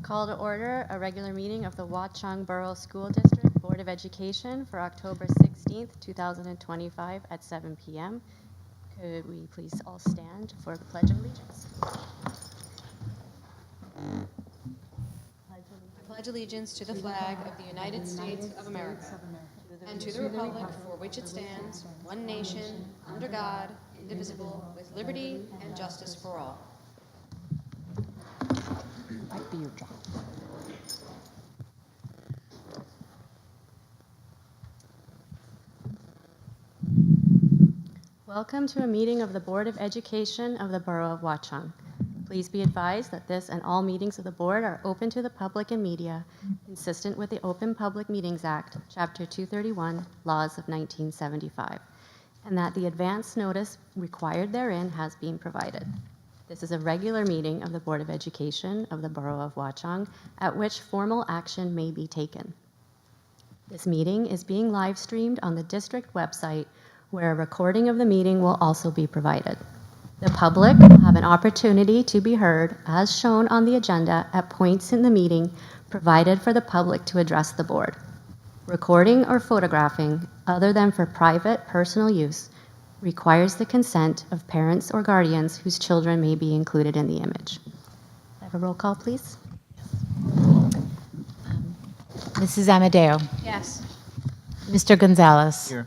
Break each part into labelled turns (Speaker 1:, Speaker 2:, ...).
Speaker 1: Call to order a regular meeting of the Watchung Borough School District Board of Education for October 16th, 2025 at 7 p.m. Could we please all stand for the Pledge of Allegiance?
Speaker 2: I pledge allegiance to the flag of the United States of America and to the republic for which it stands, one nation, under God, indivisible, with liberty and justice for all.
Speaker 3: Might be your job.
Speaker 1: Welcome to a meeting of the Board of Education of the Borough of Watchung. Please be advised that this and all meetings of the board are open to the public and media, consistent with the Open Public Meetings Act, Chapter 231, Laws of 1975, and that the advance notice required therein has been provided. This is a regular meeting of the Board of Education of the Borough of Watchung, at which formal action may be taken. This meeting is being live streamed on the district website, where a recording of the meeting will also be provided. The public will have an opportunity to be heard, as shown on the agenda, at points in the meeting provided for the public to address the board. Recording or photographing, other than for private, personal use, requires the consent of parents or guardians whose children may be included in the image. Have a roll call, please.
Speaker 3: Mrs. Amadeo.
Speaker 2: Yes.
Speaker 3: Mr. Gonzalez.
Speaker 4: Here.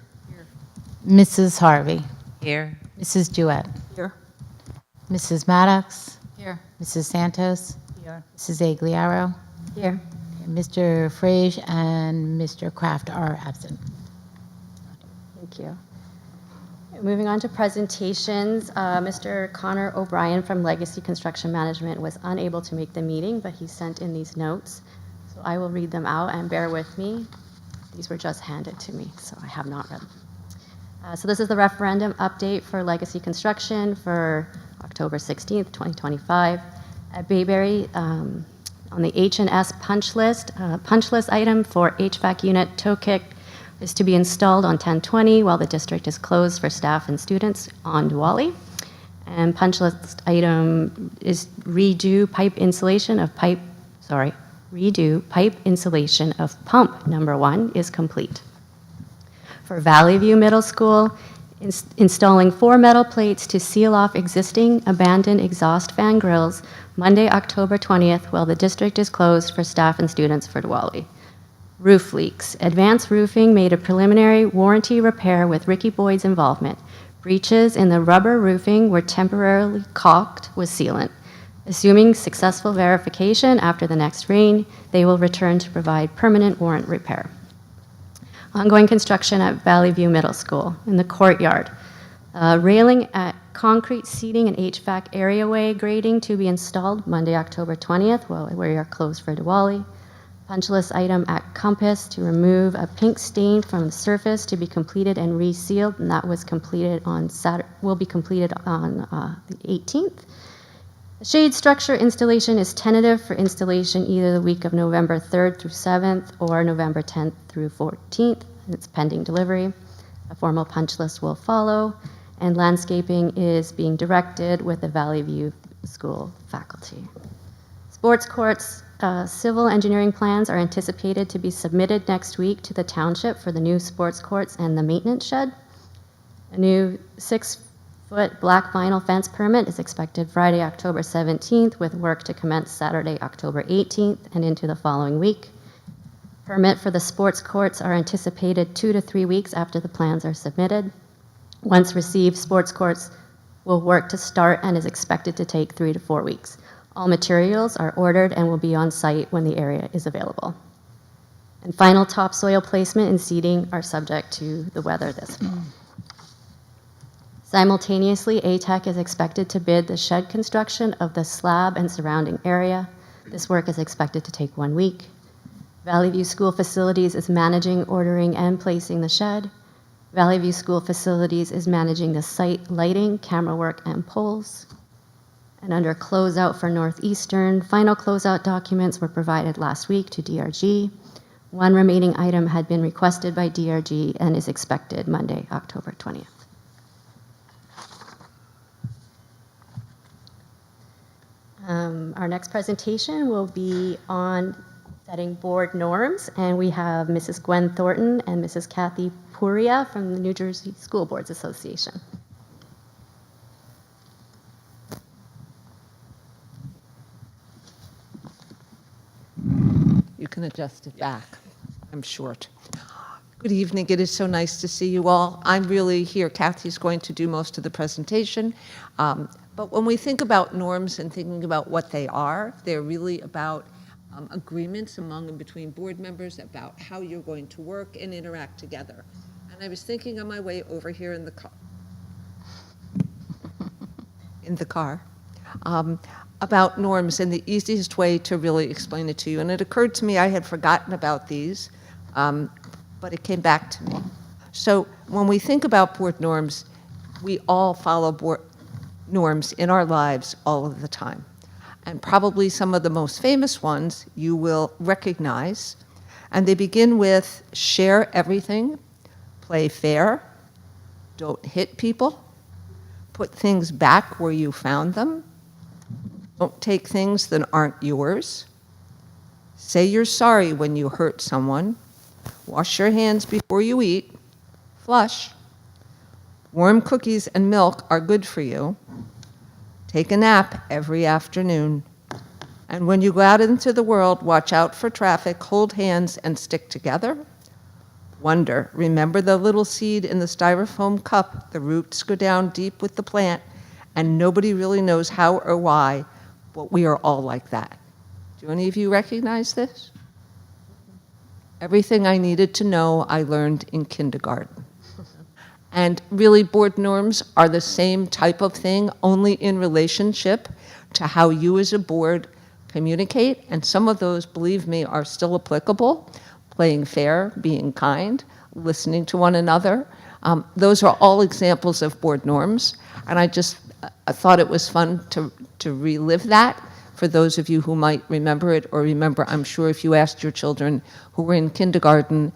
Speaker 3: Mrs. Harvey.
Speaker 5: Here.
Speaker 3: Mrs. Jewett.
Speaker 1: Here.
Speaker 3: Mrs. Maddox.
Speaker 2: Here.
Speaker 3: Mrs. Santos.
Speaker 2: Here.
Speaker 3: Mrs. Agliaro.
Speaker 1: Here.
Speaker 3: And Mr. Frage and Mr. Kraft are absent.
Speaker 1: Thank you. Moving on to presentations, Mr. Connor O'Brien from Legacy Construction Management was unable to make the meeting, but he sent in these notes. So I will read them out, and bear with me. These were just handed to me, so I have not read them. So this is the referendum update for Legacy Construction for October 16th, 2025. At Bayberry, on the H&S punch list item for HVAC unit toe kick is to be installed on 10/20 while the district is closed for staff and students on Diwali. And punch list item is redo pipe insulation of pump number 1 is complete. For Valley View Middle School, installing 4 metal plates to seal off existing abandoned exhaust fan grills Monday, October 20th, while the district is closed for staff and students for Diwali. Roof leaks. Advanced Roofing made a preliminary warranty repair with Ricky Boyd's involvement. Breaches in the rubber roofing were temporarily caulked with sealant. Assuming successful verification after the next rain, they will return to provide permanent warrant repair. Ongoing construction at Valley View Middle School in the courtyard. Railing at concrete seating and HVAC areaway grading to be installed Monday, October 20th, while we are closed for Diwali. Punch list item at Compass to remove a pink stain from the surface to be completed and resealed, and that was completed on will be completed on the 18th. The shade structure installation is tentative for installation either the week of November 3rd through 7th or November 10th through 14th, and it's pending delivery. A formal punch list will follow, and landscaping is being directed with the Valley View School faculty. Sports courts, civil engineering plans are anticipated to be submitted next week to the township for the new sports courts and the maintenance shed. A new 6-foot black vinyl fence permit is expected Friday, October 17th, with work to commence Saturday, October 18th, and into the following week. Permit for the sports courts are anticipated 2 to 3 weeks after the plans are submitted. Once received, sports courts will work to start and is expected to take 3 to 4 weeks. All materials are ordered and will be on site when the area is available. And final topsoil placement and seeding are subject to the weather this fall. Simultaneously, ATEC is expected to bid the shed construction of the slab and surrounding area. This work is expected to take 1 week. Valley View School Facilities is managing, ordering, and placing the shed. Valley View School Facilities is managing the site lighting, camera work, and poles. And under closeout for Northeastern, final closeout documents were provided last week to DRG. 1 remaining item had been requested by DRG and is expected Monday, October 20th. Our next presentation will be on setting board norms, and we have Mrs. Gwen Thornton and Mrs. Kathy Puria from the New Jersey School Boards Association.
Speaker 4: You can adjust it back. I'm short. Good evening. It is so nice to see you all. I'm really here. Kathy's going to do most of the presentation. But when we think about norms and thinking about what they are, they're really about agreements among and between board members about how you're going to work and interact together. And I was thinking on my way over here in the car, about norms and the easiest way to really explain it to you. And it occurred to me I had forgotten about these, but it came back to me. So when we think about board norms, we all follow board norms in our lives all of the time. And probably some of the most famous ones you will recognize. And they begin with share everything, play fair, don't hit people, put things back where you found them, don't take things that aren't yours, say you're sorry when you hurt someone, wash your hands before you eat, flush, warm cookies and milk are good for you, take a nap every afternoon, and when you go out into the world, watch out for traffic, hold hands, and stick together. Wonder, remember the little seed in the styrofoam cup, the roots go down deep with the plant, and nobody really knows how or why, but we are all like that. Do any of you recognize this? Everything I needed to know, I learned in kindergarten. And really, board norms are the same type of thing, only in relationship to how you as a board communicate. And some of those, believe me, are still applicable. Playing fair, being kind, listening to one another. Those are all examples of board norms. And I thought it was fun to relive that for those of you who might remember it or remember. I'm sure if you asked your children who were in kindergarten,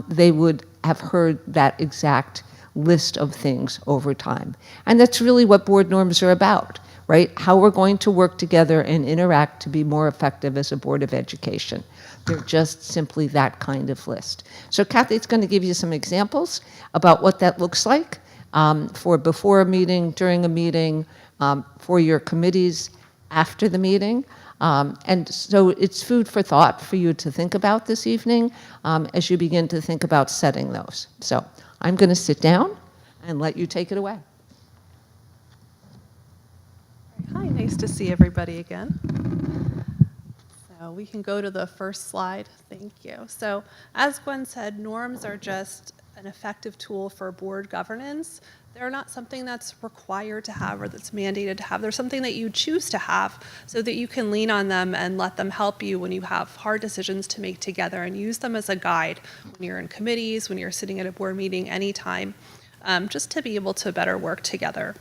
Speaker 4: they would have heard that exact list of things over time. And that's really what board norms are about, right? How we're going to work together and interact to be more effective as a Board of Education. They're just simply that kind of list. So Kathy's going to give you some examples about what that looks like for before a meeting, during a meeting, for your committees after the meeting. And so it's food for thought for you to think about this evening as you begin to think about setting those. So I'm going to sit down and let you take it away.
Speaker 5: Hi, nice to see everybody again. So we can go to the first slide. Thank you. So as Gwen said, norms are just an effective tool for board governance. They're not something that's required to have or that's mandated to have. They're something that you choose to have so that you can lean on them and let them help you when you have hard decisions to make together, and use them as a guide when you're in committees, when you're sitting at a board meeting, anytime, just to be able to better work together.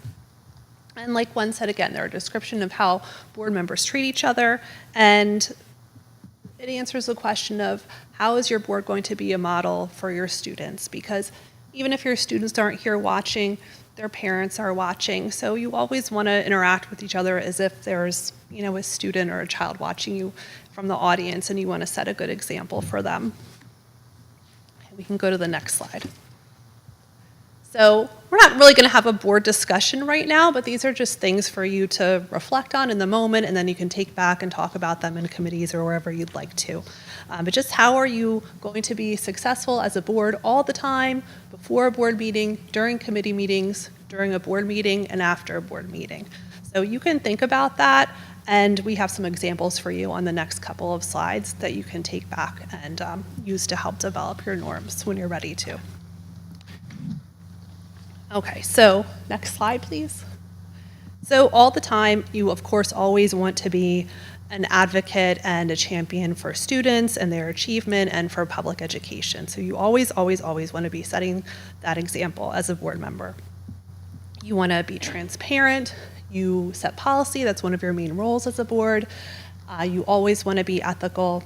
Speaker 5: And like Gwen said, again, they're a description of how board members treat each other, and it answers the question of how is your board going to be a model for your students? Because even if your students aren't here watching, their parents are watching. So you always want to interact with each other as if there's, a student or a child watching you from the audience, and you want to set a good example for them. Okay, we can go to the next slide. So we're not really going to have a board discussion right now, but these are just things for you to reflect on in the moment, and then you can take back and talk about them in committees or wherever you'd like to. But just how are you going to be successful as a board all the time, before a board meeting, during committee meetings, during a board meeting, and after a board meeting? So you can think about that, and we have some examples for you on the next couple of slides that you can take back and use to help develop your norms when you're ready to. Okay, so next slide, please. So all the time, you of course always want to be an advocate and a champion for students and their achievement and for public education. So you always, always, always want to be setting that example as a board member. You want to be transparent. You set policy. That's one of your main roles as a board. You always want to be ethical,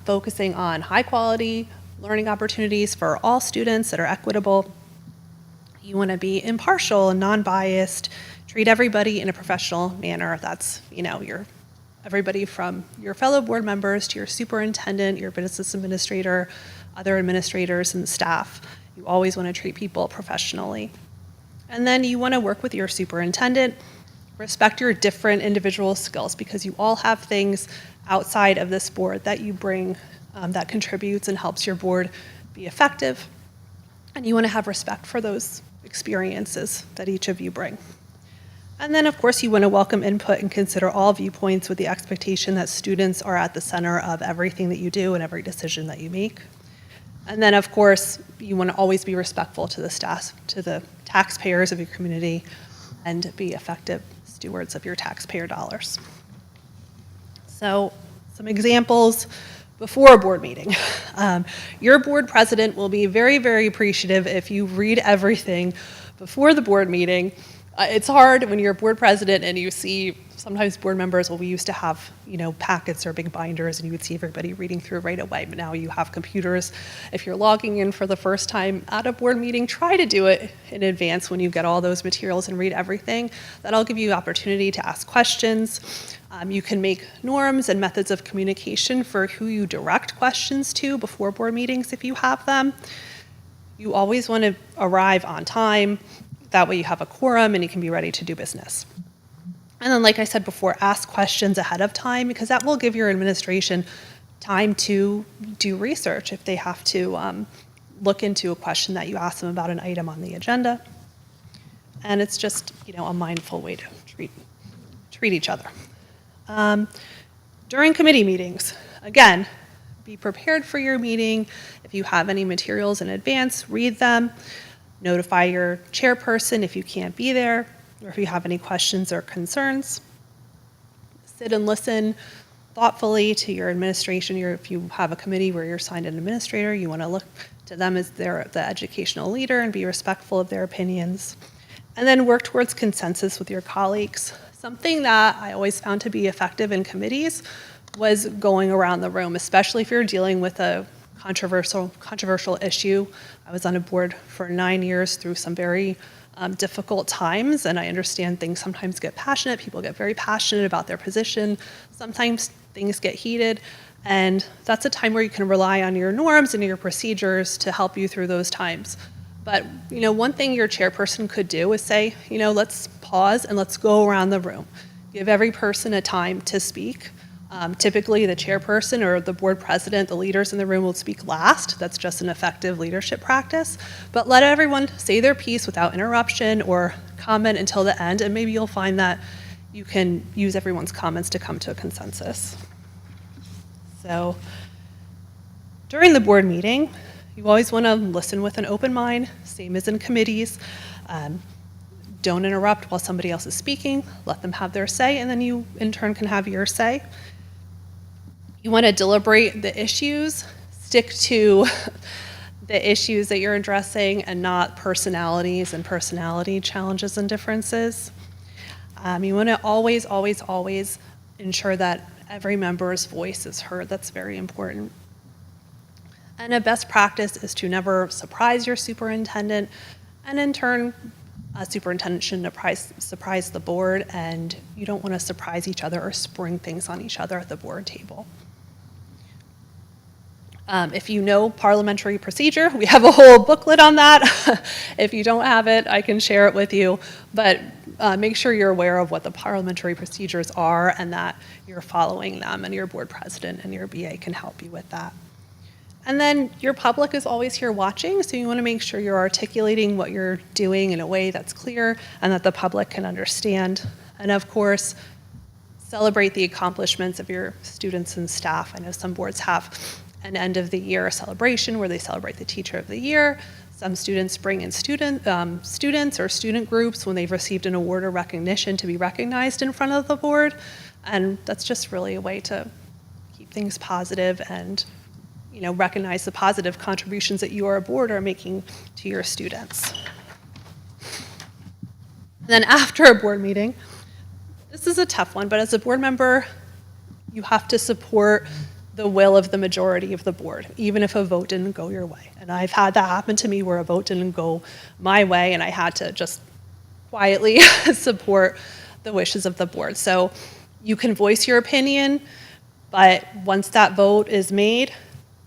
Speaker 5: focusing on high quality learning opportunities for all students that are equitable. You want to be impartial and non-biased, treat everybody in a professional manner. That's, everybody from your fellow board members to your superintendent, your business administrator, other administrators and staff. You always want to treat people professionally. And then you want to work with your superintendent, respect your different individual skills, because you all have things outside of this board that you bring that contributes and helps your board be effective. And you want to have respect for those experiences that each of you bring. And then, of course, you want to welcome input and consider all viewpoints with the expectation that students are at the center of everything that you do and every decision that you make. And then, of course, you want to always be respectful to the staff, to the taxpayers of your community, and be effective stewards of your taxpayer dollars. So, some examples before a board meeting. Your board president will be very, very appreciative if you read everything before the board meeting. It's hard when you're a board president and you see sometimes board members, we used to have, packets or big binders and you would see everybody reading through right away, but now you have computers. If you're logging in for the first time at a board meeting, try to do it in advance when you get all those materials and read everything. That'll give you opportunity to ask questions. You can make norms and methods of communication for who you direct questions to before board meetings if you have them. You always want to arrive on time. That way you have a quorum and you can be ready to do business. And then, like I said before, ask questions ahead of time, because that will give your administration time to do research if they have to look into a question that you ask them about an item on the agenda. And it's just, a mindful way to treat each other. During committee meetings, again, be prepared for your meeting. If you have any materials in advance, read them. Notify your chairperson if you can't be there, or if you have any questions or concerns. Sit and listen thoughtfully to your administration. If you have a committee where you're assigned an administrator, you want to look to them as the educational leader and be respectful of their opinions. And then work towards consensus with your colleagues. Something that I always found to be effective in committees was going around the room, especially if you're dealing with a controversial issue. I was on a board for 9 years through some very difficult times, and I understand things sometimes get passionate. People get very passionate about their position. Sometimes things get heated, and that's a time where you can rely on your norms and your procedures to help you through those times. But one thing your chairperson could do is say, let's pause and let's go around the room. Give every person a time to speak. Typically, the chairperson or the board president, the leaders in the room will speak last. That's just an effective leadership practice. But let everyone say their piece without interruption or comment until the end, and maybe you'll find that you can use everyone's comments to come to a consensus. So, during the board meeting, you always want to listen with an open mind, same as in committees. Don't interrupt while somebody else is speaking. Let them have their say, and then you, in turn, can have your say. You want to deliberate the issues, stick to the issues that you're addressing and not personalities and personality challenges and differences. You want to always, always, always ensure that every member's voice is heard. That's very important. And a best practice is to never surprise your superintendent, and in turn, a superintendent shouldn't surprise the board, and you don't want to surprise each other or spring things on each other at the board table. If you know parliamentary procedure, we have a whole booklet on that. If you don't have it, I can share it with you, but make sure you're aware of what the parliamentary procedures are and that you're following them, and your board president and your BA can help you with that. And then your public is always here watching, so you want to make sure you're articulating what you're doing in a way that's clear and that the public can understand. And of course, celebrate the accomplishments of your students and staff. I know some boards have an end of the year celebration where they celebrate the teacher of the year. Some students bring in students or student groups when they've received an award or recognition to be recognized in front of the board. And that's just really a way to keep things positive and recognize the positive contributions that your board are making to your students. And then after a board meeting, this is a tough one, but as a board member, you have to support the will of the majority of the board, even if a vote didn't go your way. And I've had that happen to me where a vote didn't go my way and I had to just quietly support the wishes of the board. So you can voice your opinion, but once that vote is made,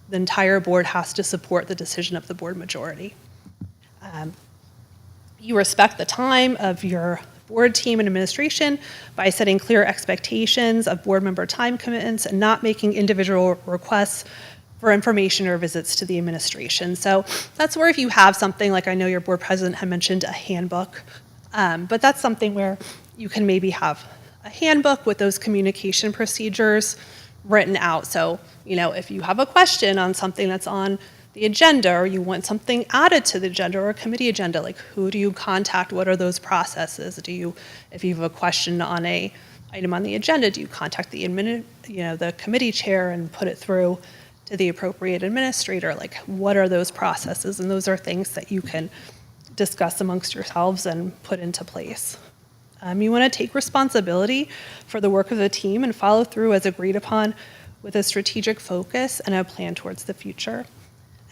Speaker 5: the entire board has to support the decision of the board majority. You respect the time of your board team and administration by setting clear expectations of board member time commitments and not making individual requests for information or visits to the administration. So that's where if you have something, like I know your board president had mentioned a handbook, but that's something where you can maybe have a handbook with those communication procedures written out. So, you know, if you have a question on something that's on the agenda, or you want something added to the agenda or a committee agenda, like who do you contact? What are those processes? If you have a question on a item on the agenda, do you contact the the committee chair and put it through to the appropriate administrator? Like, what are those processes? And those are things that you can discuss amongst yourselves and put into place. You want to take responsibility for the work of the team and follow through as agreed upon with a strategic focus and a plan towards the future.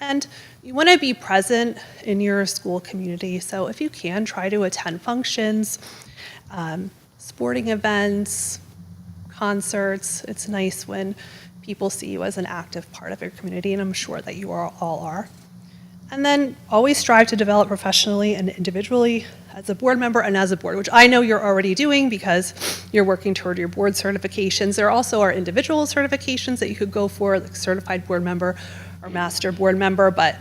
Speaker 5: And you want to be present in your school community. So if you can, try to attend functions, sporting events, concerts. It's nice when people see you as an active part of your community, and I'm sure that you all are. And then always strive to develop professionally and individually as a board member and as a board, which I know you're already doing because you're working toward your board certifications. There also are individual certifications that you could go for, like certified board member or master board member, but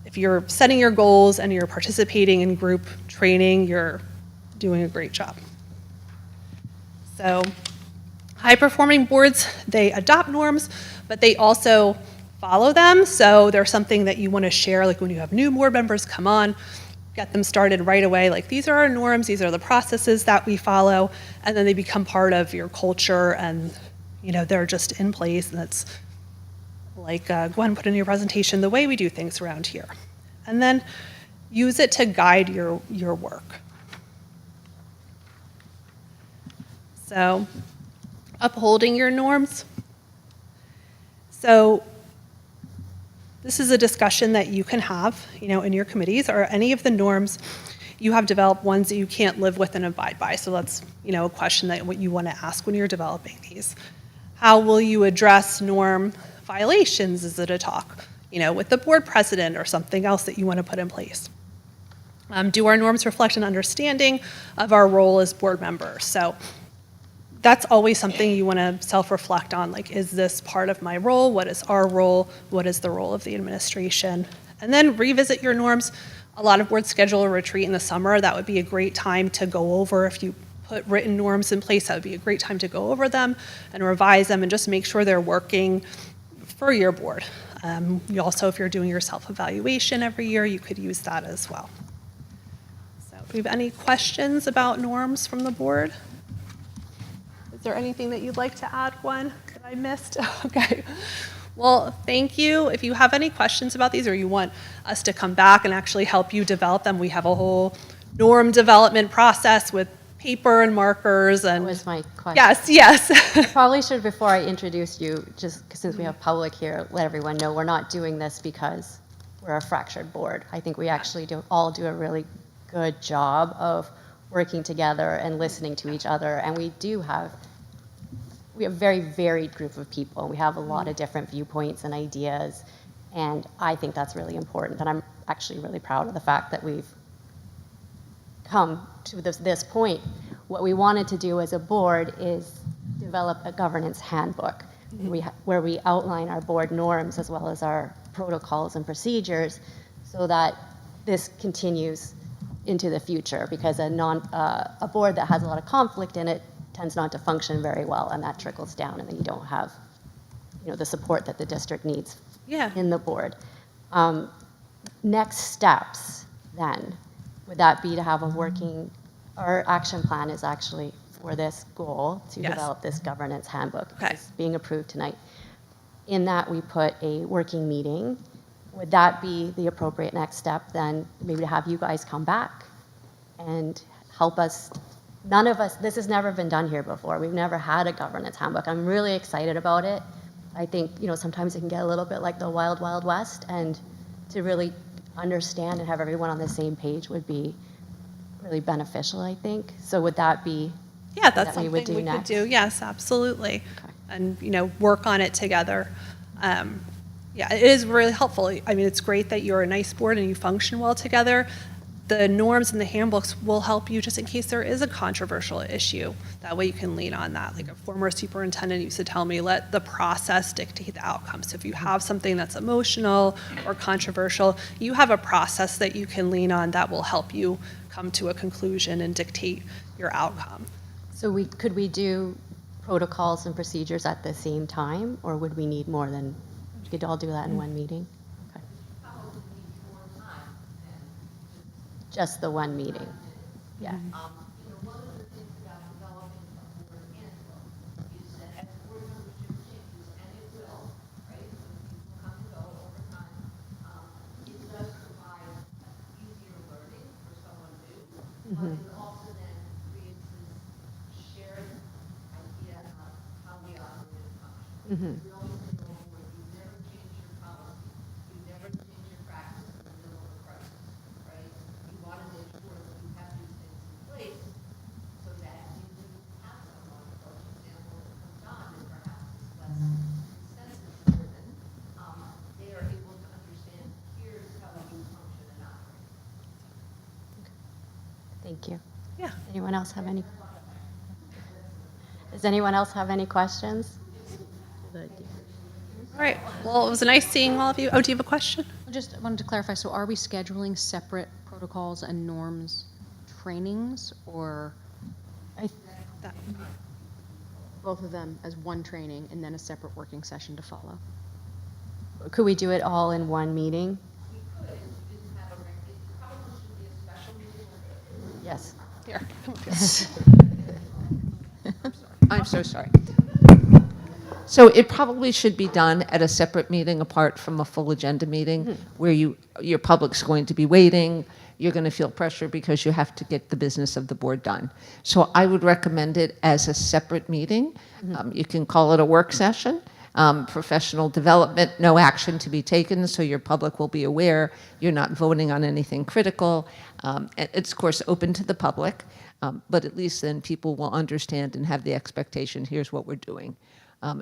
Speaker 5: if you're setting your goals and you're participating in group training, you're doing a great job. So high-performing boards, they adopt norms, but they also follow them. So there's something that you want to share, like when you have new board members come on, get them started right away. Like, these are our norms, these are the processes that we follow, and then they become part of your culture, and they're just in place. And that's like Gwen put in your presentation, the way we do things around here. And then use it to guide your work. So upholding your norms. So this is a discussion that you can have, in your committees. Are any of the norms you have developed ones that you can't live with and abide by? So that's, a question that what you want to ask when you're developing these. How will you address norm violations? Is it a talk, with the board president or something else that you want to put in place? Do our norms reflect an understanding of our role as board members? So that's always something you want to self-reflect on. Like, is this part of my role? What is our role? What is the role of the administration? And then revisit your norms. A lot of boards schedule a retreat in the summer. That would be a great time to go over. If you put written norms in place, that would be a great time to go over them and revise them and just make sure they're working for your board. You also, if you're doing your self-evaluation every year, you could use that as well. So do we have any questions about norms from the board? Is there anything that you'd like to add, Gwen, that I missed? Okay. Well, thank you. If you have any questions about these or you want us to come back and actually help you develop them, we have a whole norm development process with paper and markers. And
Speaker 1: That was my question.
Speaker 5: Yes.
Speaker 1: Probably should, before I introduce you, just since we have public here, let everyone know we're not doing this because we're a fractured board. I think we actually all do a really good job of working together and listening to each other. And we have a very varied group of people, and we have a lot of different viewpoints and ideas, and I think that's really important. And I'm actually really proud of the fact that we've come to this point. What we wanted to do as a board is develop a governance handbook where we outline our board norms as well as our protocols and procedures so that this continues into the future, because a board that has a lot of conflict in it tends not to function very well, and that trickles down, and then you don't have the support that the district needs in the board. Next steps then, would that be to have our action plan is actually for this goal to develop this governance handbook. It's being approved tonight. In that, we put a working meeting. Would that be the appropriate next step then, maybe to have you guys come back and help us? None of us, this has never been done here before. We've never had a governance handbook. I'm really excited about it. I think, sometimes it can get a little bit like the wild, wild west, and to really understand and have everyone on the same page would be really beneficial, I think. So would that be
Speaker 5: Yeah, that's
Speaker 1: that we
Speaker 5: something
Speaker 1: would do
Speaker 5: we could
Speaker 1: next?
Speaker 5: do. Yes, absolutely.
Speaker 1: Okay.
Speaker 5: And, work on it together. Yeah, it is really helpful. I mean, it's great that you're a nice board and you function well together. The norms and the handbooks will help you just in case there is a controversial issue. That way you can lean on that. Like a former superintendent used to tell me, let the process dictate the outcome. So if you have something that's emotional or controversial, you have a process that you can lean on that will help you come to a conclusion and dictate your outcome.
Speaker 1: So could we do protocols and procedures at the same time, or would we need more than, we could all do that in one meeting? Okay. Just the one meeting? Yeah.
Speaker 4: One of the things about developing a board handbook is that as board membership changes, and it will, right? So people come and go over time. It does provide easier learning for someone new, but it also then creates this shared idea of how we operate and function. We always say to the board, you never change your policy, you never change your practice in the middle of a crisis, right? You want to make sure that you have these things in place so that you can have someone, for example, that comes on and perhaps is less consensus driven, they are able to understand, here's how you function and operate.
Speaker 1: Thank you.
Speaker 5: Yeah.
Speaker 1: Anyone else have any? Does anyone else have any questions?
Speaker 5: All right. Well, it was nice seeing all of you. Oh, do you have a question?
Speaker 2: I just wanted to clarify, so are we scheduling separate protocols and norms trainings, or
Speaker 5: That-
Speaker 2: both of them as one training and then a separate working session to follow?
Speaker 1: Could we do it all in one meeting? Yes.
Speaker 5: Here. Come up here.
Speaker 4: I'm so sorry. So it probably should be done at a separate meeting apart from a full agenda meeting where your public's going to be waiting. You're going to feel pressure because you have to get the business of the board done. So I would recommend it as a separate meeting. You can call it a work session. Professional development, no action to be taken, so your public will be aware you're not voting on anything critical. It's, of course, open to the public, but at least then people will understand and have the expectation, here's what we're doing.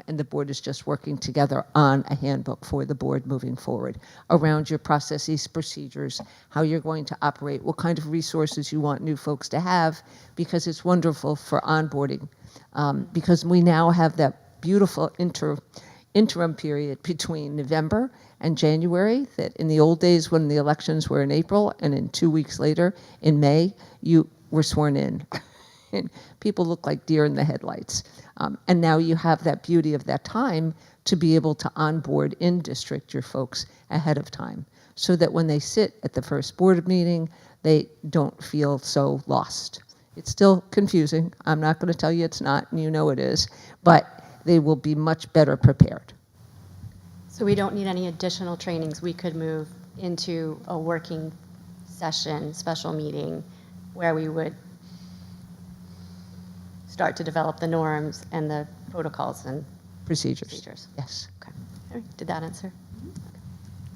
Speaker 4: And the board is just working together on a handbook for the board moving forward around your processes, procedures, how you're going to operate, what kind of resources you want new folks to have, because it's wonderful for onboarding. Because we now have that beautiful interim period between November and January that in the old days when the elections were in April and in 2 weeks later in May, you were sworn in. And people look like deer in the headlights. And now you have that beauty of that time to be able to onboard in district your folks ahead of time so that when they sit at the first board meeting, they don't feel so lost. It's still confusing. I'm not going to tell you it's not, and you know it is, but they will be much better prepared.
Speaker 1: So we don't need any additional trainings. We could move into a working session, special meeting, where we would start to develop the norms and the protocols and
Speaker 4: Procedures.
Speaker 1: procedures.
Speaker 4: Yes.
Speaker 1: Okay. All right. Did that answer?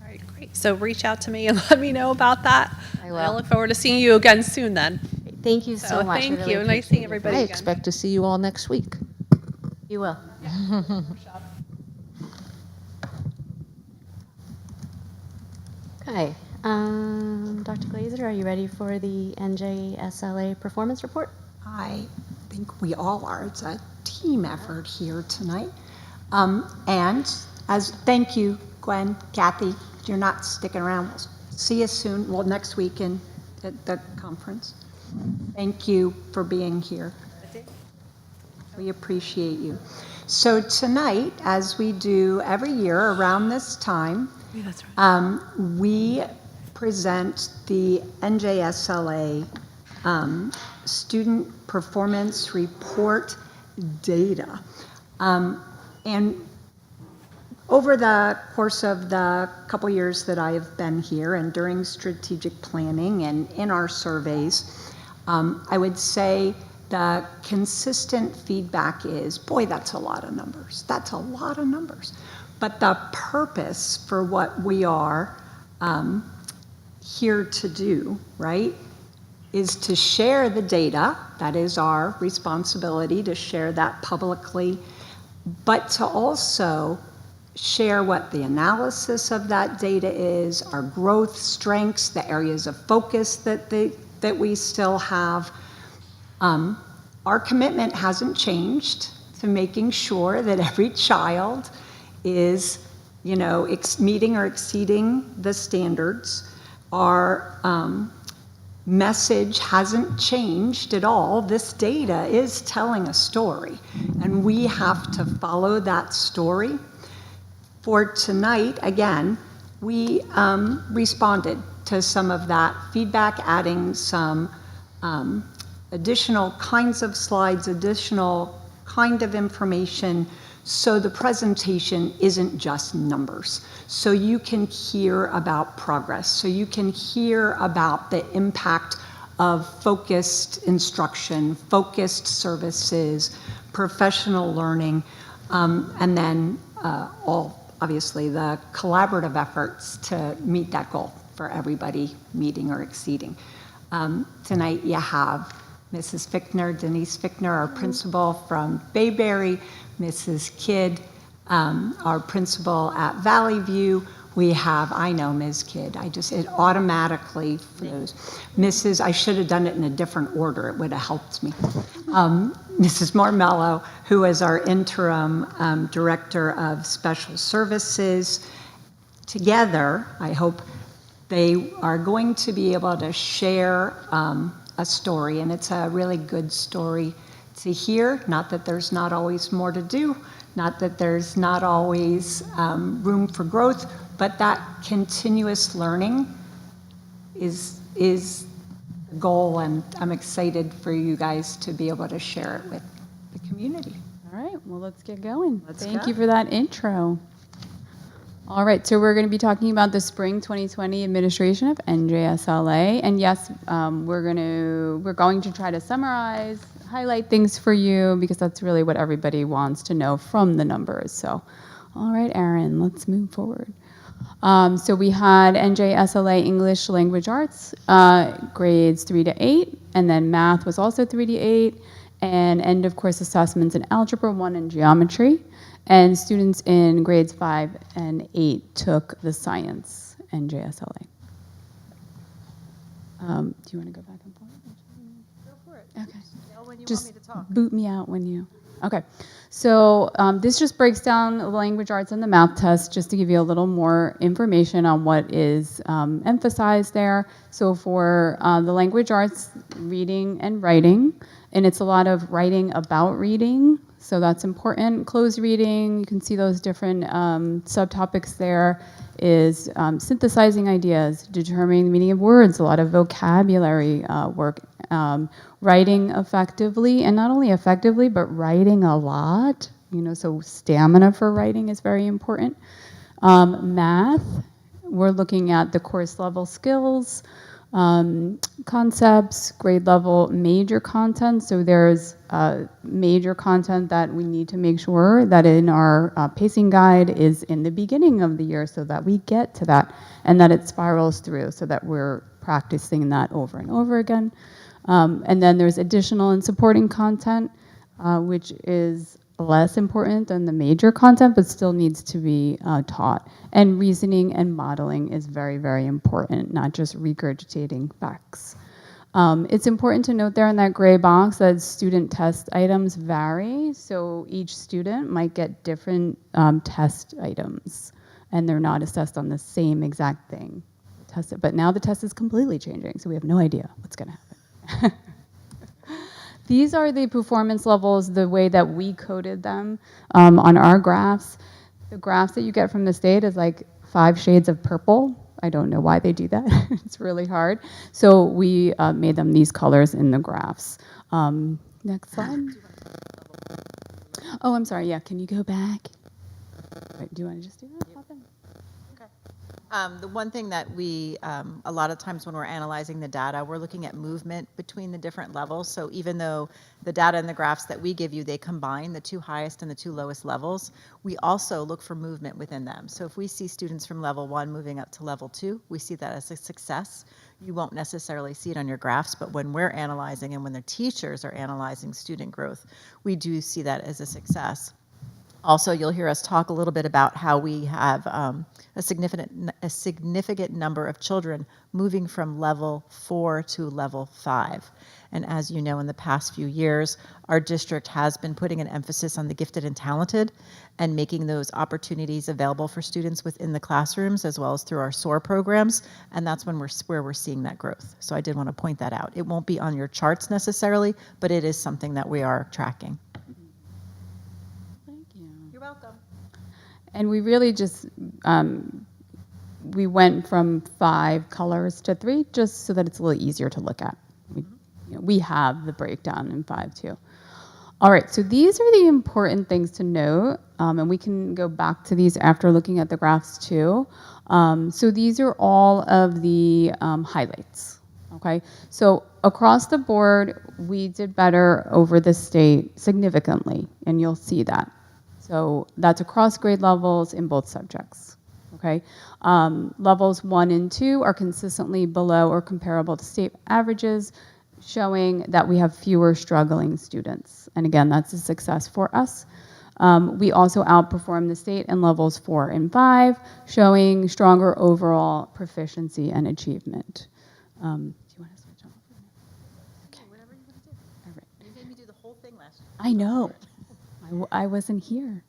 Speaker 5: All right, great. So reach out to me and let me know about that.
Speaker 1: I will.
Speaker 5: I look forward to seeing you again soon then.
Speaker 1: Thank you so
Speaker 5: So
Speaker 1: much. I
Speaker 5: thank
Speaker 1: really
Speaker 5: you. Nice
Speaker 1: appreciate
Speaker 5: seeing
Speaker 1: it.
Speaker 5: everybody
Speaker 4: I
Speaker 5: again.
Speaker 4: expect to see you all next week.
Speaker 1: You will. Okay. Dr. Glazer, are you ready for the NJSLA performance report?
Speaker 6: I think we all are. It's a team effort here tonight. And as thank you, Gwen, Kathy, you're not sticking around. We'll see you soon. Well, next week at the conference. Thank you for being here. We appreciate you. So tonight, as we do every year around this time,
Speaker 5: Yeah, that's right.
Speaker 6: we present the NJSLA Student Performance Report data. And over the course of the couple years that I have been here and during strategic planning and in our surveys, I would say the consistent feedback is, boy, that's a lot of numbers. That's a lot of numbers. But the purpose for what we are here to do, right, is to share the data. That is our responsibility, to share that publicly, but to also share what the analysis of that data is, our growth strengths, the areas of focus that we still have. Our commitment hasn't changed to making sure that every child is, meeting or exceeding the standards. Our message hasn't changed at all. This data is telling a story, and we have to follow that story. For tonight, again, we responded to some of that feedback, adding some additional kinds of slides, additional kind of information, so the presentation isn't just numbers. So you can hear about progress, so you can hear about the impact of focused instruction, focused services, professional learning, and then obviously the collaborative efforts to meet that goal for everybody meeting or exceeding. Tonight you have Mrs. Fickner, Denise Fickner, our principal from Bayberry, Mrs. Kidd, our principal at Valley View. We have, I know Ms. Kidd, it automatically flows. Mrs., I should have done it in a different order, it would have helped me. Mrs. Marmello, who is our interim director of special services. Together, I hope they are going to be able to share a story, and it's a really good story to hear. Not that there's not always more to do, not that there's not always room for growth, but that continuous learning is the goal, and I'm excited for you guys to be able to share it with the community.
Speaker 7: All right, well, let's get going.
Speaker 6: Let's
Speaker 7: Thank
Speaker 6: go.
Speaker 7: you for that intro. All right, so we're going to be talking about the Spring 2020 administration of NJSLA, and yes, we're going to try to summarize, highlight things for you, because that's really what everybody wants to know from the numbers. So, all right, Erin, let's move forward. So we had NJSLA English Language Arts, grades 3 to 8, and then math was also 3 to 8, and end of course assessments in Algebra 1 and Geometry. And students in grades 5 and 8 took the science NJSLA. Do you want to go back and forth?
Speaker 2: Go for it.
Speaker 7: Okay.
Speaker 2: Yell when you
Speaker 7: Just
Speaker 2: want me to talk.
Speaker 7: boot me out when you. Okay. So this just breaks down the language arts and the math test, just to give you a little more information on what is emphasized there. So for the language arts, reading and writing, and it's a lot of writing about reading. So that's important. Closed reading, you can see those different subtopics there, is synthesizing ideas, determining the meaning of words, a lot of vocabulary work, writing effectively, and not only effectively, but writing a lot, so stamina for writing is very important. Math, we're looking at the course level skills, concepts, grade level major content. So there's major content that we need to make sure that in our pacing guide is in the beginning of the year, so that we get to that and that it spirals through, so that we're practicing that over and over again. And then there's additional and supporting content, which is less important than the major content, but still needs to be taught. And reasoning and modeling is very, very important, not just regurgitating facts. It's important to note there in that gray box that student test items vary, so each student might get different test items, and they're not assessed on the same exact thing. But now the test is completely changing, so we have no idea what's going to happen. These are the performance levels, the way that we coded them on our graphs. The graphs that you get from the state is like 5 shades of purple. I don't know why they do that. It's really hard. So we made them these colors in the graphs. Next slide. Oh, I'm sorry. Yeah, can you go back? Wait, do you want to just do that? Okay.
Speaker 8: The one thing that we, a lot of times when we're analyzing the data, we're looking at movement between the different levels. So even though the data and the graphs that we give you, they combine the two highest and the two lowest levels, we also look for movement within them. So if we see students from level 1 moving up to level 2, we see that as a success. You won't necessarily see it on your graphs, but when we're analyzing and when the teachers are analyzing student growth, we do see that as a success. Also, you'll hear us talk a little bit about how we have a significant number of children moving from level 4 to level 5. And as you know, in the past few years, our district has been putting an emphasis on the gifted and talented and making those opportunities available for students within the classrooms as well as through our SOAR programs. And that's when where we're seeing that growth. So I did want to point that out. It won't be on your charts necessarily, but it is something that we are tracking.
Speaker 7: Thank you.
Speaker 8: You're welcome.
Speaker 7: And we really just, we went from 5 colors to 3, just so that it's a little easier to look at. We have the breakdown in 5 too. All right, so these are the important things to note, and we can go back to these after looking at the graphs too. So these are all of the highlights, okay? So across the board, we did better over the state significantly, and you'll see that. So that's across grade levels in both subjects, okay? Levels 1 and 2 are consistently below or comparable to state averages, showing that we have fewer struggling students. And again, that's a success for us. We also outperform the state in levels 4 and 5, showing stronger overall proficiency and achievement. Do you want to switch on?
Speaker 8: Okay, whatever you want to do.
Speaker 7: All right.
Speaker 8: You made me do the whole thing last year.
Speaker 7: I know. I wasn't here.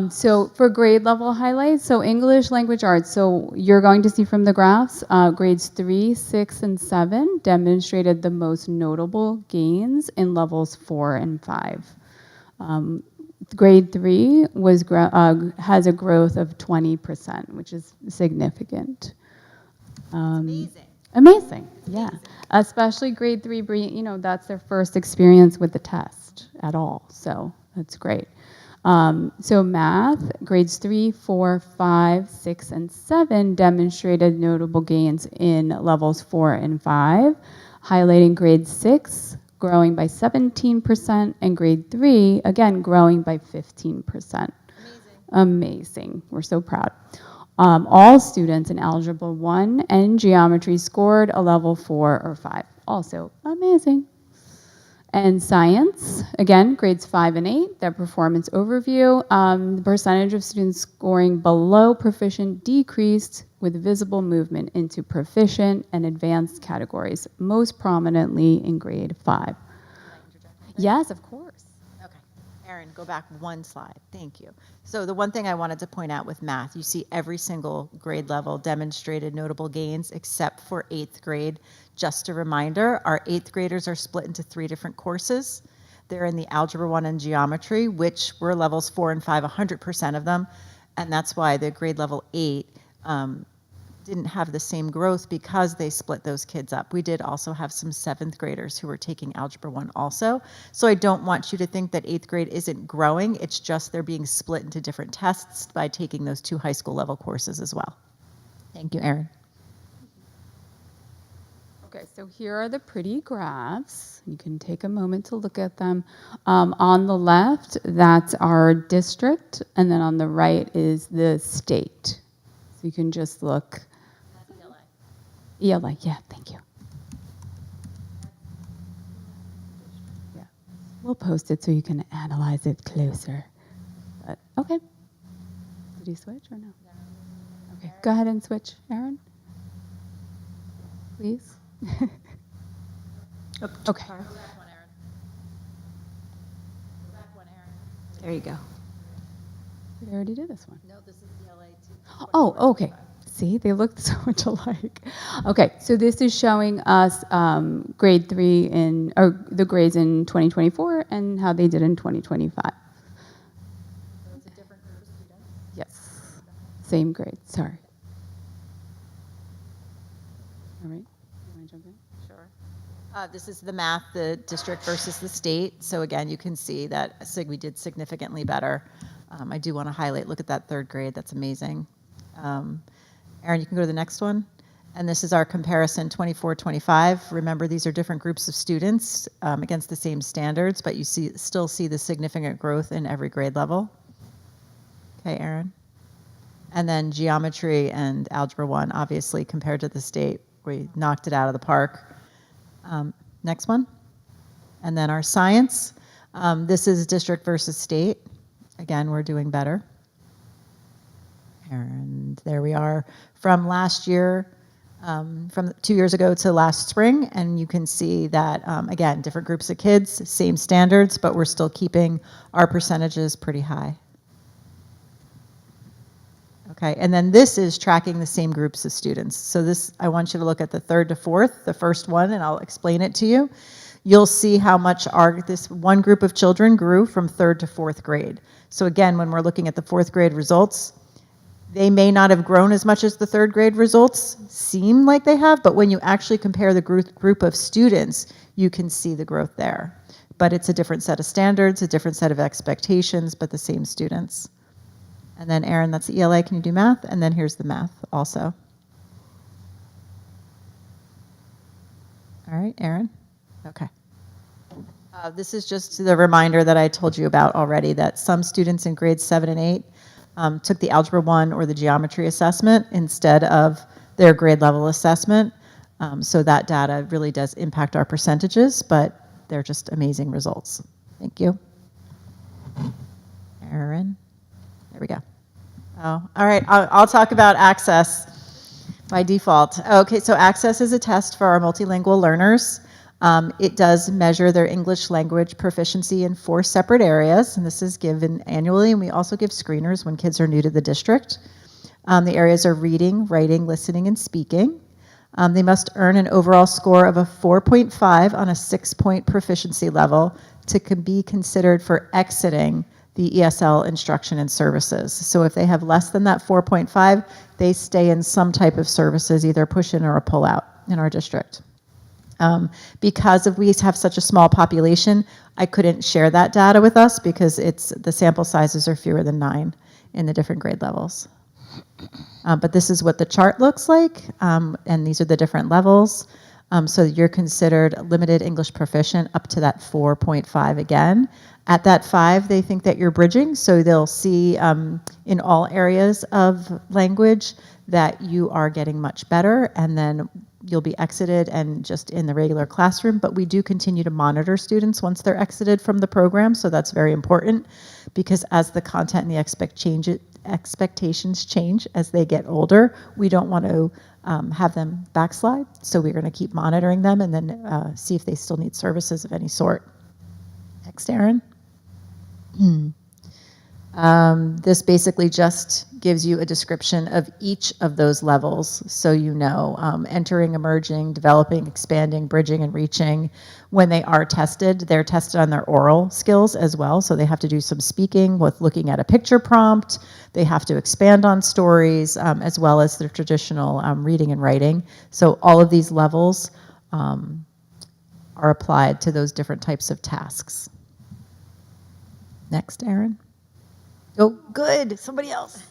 Speaker 7: So for grade level highlights, so English language arts, so you're going to see from the graphs, grades 3, 6, and 7 demonstrated the most notable gains in levels 4 and 5. Grade 3 has a growth of 20%, which is significant.
Speaker 8: Amazing.
Speaker 7: Amazing, yeah. Especially grade 3, that's their first experience with the test at all, so that's great. So math, grades 3, 4, 5, 6, and 7 demonstrated notable gains in levels 4 and 5, highlighting grade 6 growing by 17% and grade 3, again, growing by 15%. Amazing. We're so proud. All students in Algebra 1 and Geometry scored a level 4 or 5. Also amazing. And science, again, grades 5 and 8, their performance overview. The percentage of students scoring below proficient decreased with visible movement into proficient and advanced categories, most prominently in grade 5. Yes, of course.
Speaker 8: Okay. Erin, go back one slide. Thank you. So the one thing I wanted to point out with math, you see every single grade level demonstrated notable gains except for 8th grade. Just a reminder, our 8th graders are split into 3 different courses. They're in the Algebra 1 and Geometry, which were levels 4 and 5, 100% of them. And that's why the grade level 8 didn't have the same growth because they split those kids up. We did also have some 7th graders who were taking Algebra 1 also. So I don't want you to think that 8th grade isn't growing. It's just they're being split into different tests by taking those 2 high school level courses as well. Thank you, Erin.
Speaker 7: Okay, so here are the pretty graphs. You can take a moment to look at them. On the left, that's our district, and then on the right is the state. So you can just look. ELA, yeah, thank you. Yeah, we'll post it so you can analyze it closer. But, okay. Did you switch or no? Okay, go ahead and switch, Erin. Please. Okay.
Speaker 6: There you go.
Speaker 7: Did I already do this one?
Speaker 8: No, this is ELA 2.
Speaker 7: Oh, okay. See, they look so much alike. Okay, so this is showing us grade 3 or the grades in 2024 and how they did in 2025.
Speaker 8: So it's a different group of students.
Speaker 7: Yes, same grade, sorry. All right, you want to jump in?
Speaker 8: Sure. This is the math, the district versus the state. So again, you can see that we did significantly better. I do want to highlight, look at that 3rd grade, that's amazing. Aaron, you can go to the next one. And this is our comparison 24-25. Remember, these are different groups of students against the same standards, but you still see the significant growth in every grade level. Okay, Aaron. And then geometry and algebra 1, obviously, compared to the state, we knocked it out of the park. Next one. And then our science. This is district versus state. Again, we're doing better. And there we are from last year, from 2 years ago to last spring. And you can see that, again, different groups of kids, same standards, but we're still keeping our percentages pretty high. Okay, and then this is tracking the same groups of students. So this, I want you to look at the 3rd to 4th, the first one, and I'll explain it to you. You'll see how much this one group of children grew from 3rd to 4th grade. So again, when we're looking at the 4th grade results, they may not have grown as much as the 3rd grade results seem like they have, but when you actually compare the group of students, you can see the growth there. But it's a different set of standards, a different set of expectations, but the same students. And then Aaron, that's the ELA, can you do math? And then here's the math also. All right, Aaron? Okay. This is just the reminder that I told you about already, that some students in grades 7 and 8 took the Algebra 1 or the geometry assessment instead of their grade level assessment. So that data really does impact our percentages, but they're just amazing results. Thank you. Aaron? There we go. Oh, all right, I'll talk about access by default. Okay, so access is a test for our multilingual learners. It does measure their English language proficiency in 4 separate areas, and this is given annually, and we also give screeners when kids are new to the district. The areas are reading, writing, listening, and speaking. They must earn an overall score of a 4.5 on a 6-point proficiency level to be considered for exiting the ESL instruction and services. So if they have less than that 4.5, they stay in some type of services, either a push-in or a pull-out in our district. Because we have such a small population, I couldn't share that data with us because the sample sizes are fewer than 9 in the different grade levels. But this is what the chart looks like, and these are the different levels. So you're considered limited English proficient up to that 4.5 again. At that 5, they think that you're bridging, so they'll see in all areas of language that you are getting much better, and then you'll be exited and just in the regular classroom. But we do continue to monitor students once they're exited from the program, so that's very important, because as the content and the expectations change as they get older, we don't want to have them backslide, so we're going to keep monitoring them and then see if they still need services of any sort. Next, Aaron. This basically just gives you a description of each of those levels, so you know, entering, emerging, developing, expanding, bridging, and reaching. When they are tested, they're tested on their oral skills as well, so they have to do some speaking with looking at a picture prompt. They have to expand on stories, as well as their traditional reading and writing. So all of these levels are applied to those different types of tasks. Next, Aaron. Oh, good. Somebody else.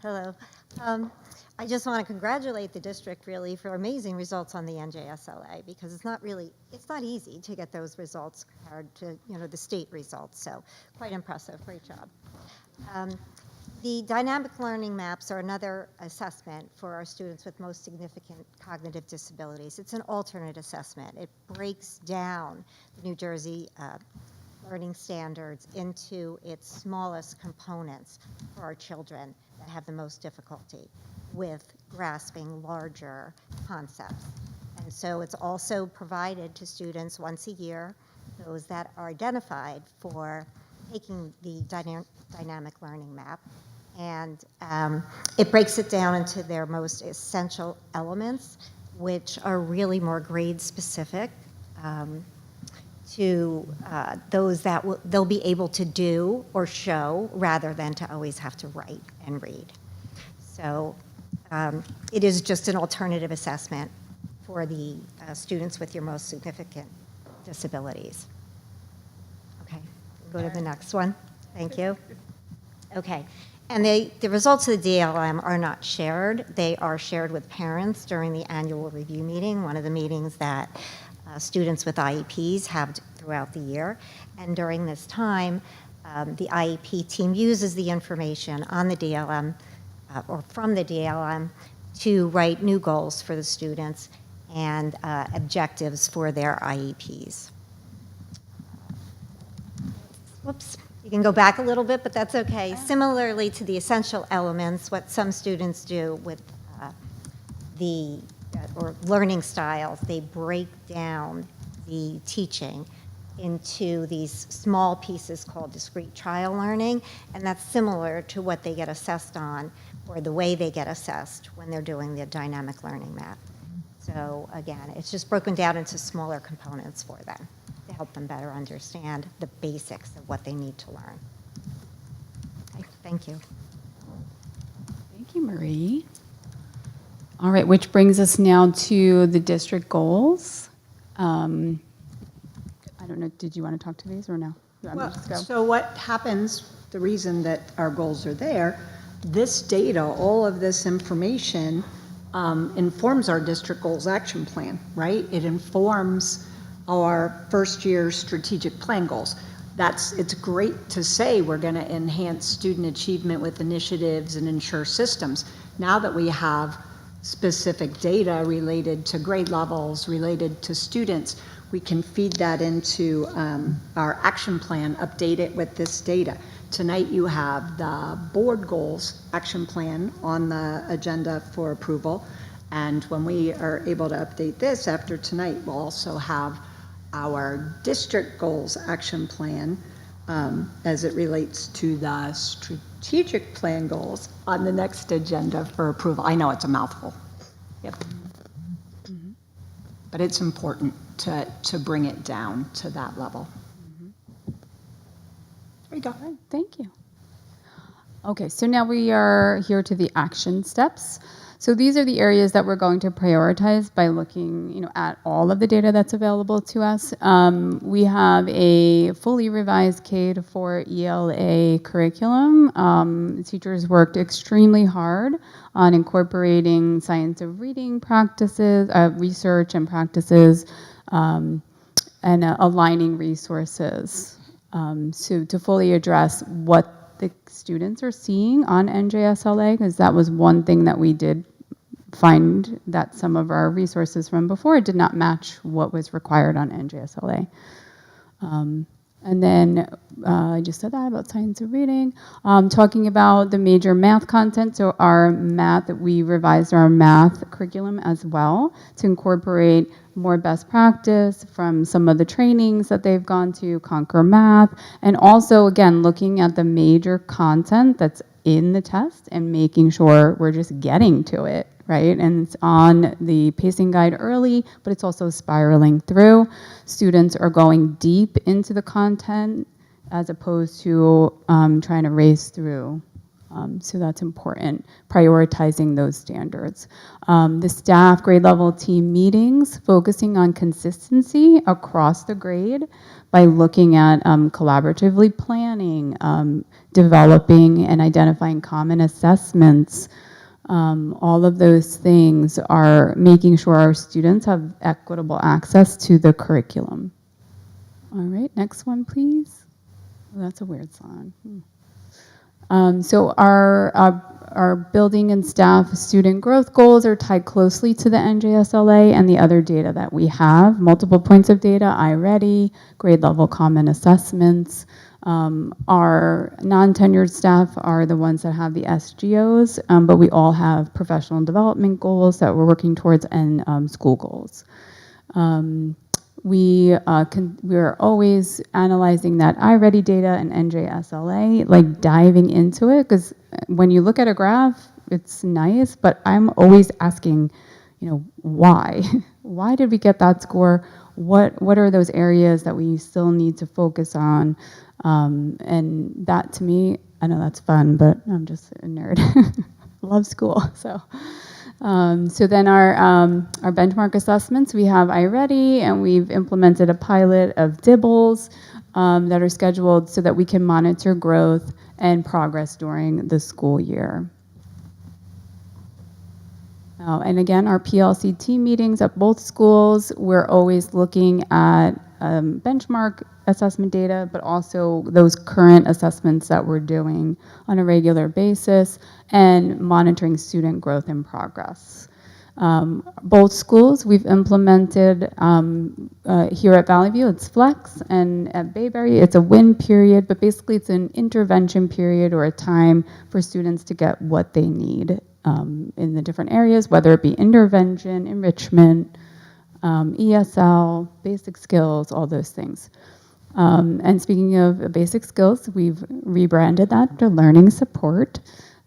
Speaker 9: Hello. I just want to congratulate the district really for amazing results on the NJSLA, because it's not easy to get those results compared to the state results. So quite impressive. Great job. The dynamic learning maps are another assessment for our students with most significant cognitive disabilities. It's an alternate assessment. It breaks down the New Jersey learning standards into its smallest components for our children that have the most difficulty with grasping larger concepts. And so it's also provided to students once a year, those that are identified for taking the dynamic learning map. And it breaks it down into their most essential elements, which are really more grade specific to those that they'll be able to do or show rather than to always have to write and read. So it is just an alternative assessment for the students with your most significant disabilities. Okay, go to the next one. Thank you. Okay, And the results of the DLM are not shared. They are shared with parents during the annual review meeting, one of the meetings that students with IEPs have throughout the year. And during this time, the IEP team uses the information on the DLM or from the DLM to write new goals for the students and objectives for their IEPs. Whoops. You can go back a little bit, but that's okay. Similarly to the essential elements, what some students do with or learning styles, they break down the teaching into these small pieces called discrete trial learning, and that's similar to what they get assessed on, or the way they get assessed when they're doing the dynamic learning map. So again, it's just broken down into smaller components for them to help them better understand the basics of what they need to learn. Okay, thank you.
Speaker 7: Thank you, Marie. All right, which brings us now to the district goals. I don't know, did you want to talk to these or no? You want me to just go?
Speaker 6: So what happens, the reason that our goals are there, this data, all of this information informs our district goals action plan, right? It informs our first year strategic plan goals. It's great to say we're going to enhance student achievement with initiatives and ensure systems. Now that we have specific data related to grade levels, related to students, we can feed that into our action plan, update it with this data. Tonight you have the board goals action plan on the agenda for approval. And when we are able to update this after tonight, we'll also have our district goals action plan as it relates to the strategic plan goals on the next agenda for approval. I know it's a mouthful. Yep. But it's important to bring it down to that level. There you go.
Speaker 7: All right, thank you. Okay, so now we are here to the action steps. So these are the areas that we're going to prioritize by looking, at all of the data that's available to us. We have a fully revised K-4 ELA curriculum. Teachers worked extremely hard on incorporating science of reading practices, research and practices, and aligning resources. So to fully address what the students are seeing on NJSLA, because that was one thing that we did find that some of our resources from before did not match what was required on NJSLA. And then I just said that about science of reading. Talking about the major math content, so our math, we revised our math curriculum as well to incorporate more best practice from some of the trainings that they've gone to, Conquer Math, and also, again, looking at the major content that's in the test and making sure we're just getting to it, right? And it's on the pacing guide early, but it's also spiraling through. Students are going deep into the content as opposed to trying to race through. So that's important, prioritizing those standards. The staff grade level team meetings, focusing on consistency across the grade by looking at collaboratively planning, developing and identifying common assessments. All of those things are making sure our students have equitable access to the curriculum. All right, next one, please. Oh, that's a weird slide. So our building and staff student growth goals are tied closely to the NJSLA and the other data that we have. Multiple points of data, iReady, grade level common assessments. Our non-tenured staff are the ones that have the SGOs, but we all have professional development goals that we're working towards and school goals. We are always analyzing that iReady data and NJSLA, like diving into it, because when you look at a graph, it's nice, but I'm always asking, why? Why did we get that score? What are those areas that we still need to focus on? And that, to me, I know that's fun, but I'm just a nerd. Love school, so. So then our benchmark assessments, we have iReady, and we've implemented a pilot of Dibbles. that are scheduled so that we can monitor growth and progress during the school year. And again, our PLCT meetings at both schools, we're always looking at benchmark assessment data, but also those current assessments that we're doing on a regular basis and monitoring student growth and progress. Both schools, we've implemented here at Valley View, it's flex, and at Bayberry, it's a win period, but basically it's an intervention period or a time for students to get what they need in the different areas, whether it be intervention, enrichment, ESL, basic skills, all those things. And speaking of basic skills, we've rebranded that to learning support.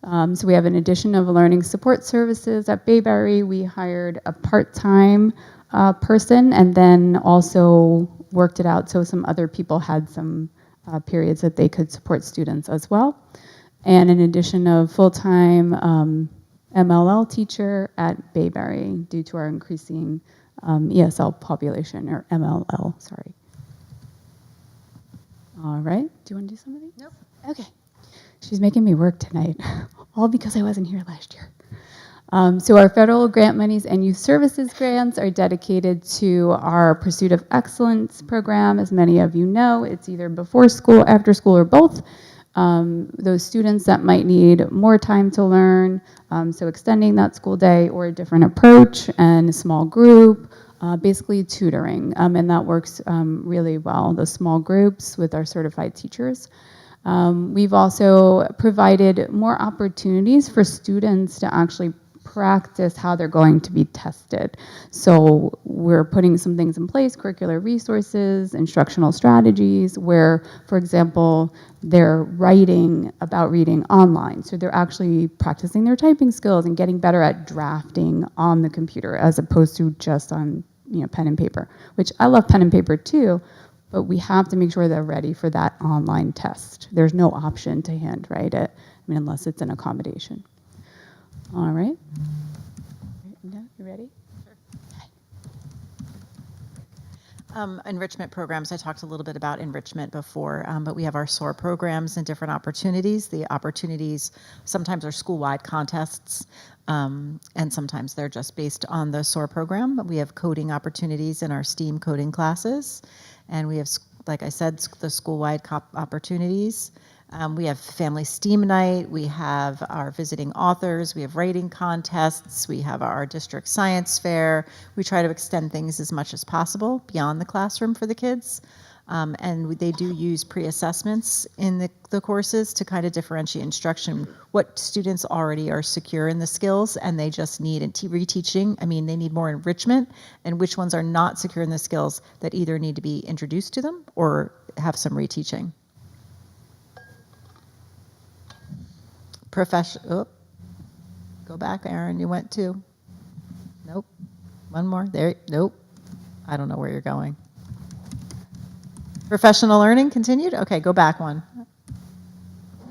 Speaker 7: So we have an addition of learning support services at Bayberry. We hired a part-time person and then also worked it out so some other people had some periods that they could support students as well. And an addition of full-time MLL teacher at Bayberry due to our increasing ESL population, or MLL, sorry. All right, do you want to do something?
Speaker 9: Nope.
Speaker 7: Okay. She's making me work tonight, all because I wasn't here last year. So our federal grant monies and youth services grants are dedicated to our Pursuit of Excellence program. As many of you know, it's either before school, after school, or both. Those students that might need more time to learn, so extending that school day or a different approach and a small group, basically tutoring, and that works really well, the small groups with our certified teachers. We've also provided more opportunities for students to actually practice how they're going to be tested. So we're putting some things in place, curricular resources, instructional strategies, where, for example, they're writing about reading online. So they're actually practicing their typing skills and getting better at drafting on the computer as opposed to just on pen and paper, which I love pen and paper too, but we have to make sure they're ready for that online test. There's no option to handwrite it, unless it's an accommodation. All right. No, you ready?
Speaker 8: Enrichment programs, I talked a little bit about enrichment before, but we have our SOAR programs and different opportunities. The opportunities sometimes are school-wide contests, and sometimes they're just based on the SOAR program. But we have coding opportunities in our STEAM coding classes, and we have, like I said, the school-wide opportunities. We have Family STEAM Night, we have our visiting authors, we have writing contests, we have our district science fair. We try to extend things as much as possible beyond the classroom for the kids. And they do use pre-assessments in the courses to kind of differentiate instruction, what students already are secure in the skills and they just need reteaching. They need more enrichment, and which ones are not secure in the skills that either need to be introduced to them or have some reteaching. Go back, Aaron, you went to. Nope. One more, there, nope. I don't know where you're going. Professional learning continued? Okay, go back one.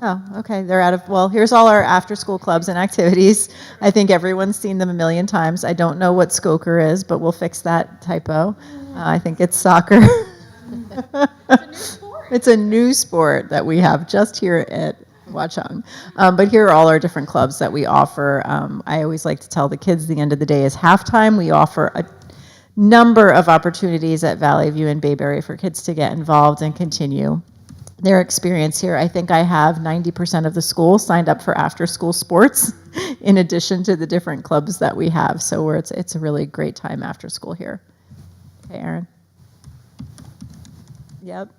Speaker 8: Oh, okay, they're out of, well, here's all our after-school clubs and activities. I think everyone's seen them a million times. I don't know what Skoker is, but we'll fix that typo. I think it's soccer. It's a new sport that we have just here at Watchung. But here are all our different clubs that we offer. I always like to tell the kids the end of the day is halftime. We offer a number of opportunities at Valley View and Bayberry for kids to get involved and continue their experience here. I think I have 90% of the school signed up for after-school sports in addition to the different clubs that we have. So it's a really great time after school here. Okay, Aaron. Yep.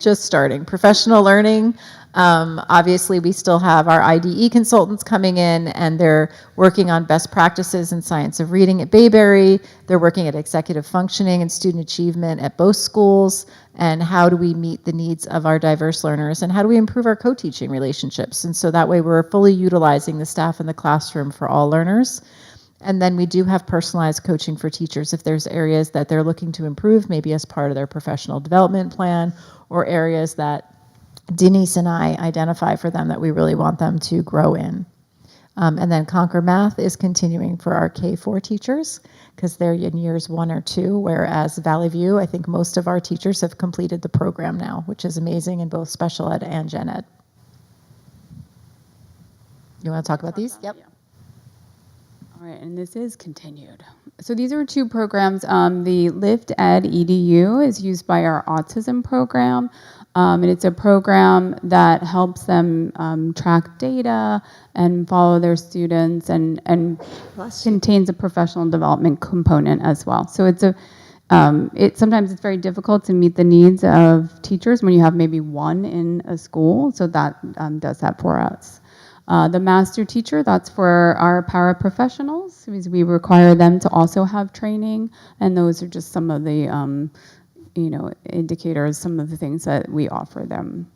Speaker 8: Just starting. Professional learning. Obviously, we still have our IDE consultants coming in, and they're working on best practices in science of reading at Bayberry. They're working at executive functioning and student achievement at both schools, and how do we meet the needs of our diverse learners, and how do we improve our co-teaching relationships. And so that way we're fully utilizing the staff in the classroom for all learners. And then we do have personalized coaching for teachers if there's areas that they're looking to improve, maybe as part of their professional development plan, or areas that Denise and I identify for them that we really want them to grow in. And then Conquer Math is continuing for our K-4 teachers because they're in years 1 or 2, whereas Valley View, I think most of our teachers have completed the program now, which is amazing in both special ed and gen ed. You want to talk about these? Yep.
Speaker 7: All right, and this is continued. So these are 2 programs. The Lift Ed EDU is used by our autism program, and it's a program that helps them track data and follow their students, and contains a professional development component as well. So it's sometimes it's very difficult to meet the needs of teachers when you have maybe 1 in a school. So that does that for us. The master teacher, that's for our paraprofessionals, because we require them to also have training, and those are just some of the, indicators, some of the things that we offer them.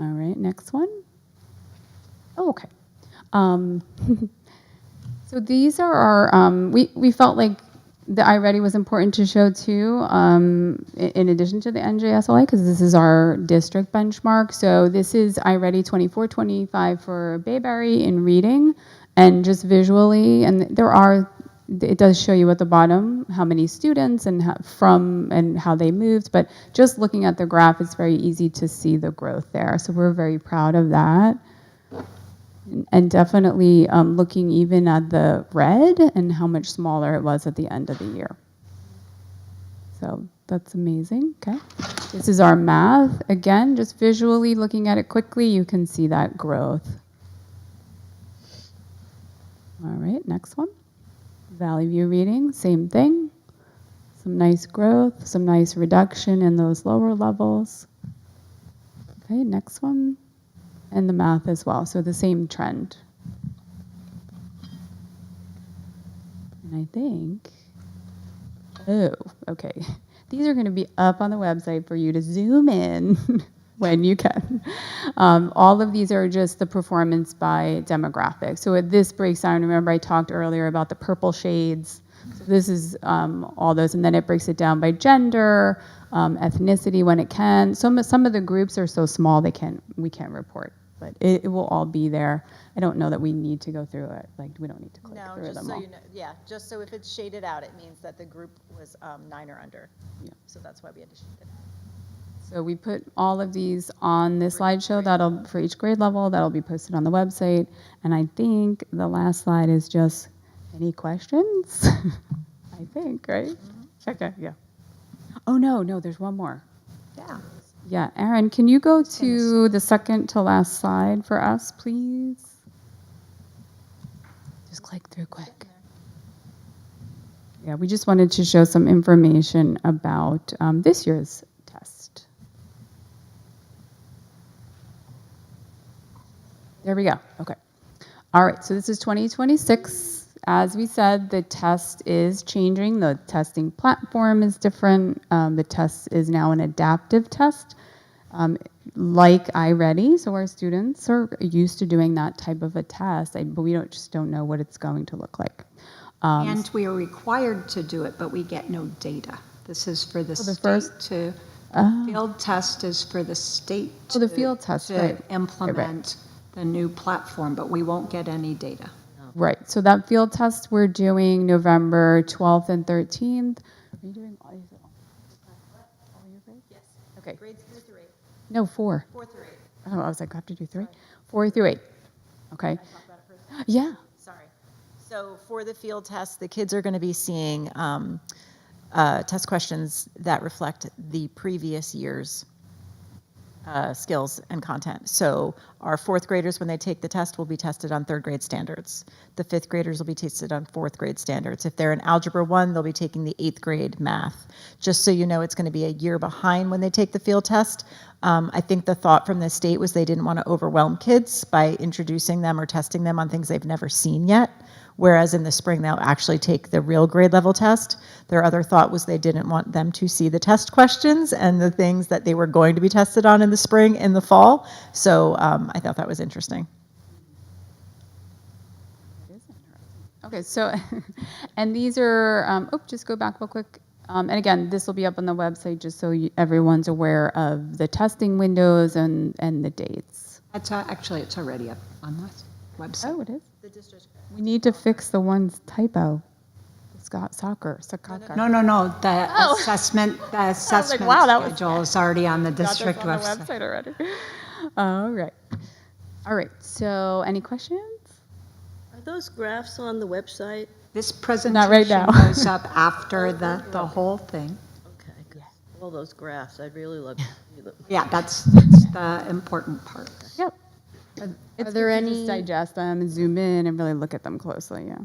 Speaker 7: All right, next one. Oh, okay. So these are our, we felt like the iReady was important to show too, in addition to the NJSLA, because this is our district benchmark. So this is iReady 24-25 for Bayberry in reading, and just visually, and it does show you at the bottom how many students and how they moved, but just looking at the graph, it's very easy to see the growth there. So we're very proud of that. And definitely looking even at the red and how much smaller it was at the end of the year. So that's amazing. Okay. This is our math. Again, just visually looking at it quickly, you can see that growth. All right, next one. Valley View reading, same thing. Some nice growth, some nice reduction in those lower levels. Okay, next one. And the math as well, so the same trend. And I think, okay. These are going to be up on the website for you to zoom in when you can. All of these are just the performance by demographic. So this breaks down, remember I talked earlier about the purple shades. So this is all those, and then it breaks it down by gender, ethnicity when it can. Some of the groups are so small we can't report, but it will all be there. I don't know that we need to go through it. Like we don't need to click through them all.
Speaker 8: Yeah, just so if it's shaded out, it means that the group was 9 or under. Yeah. So that's why we had to shade it out.
Speaker 7: So we put all of these on this slideshow for each grade level. That'll be posted on the website. And I think the last slide is just any questions? I think, right? Mm-hmm. Okay, yeah. Oh, no, there's one more.
Speaker 6: Yeah.
Speaker 7: Yeah, Erin, can you go to the second to last slide for us, please? Just click through quick. Yeah, we just wanted to show some information about this year's test. There we go. Okay. All right, so this is 2026. As we said, the test is changing. The testing platform is different. The test is now an adaptive test, like iReady. So our students are used to doing that type of a test, but we just don't know what it's going to look like.
Speaker 6: And we are required to do it, but we get no data. This is for the state field test is for the state
Speaker 7: the field test, right.
Speaker 6: implement the new platform, but we won't get any data.
Speaker 7: Right, so that field test we're doing November 12th and 13th. Are you doing all your grades?
Speaker 8: Yes.
Speaker 7: Okay.
Speaker 8: Grades 3 through 8.
Speaker 7: No, 4.
Speaker 8: 4 through 8.
Speaker 7: Oh, I was like, I have to do 3? 4 through 8. Okay.
Speaker 8: Can I talk about it first?
Speaker 7: Yeah.
Speaker 8: Sorry. So for the field test, the kids are going to be seeing test questions that reflect the previous year's skills and content. So our 4th graders, when they take the test, will be tested on 3rd grade standards. The 5th graders will be tested on 4th grade standards. If they're in Algebra 1, they'll be taking the 8th grade math. Just so you know, it's going to be a year behind when they take the field test. I think the thought from the state was they didn't want to overwhelm kids by introducing them or testing them on things they've never seen yet. Whereas in the spring, they'll actually take the real grade level test. Their other thought was they didn't want them to see the test questions and the things that they were going to be tested on in the spring and the fall. So I thought that was interesting.
Speaker 7: Okay, so, and these are, just go back real quick. And again, this will be up on the website just so everyone's aware of the testing windows and the dates.
Speaker 6: It's actually, it's already up on this. website.
Speaker 7: Oh, it is?
Speaker 8: The district.
Speaker 7: We need to fix the one's typo. Scott soccer.
Speaker 6: No, the assessment,
Speaker 7: wow, that was-
Speaker 6: schedule is already on the district
Speaker 7: on the
Speaker 6: website.
Speaker 7: website already. All right. All right. So, any questions?
Speaker 10: Are those graphs on the website?
Speaker 6: This
Speaker 7: right
Speaker 6: presentation
Speaker 7: now.
Speaker 6: goes up after the whole thing.
Speaker 10: Okay, 'cause all those graphs, I'd really love to see them.
Speaker 6: Yeah, that's the important part.
Speaker 7: Yep. It's
Speaker 2: there
Speaker 7: good to just
Speaker 2: any-
Speaker 7: digest them and zoom in and really look at them closely? Yeah.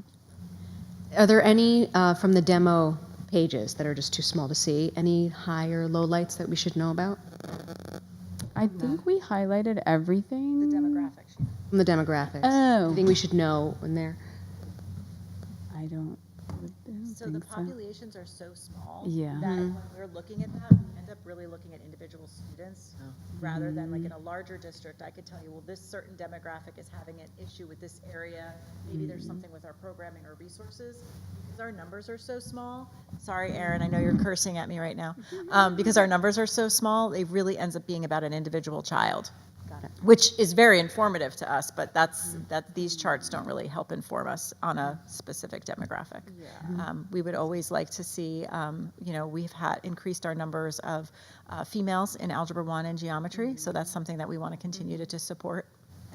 Speaker 2: Are there any from the demo pages that are just too small to see? Any high or low lights that we should know about
Speaker 7: I think we highlighted everything.
Speaker 8: The demographic sheet.
Speaker 2: from the demographics?
Speaker 7: Oh.
Speaker 2: Anything we should know in there?
Speaker 7: I don't
Speaker 8: So the
Speaker 7: think so.
Speaker 8: populations are so small
Speaker 7: Yeah.
Speaker 8: that when we're looking at that, we end up really looking at individual students rather than like in a larger district. I could tell you, well, this certain demographic is having an issue with this area. Maybe there's something with our programming or resources. Because our numbers are so small. Sorry, Erin, I know you're cursing at me right now. Because our numbers are so small, it really ends up being about an individual child.
Speaker 2: Got it.
Speaker 8: Which is very informative to us, but that these charts don't really help inform us on a specific demographic. We would always like to see, we've increased our numbers of females in Algebra 1 and geometry, so that's something that we want to continue to support,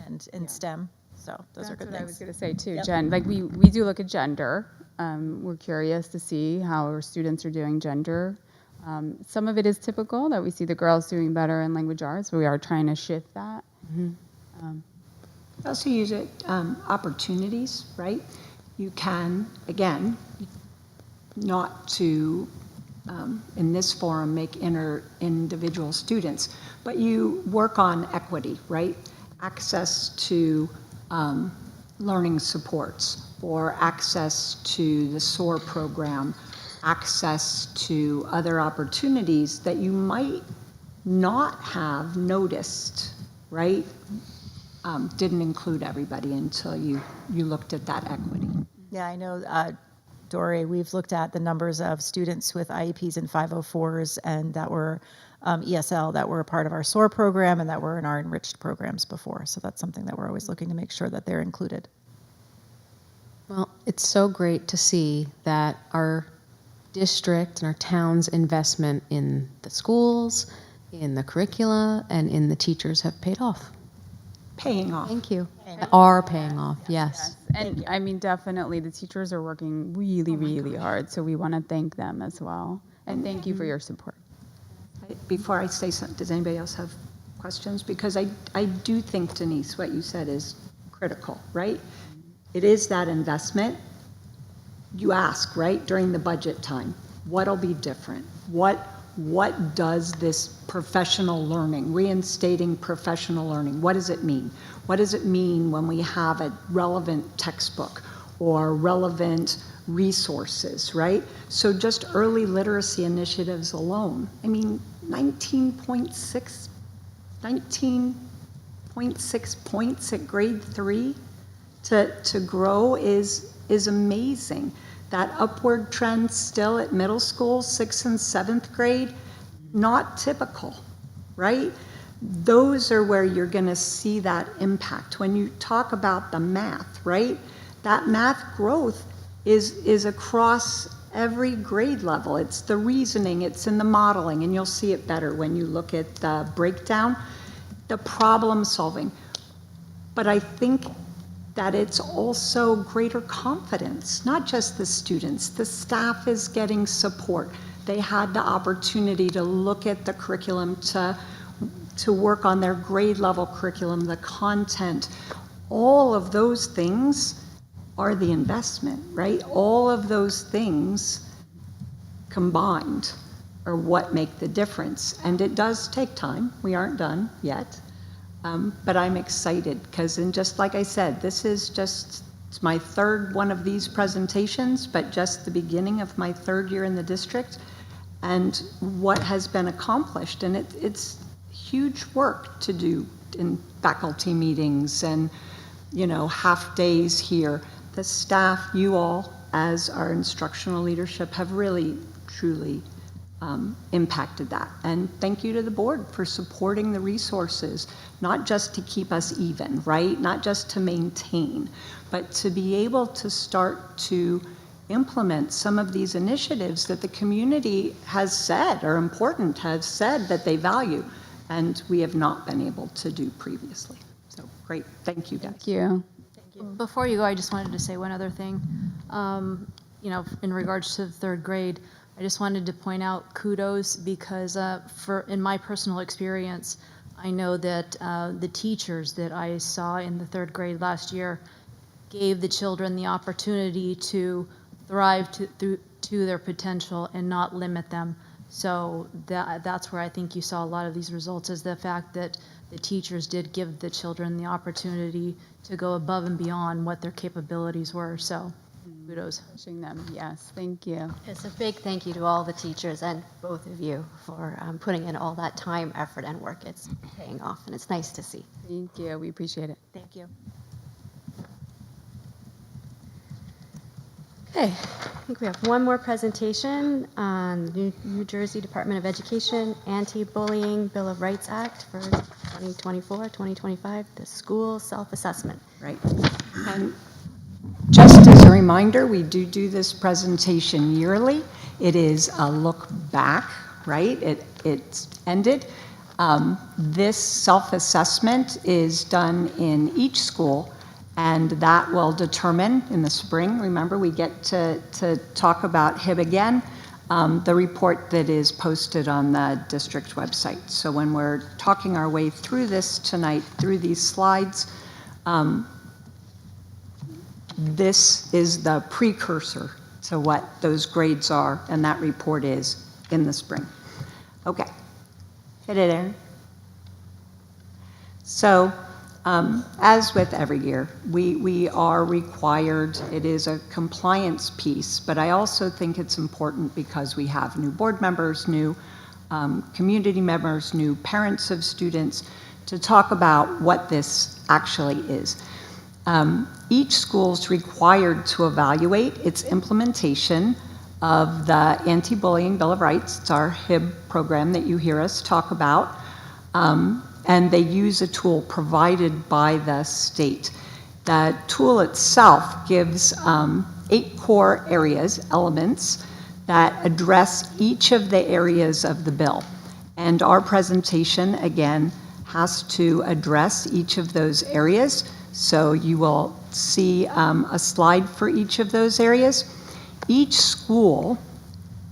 Speaker 8: and in STEM, so those are good
Speaker 7: That's what I was
Speaker 8: things.
Speaker 7: going to say too.
Speaker 8: Yep.
Speaker 7: Like we do look at gender. We're curious to see how our students are doing gender. Some of it is typical that we see the girls doing better in language arts, but we are trying to shift that.
Speaker 6: Also use it, opportunities, right? You can, again, not to, in this forum, make individual students, but you work on equity, right? Access to learning supports, or access to the SOAR program, access to other opportunities that you might not have noticed, right? Didn't include everybody until you looked at that equity.
Speaker 8: Yeah, I know, Dory, we've looked at the numbers of students with IEPs and 504s and that were ESL, that were a part of our SOAR program and that were in our enriched programs before. So that's something that we're always looking to make sure that they're included.
Speaker 2: Well, it's so great to see that our district and our town's investment in the schools, in the curricula, and in the teachers have paid off.
Speaker 6: Paying off.
Speaker 2: Thank you. Are paying off, yes.
Speaker 7: And I mean, definitely the teachers are working really, really hard. So we want to thank them as well. And thank you for your support.
Speaker 6: Before I say something, does anybody else have questions? Because I do think, Denise, what you said is critical, right? It is that investment. You ask, right, during the budget time, what'll be different? What does this professional learning, reinstating professional learning, what does it mean? What does it mean when we have a relevant textbook or relevant resources, right? So just early literacy initiatives alone, I mean, 19.6 points at grade 3 to grow is amazing. That upward trend still at middle school, 6th and 7th grade, not typical, right? Those are where you're going to see that impact. When you talk about the math, right? That math growth is across every grade level. It's the reasoning, it's in the modeling, and you'll see it better when you look at the breakdown, the problem solving. But I think that it's also greater confidence, not just the students. The staff is getting support. They had the opportunity to look at the curriculum, to work on their grade level curriculum, the content. All of those things are the investment, right? All of those things combined are what make the difference. And it does take time. We aren't done yet. But I'm excited because, and just like I said, this is just, it's my third one of these presentations, but just the beginning of my third year in the district and what has been accomplished. And it's huge work to do in faculty meetings and, half days here. The staff, you all, as our instructional leadership, have really, truly impacted that. And thank you to the board for supporting the resources, not just to keep us even, right? Not just to maintain, but to be able to start to implement some of these initiatives that the community has said are important, has said that they value, and we have not been able to do previously. So great, thank you guys.
Speaker 7: Thank you.
Speaker 11: Before you go, I just wanted to say one other thing. You know, in regards to the third grade, I just wanted to point out kudos because in my personal experience, I know that the teachers that I saw in the third grade last year gave the children the opportunity to thrive to their potential and not limit them. So that's where I think you saw a lot of these results, is the fact that the teachers did give the children the opportunity to go above and beyond what their capabilities were. So kudos.
Speaker 7: Pushing them, yes, thank you.
Speaker 1: It's a big thank you to all the teachers and both of you for putting in all that time, effort, and work. It's paying off, and it's nice to see.
Speaker 7: Thank you, we appreciate it.
Speaker 8: Thank you.
Speaker 1: Okay, I think we have one more presentation on the New Jersey Department of Education Anti-Bullying Bill of Rights Act for 2024-2025, the school self-assessment.
Speaker 6: Right. And just as a reminder, we do this presentation yearly. It is a look back, right? It's ended. This self-assessment is done in each school, and that will determine in the spring. Remember, we get to talk about HIB again, the report that is posted on the district website. So when we're talking our way through this tonight, through these slides, this is the precursor to what those grades are, and that report is in the spring. Okay, hit it, Erin. So, as with every year, we are required, it is a compliance piece, but I also think it's important because we have new board members, new community members, new parents of students, to talk about what this actually is. Each school is required to evaluate its implementation of the Anti-Bullying Bill of Rights. It's our HIB program that you hear us talk about. And they use a tool provided by the state. The tool itself gives 8 core areas, elements, that address each of the areas of the bill. And our presentation, again, has to address each of those areas. So you will see a slide for each of those areas. Each school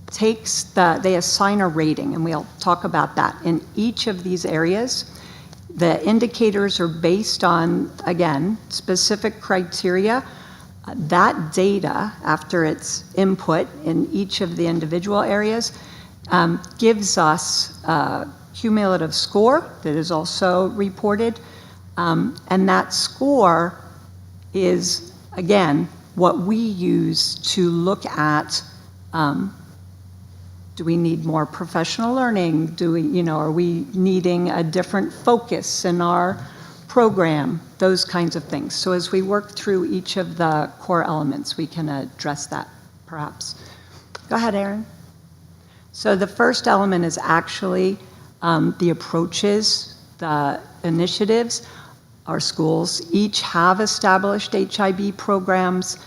Speaker 6: takes they assign a rating, and we'll talk about that. In each of these areas, the indicators are based on, again, specific criteria. That data, after it's input in each of the individual areas, gives us a cumulative score that is also reported. And that score is, again, what we use to look at, do we need more professional learning? Do we, are we needing a different focus in our program? Those kinds of things. So as we work through each of the core elements, we can address that, perhaps. Go ahead, Erin. So the first element is actually the approaches, the initiatives. Our schools each have established HIB programs.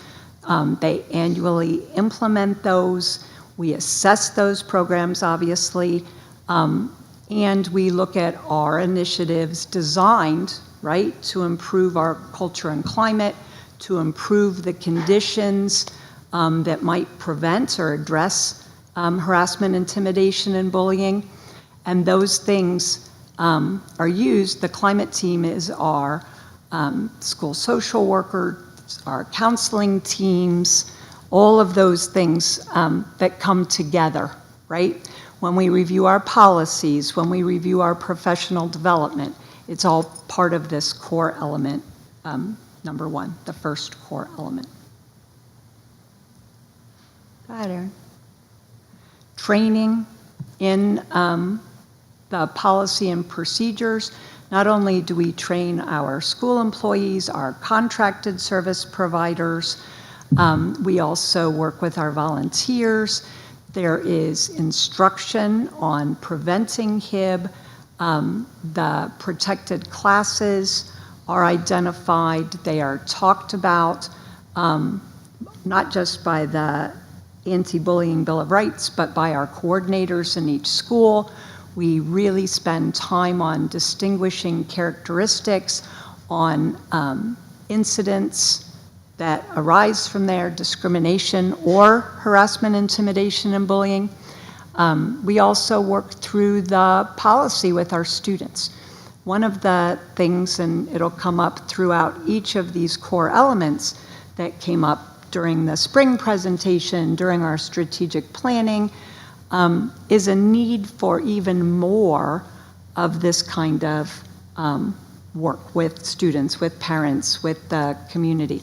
Speaker 6: They annually implement those. We assess those programs, obviously, and we look at our initiatives designed, right, to improve our culture and climate, to improve the conditions that might prevent or address harassment, intimidation, and bullying. And those things are used. The climate team is our school social workers, our counseling teams, all of those things that come together, right? When we review our policies, when we review our professional development, it's all part of this core element, number 1, the first core element. Go ahead, Erin. Training in the policy and procedures. Not only do we train our school employees, our contracted service providers, we also work with our volunteers There is instruction on preventing HIB. The protected classes are identified. They are talked about, not just by the Anti-Bullying Bill of Rights, but by our coordinators in each school. We really spend time on distinguishing characteristics, on incidents that arise from there, discrimination or harassment, intimidation, and bullying. We also work through the policy with our students. One of the things, and it'll come up throughout each of these core elements that came up during the spring presentation, during our strategic planning, is a need for even more of this kind of work with students, with parents, with the community.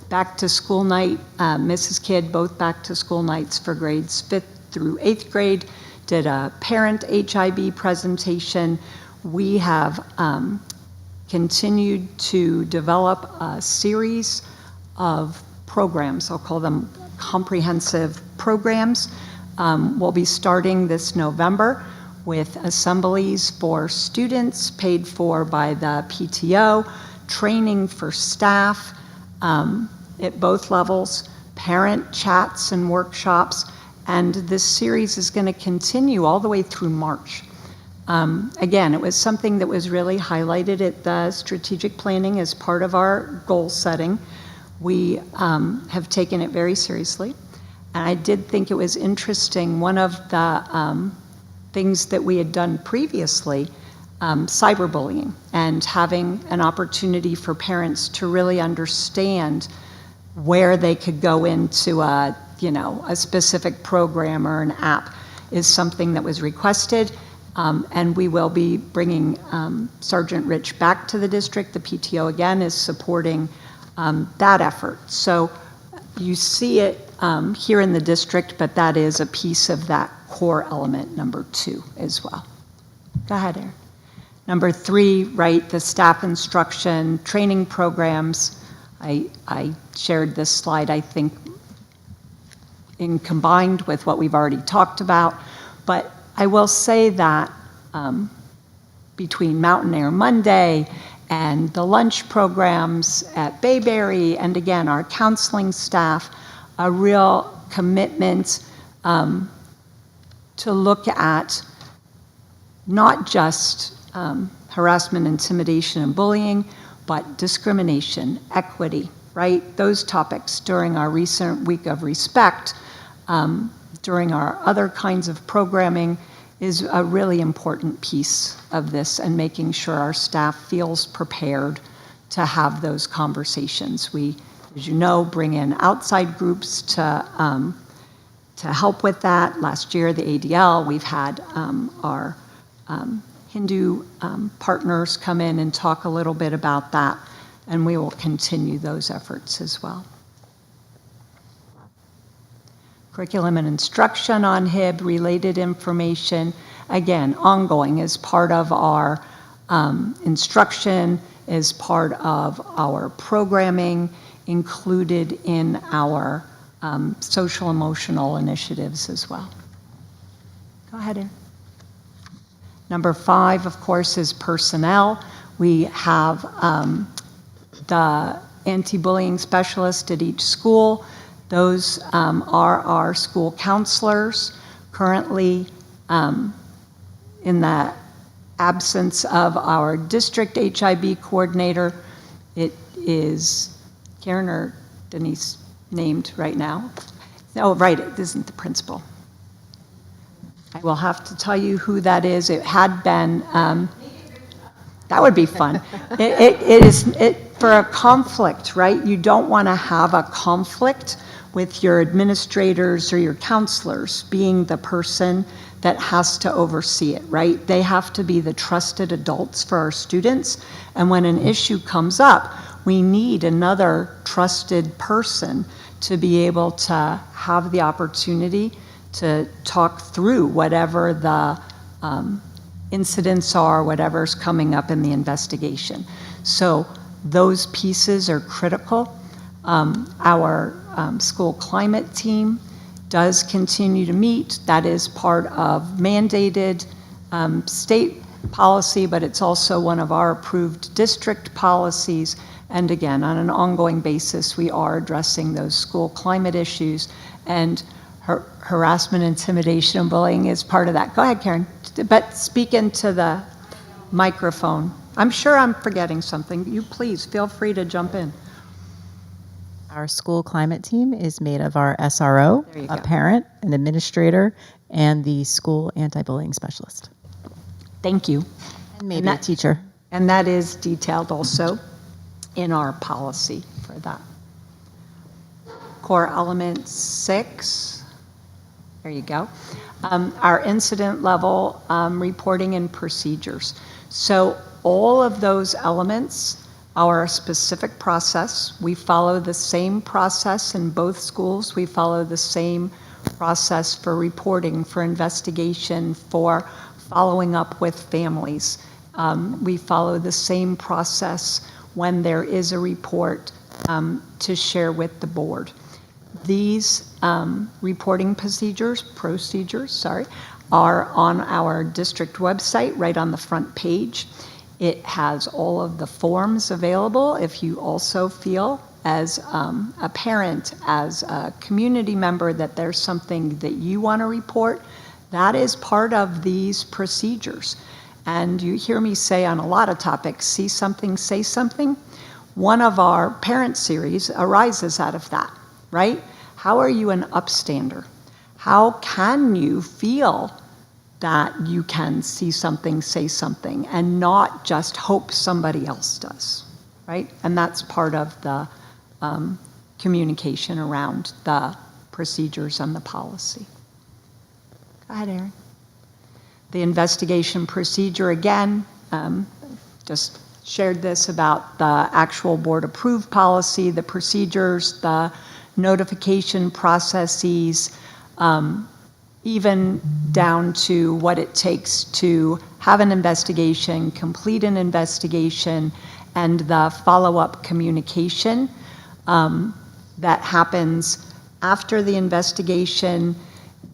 Speaker 6: Back to school night, Mrs. Kidd, both back to school nights for grades 5th through 8th grade, did a parent HIB presentation. We have continued to develop a series of programs. I'll call them comprehensive programs. We'll be starting this November with assemblies for students paid for by the PTO, training for staff at both levels, parent chats and workshops, and this series is going to continue all the way through March. Again, it was something that was really highlighted at the strategic planning as part of our goal setting. We have taken it very seriously. And I did think it was interesting, one of the things that we had done previously, cyberbullying, and having an opportunity for parents to really understand where they could go into a specific program or an app is something that was requested. And we will be bringing Sergeant Rich back to the district. The PTO, again, is supporting that effort. So you see it here in the district, but that is a piece of that core element, number 2, as well. Go ahead, Erin. Number 3, right, the staff instruction, training programs. I shared this slide, I think, in combined with what we've already talked about. But I will say that between Mountain Air Monday and the lunch programs at Bayberry, and again, our counseling staff, a real commitment to look at not just harassment, intimidation, and bullying, but discrimination, equity, right? Those topics during our recent Week of Respect, during our other kinds of programming, is a really important piece of this, and making sure our staff feels prepared to have those conversations. We, as you know, bring in outside groups to help with that. Last year, the ADL, we've had our Hindu partners come in and talk a little bit about that, and we will continue those efforts as well. Curriculum and instruction on HIB, related information, again, ongoing as part of our instruction, as part of our programming, included in our social emotional initiatives as well. Go ahead, Erin. Number 5, of course, is personnel. We have the anti-bullying specialist at each school. Those are our school counselors. Currently, in the absence of our district HIB coordinator, it is Karen or Denise named right now. Oh, right, it isn't the principal. I will have to tell you who that is. It had been, that would be fun. It is for a conflict, right? You don't want to have a conflict with your administrators or your counselors being the person that has to oversee it, right? They have to be the trusted adults for our students. And when an issue comes up, we need another trusted person to be able to have the opportunity to talk through whatever the incidents are, whatever's coming up in the investigation. So those pieces are critical. Our school climate team does continue to meet. That is part of mandated state policy, but it's also one of our approved district policies. And again, on an ongoing basis, we are addressing those school climate issues, and harassment, intimidation, and bullying is part of that. Go ahead, Karen, but speak into the microphone. I'm sure I'm forgetting something. You please feel free to jump in.
Speaker 8: Our school climate team is made of our SRO,
Speaker 6: There you
Speaker 8: a
Speaker 6: go.
Speaker 8: parent, an administrator, and the school anti-bullying specialist,
Speaker 6: Thank you.
Speaker 8: and maybe a teacher.
Speaker 6: And that is detailed also in our policy for that. Core element 6, there you go. Our incident level reporting and procedures. So all of those elements are a specific process. We follow the same process in both schools. We follow the same process for reporting, for investigation, for following up with families. We follow the same process when there is a report to share with the board. These reporting procedures, are on our district website, right on the front page. It has all of the forms available. If you also feel as a parent, as a community member, that there's something that you want to report, that is part of these procedures. And you hear me say on a lot of topics, see something, say something. One of our parent series arises out of that, right? How are you an upstander? How can you feel that you can see something, say something, and not just hope somebody else does, right? And that's part of the communication around the procedures and the policy. Go ahead, Erin. The investigation procedure, again, just shared this about the actual board-approved policy, the procedures, the notification processes, even down to what it takes to have an investigation, complete an investigation, and the follow-up communication that happens after the investigation,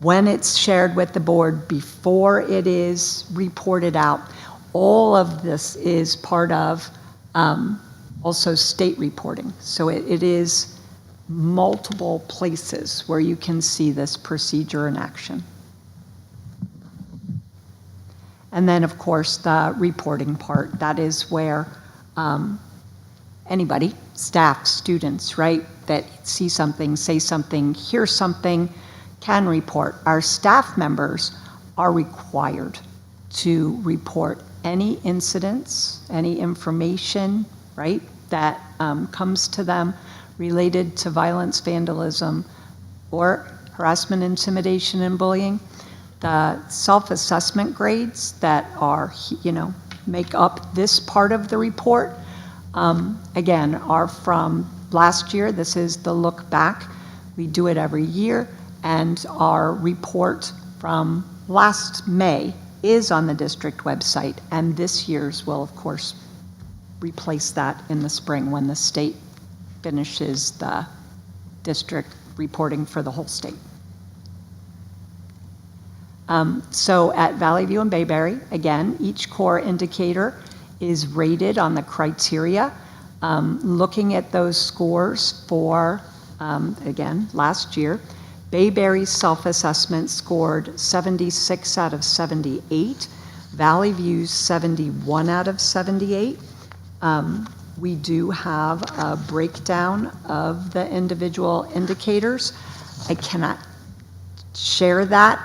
Speaker 6: when it's shared with the board, before it is reported out. All of this is part of also state reporting. So it is multiple places where you can see this procedure in action. And then, of course, the reporting part. That is where anybody, staff, students, right, that see something, say something, hear something, can report. Our staff members are required to report any incidents, any information, right, that comes to them related to violence, vandalism, or harassment, intimidation, and bullying. The self-assessment grades that are, make up this part of the report, again, are from last year. This is the look back. We do it every year, and our report from last May is on the district website, and this year's will, of course, replace that in the spring when the state finishes the district reporting for the whole state. So at Valley View and Bayberry, again, each core indicator is rated on the criteria, looking at those scores for, again, last year. Bayberry's self-assessment scored 76 out of 78. Valley View's 71 out of 78. We do have a breakdown of the individual indicators. I cannot share that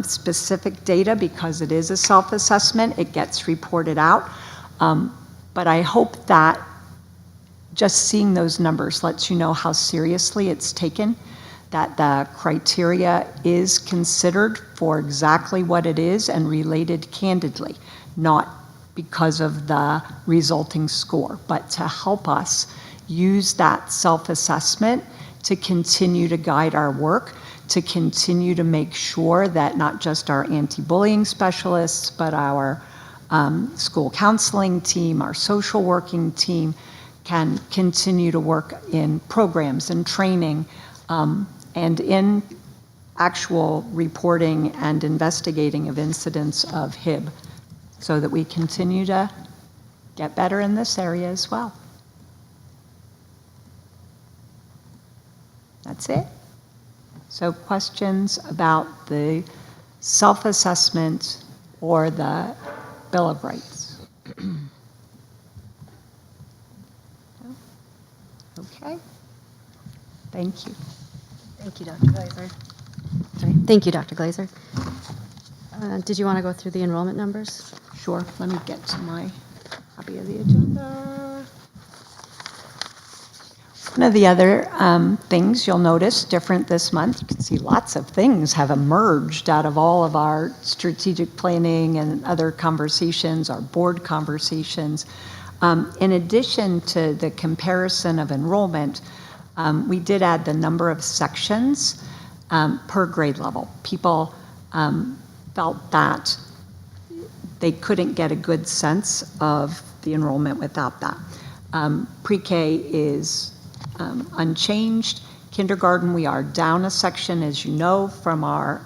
Speaker 6: specific data because it is a self-assessment. It gets reported out. But I hope that just seeing those numbers lets you know how seriously it's taken, that the criteria is considered for exactly what it is and related candidly, not because of the resulting score, but to help us use that self-assessment to continue to guide our work, to continue to make sure that not just our anti-bullying specialists, but our school counseling team, our social working team can continue to work in programs and training and in actual reporting and investigating of incidents of HIB so that we continue to get better in this area as well. That's it. So questions about the self-assessment or the Bill of Rights? Okay. Thank you.
Speaker 1: Thank you, Dr. Glazer. Sorry. Thank you, Dr. Glazer. Did you want to go through the enrollment numbers?
Speaker 6: Sure. Let me get to my copy of the agenda. One of the other things you'll notice different this month, you can see lots of things have emerged out of all of our strategic planning and other conversations, our board conversations. In addition to the comparison of enrollment, we did add the number of sections per grade level. People felt that they couldn't get a good sense of the enrollment without that. Pre-K is unchanged. Kindergarten, we are down a section, as you know, from our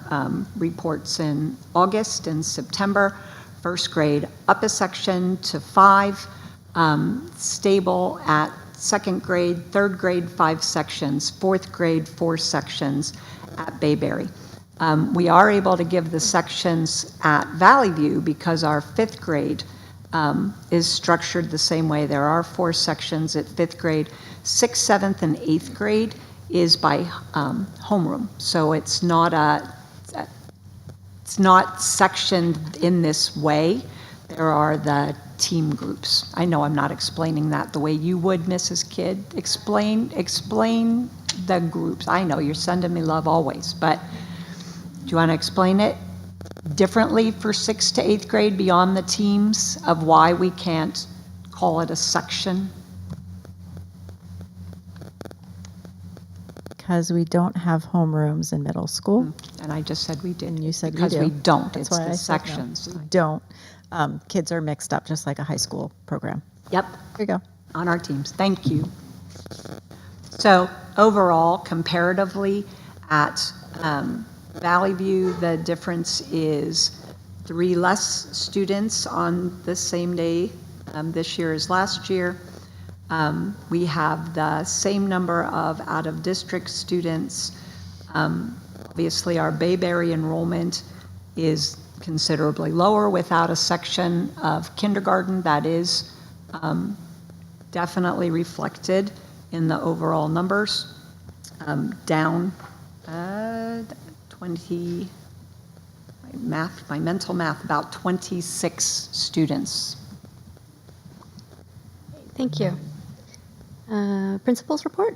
Speaker 6: reports in August and September. First grade, up a section to 5, stable at second grade, third grade, 5 sections, fourth grade, 4 sections at Bayberry. We are able to give the sections at Valley View because our 5th grade is structured the same way. There are 4 sections at 5th grade. 6th, 7th, and 8th grade is by homeroom. So it's not sectioned in this way. There are the team groups. I know I'm not explaining that the way you would, Mrs. Kidd. Explain the groups. I know you're sending me love always, but do you want to explain it differently for 6th to 8th grade beyond the teams of why we can't call it a section?
Speaker 8: Because we don't have homerooms in middle school.
Speaker 6: And I just said we did.
Speaker 8: And you said we
Speaker 6: because
Speaker 8: do.
Speaker 6: we don't.
Speaker 8: That's
Speaker 6: It's
Speaker 8: why
Speaker 6: the
Speaker 8: I said no.
Speaker 6: sections.
Speaker 8: We don't. Kids are mixed up just like a high school program.
Speaker 6: Yep.
Speaker 8: There you go.
Speaker 6: On our teams. Thank you. So overall, comparatively, at Valley View, the difference is 3 less students on the same day this year as last year. We have the same number of out-of-district students. Obviously, our Bayberry enrollment is considerably lower without a section of kindergarten. That is definitely reflected in the overall numbers. Down 20, my mental math, about 26 students.
Speaker 1: Thank you. Principal's report?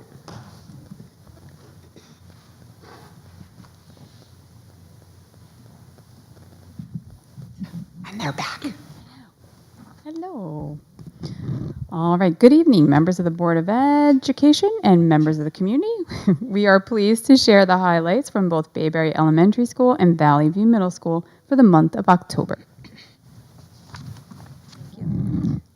Speaker 6: And they're back.
Speaker 7: Hello. All right, good evening, members of the Board of Education and members of the community. We are pleased to share the highlights from both Bayberry Elementary School and Valley View Middle School for the month of October.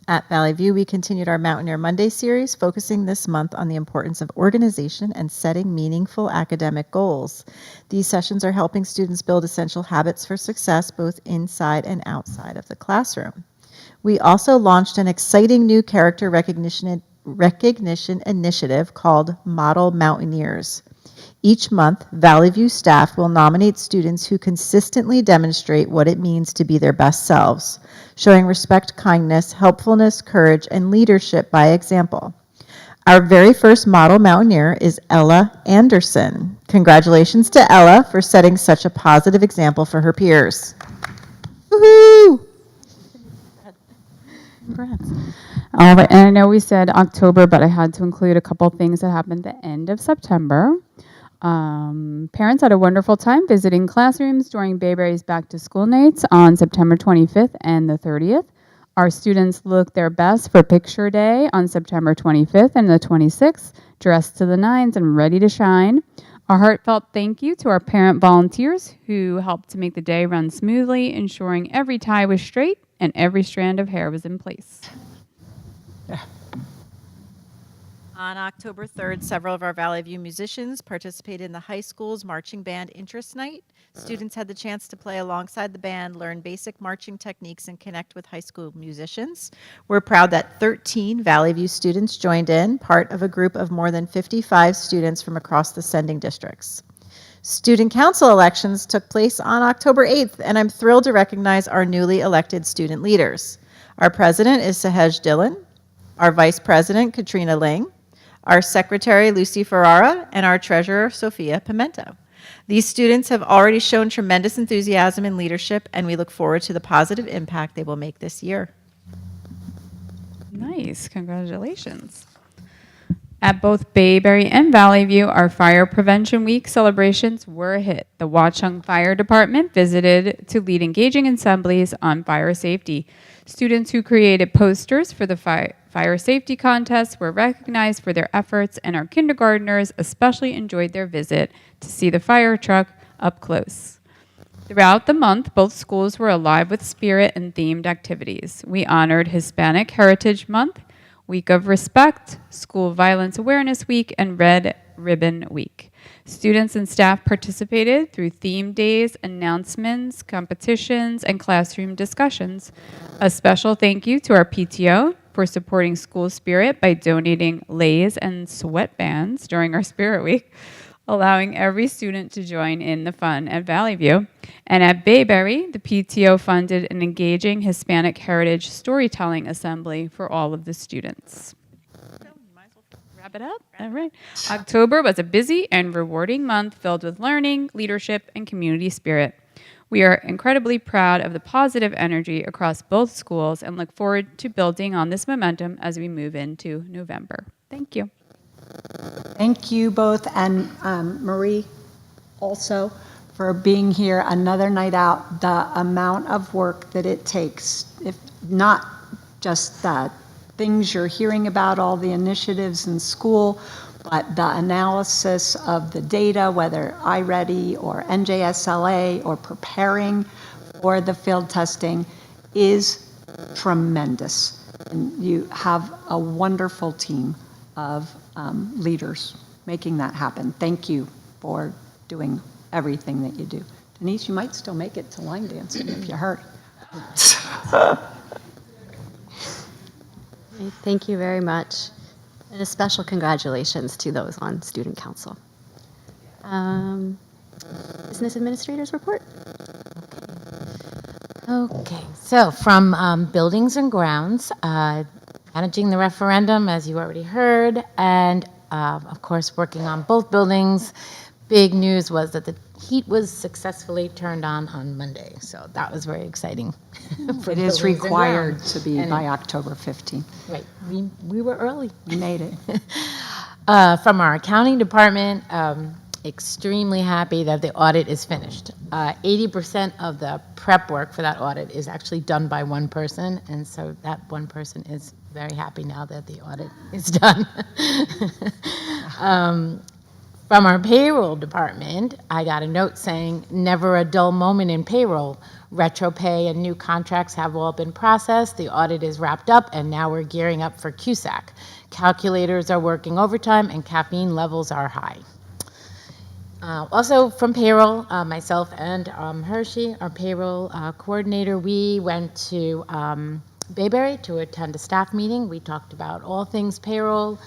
Speaker 8: At Valley View, we continued our Mountaineer Monday series, focusing this month on the importance of organization and setting meaningful academic goals. These sessions are helping students build essential habits for success both inside and outside of the classroom. We also launched an exciting new character recognition initiative called Model Mountaineers. Each month, Valley View staff will nominate students who consistently demonstrate what it means to be their best selves, showing respect, kindness, helpfulness, courage, and leadership by example. Our very first model mountaineer is Ella Anderson. Congratulations to Ella for setting such a positive example for her peers. Woohoo!
Speaker 7: Congrats. All right, and I know we said October, but I had to include a couple things that happened at the end of September. Parents had a wonderful time visiting classrooms during Bayberry's Back to School nights on September 25th and the 30th. Our students looked their best for Picture Day on September 25th and the 26th, dressed to the nines and ready to shine. A heartfelt thank you to our parent volunteers who helped to make the day run smoothly, ensuring every tie was straight and every strand of hair was in place.
Speaker 8: On October 3rd, several of our Valley View musicians participated in the high school's marching band interest night. Students had the chance to play alongside the band, learn basic marching techniques, and connect with high school musicians. We're proud that 13 Valley View students joined in, part of a group of more than 55 students from across the sending districts. Student council elections took place on October 8th, and I'm thrilled to recognize our newly elected student leaders. Our president is Sahej Dillon, our vice president, Katrina Ling, our secretary, Lucy Ferrara, and our treasurer, Sophia Pimento. These students have already shown tremendous enthusiasm and leadership, and we look forward to the positive impact they will make this year.
Speaker 7: Nice, congratulations. At both Bayberry and Valley View, our Fire Prevention Week celebrations were a hit. The Watchung Fire Department visited to lead engaging assemblies on fire safety. Students who created posters for the fire safety contest were recognized for their efforts, and our kindergartners especially enjoyed their visit to see the fire truck up close. Throughout the month, both schools were alive with spirit and themed activities. We honored Hispanic Heritage Month, Week of Respect, School Violence Awareness Week, and Red Ribbon Week. Students and staff participated through theme days, announcements, competitions, and classroom discussions. A special thank you to our PTO for supporting school spirit by donating leis and sweatbands during our Spirit Week, allowing every student to join in the fun at Valley View. And at Bayberry, the PTO funded an engaging Hispanic heritage storytelling assembly for all of the students. So you might as well wrap it up. All right. October was a busy and rewarding month filled with learning, leadership, and community spirit. We are incredibly proud of the positive energy across both schools and look forward to building on this momentum as we move into November. Thank you.
Speaker 6: Thank you both, and Marie also, for being here another night out. The amount of work that it takes, if not just the things you're hearing about, all the initiatives in school, but the analysis of the data, whether iReady or NJSLA or preparing for the field testing, is tremendous. And you have a wonderful team of leaders making that happen. Thank you for doing everything that you do. Denise, you might still make it to line dancing if you hurry.
Speaker 1: Thank you very much. And a special congratulations to those on Student Council. Business Administrator's Report.
Speaker 3: Okay, so from Buildings and Grounds, managing the referendum, as you already heard, and of course working on both buildings. Big news was that the heat was successfully turned on Monday, so that was very exciting.
Speaker 6: It is required to be by October 15th.
Speaker 3: Right, we were early.
Speaker 6: We made it.
Speaker 3: From our accounting department, extremely happy that the audit is finished. 80% of the prep work for that audit is actually done by one person, and so that one person is very happy now that the audit is done. From our payroll department, I got a note saying, never a dull moment in payroll. Retro pay and new contracts have all been processed. The audit is wrapped up, and now we're gearing up for CUSAC. Calculators are working overtime, and caffeine levels are high. Also from payroll, myself and Hershey, our payroll coordinator, we went to Bayberry to attend a staff meeting. We talked about all things payroll.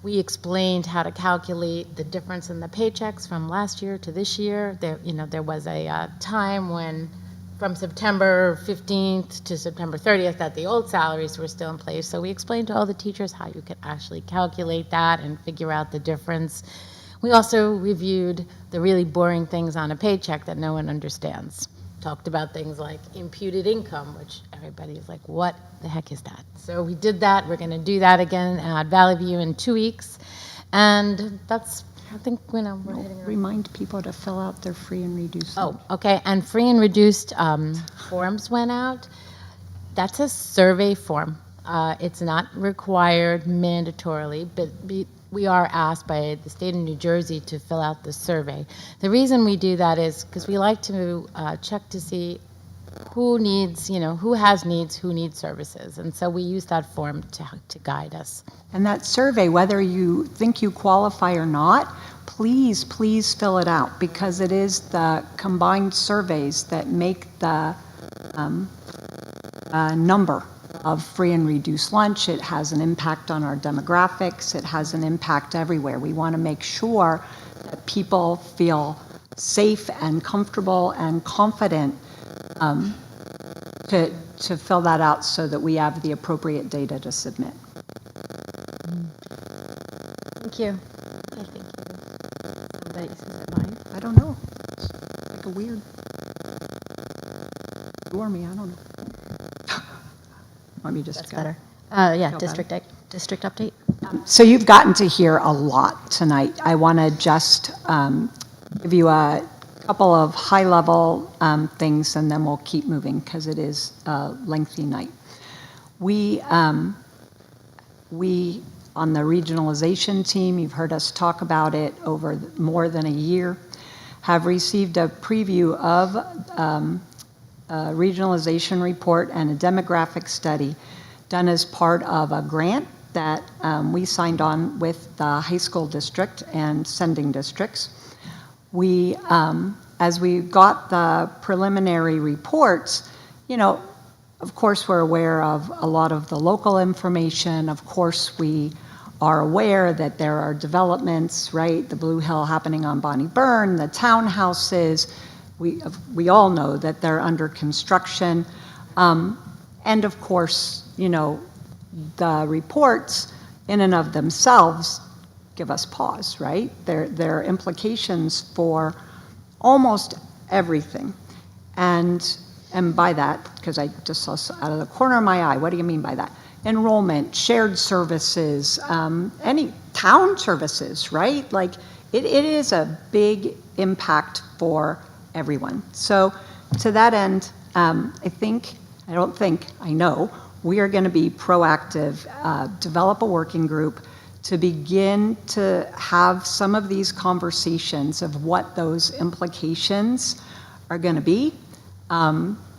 Speaker 3: We explained how to calculate the difference in the paychecks from last year to this year. There was a time when from September 15th to September 30th that the old salaries were still in place. So we explained to all the teachers how you could actually calculate that and figure out the difference. We also reviewed the really boring things on a paycheck that no one understands. Talked about things like imputed income, which everybody is like, what the heck is that? So we did that. We're going to do that again at Valley View in 2 weeks. And that's, I think, we're hitting around.
Speaker 6: Remind people to fill out their free and reduced.
Speaker 3: Oh, okay. And free and reduced forms went out. That's a survey form. It's not required mandatorily, but we are asked by the state of New Jersey to fill out the survey. The reason we do that is because we like to check to see who needs, who has needs, who needs services. And so we use that form to guide us.
Speaker 6: And that survey, whether you think you qualify or not, please, please fill it out, because it is the combined surveys that make the number of free and reduced lunch. It has an impact on our demographics. It has an impact everywhere. We want to make sure that people feel safe and comfortable and confident to fill that out so that we have the appropriate data to submit.
Speaker 1: Thank you.
Speaker 6: I don't know. It's like a weird. Ignore me. I don't know. Let me just.
Speaker 1: That's
Speaker 6: go.
Speaker 1: better. Yeah,
Speaker 6: Feel
Speaker 1: district update.
Speaker 6: So you've gotten to hear a lot tonight. I want to just give you a couple of high-level things, and then we'll keep moving because it is a lengthy night. We on the regionalization team, you've heard us talk about it over more than a year, have received a preview of a regionalization report and a demographic study done as part of a grant that we signed on with the high school district and sending districts. We, as we got the preliminary reports, of course we're aware of a lot of the local information. Of course we are aware that there are developments, right? The Blue Hill happening on Bonnie Byrne, the townhouses. We all know that they're under construction. And of course, the reports in and of themselves give us pause, right? There are implications for almost everything. And by that, because I just saw out of the corner of my eye, what do you mean by that? Enrollment, shared services, any town services, right? Like it is a big impact for everyone. So to that end, I know, we are going to be proactive, develop a working group to begin to have some of these conversations of what those implications are going to be,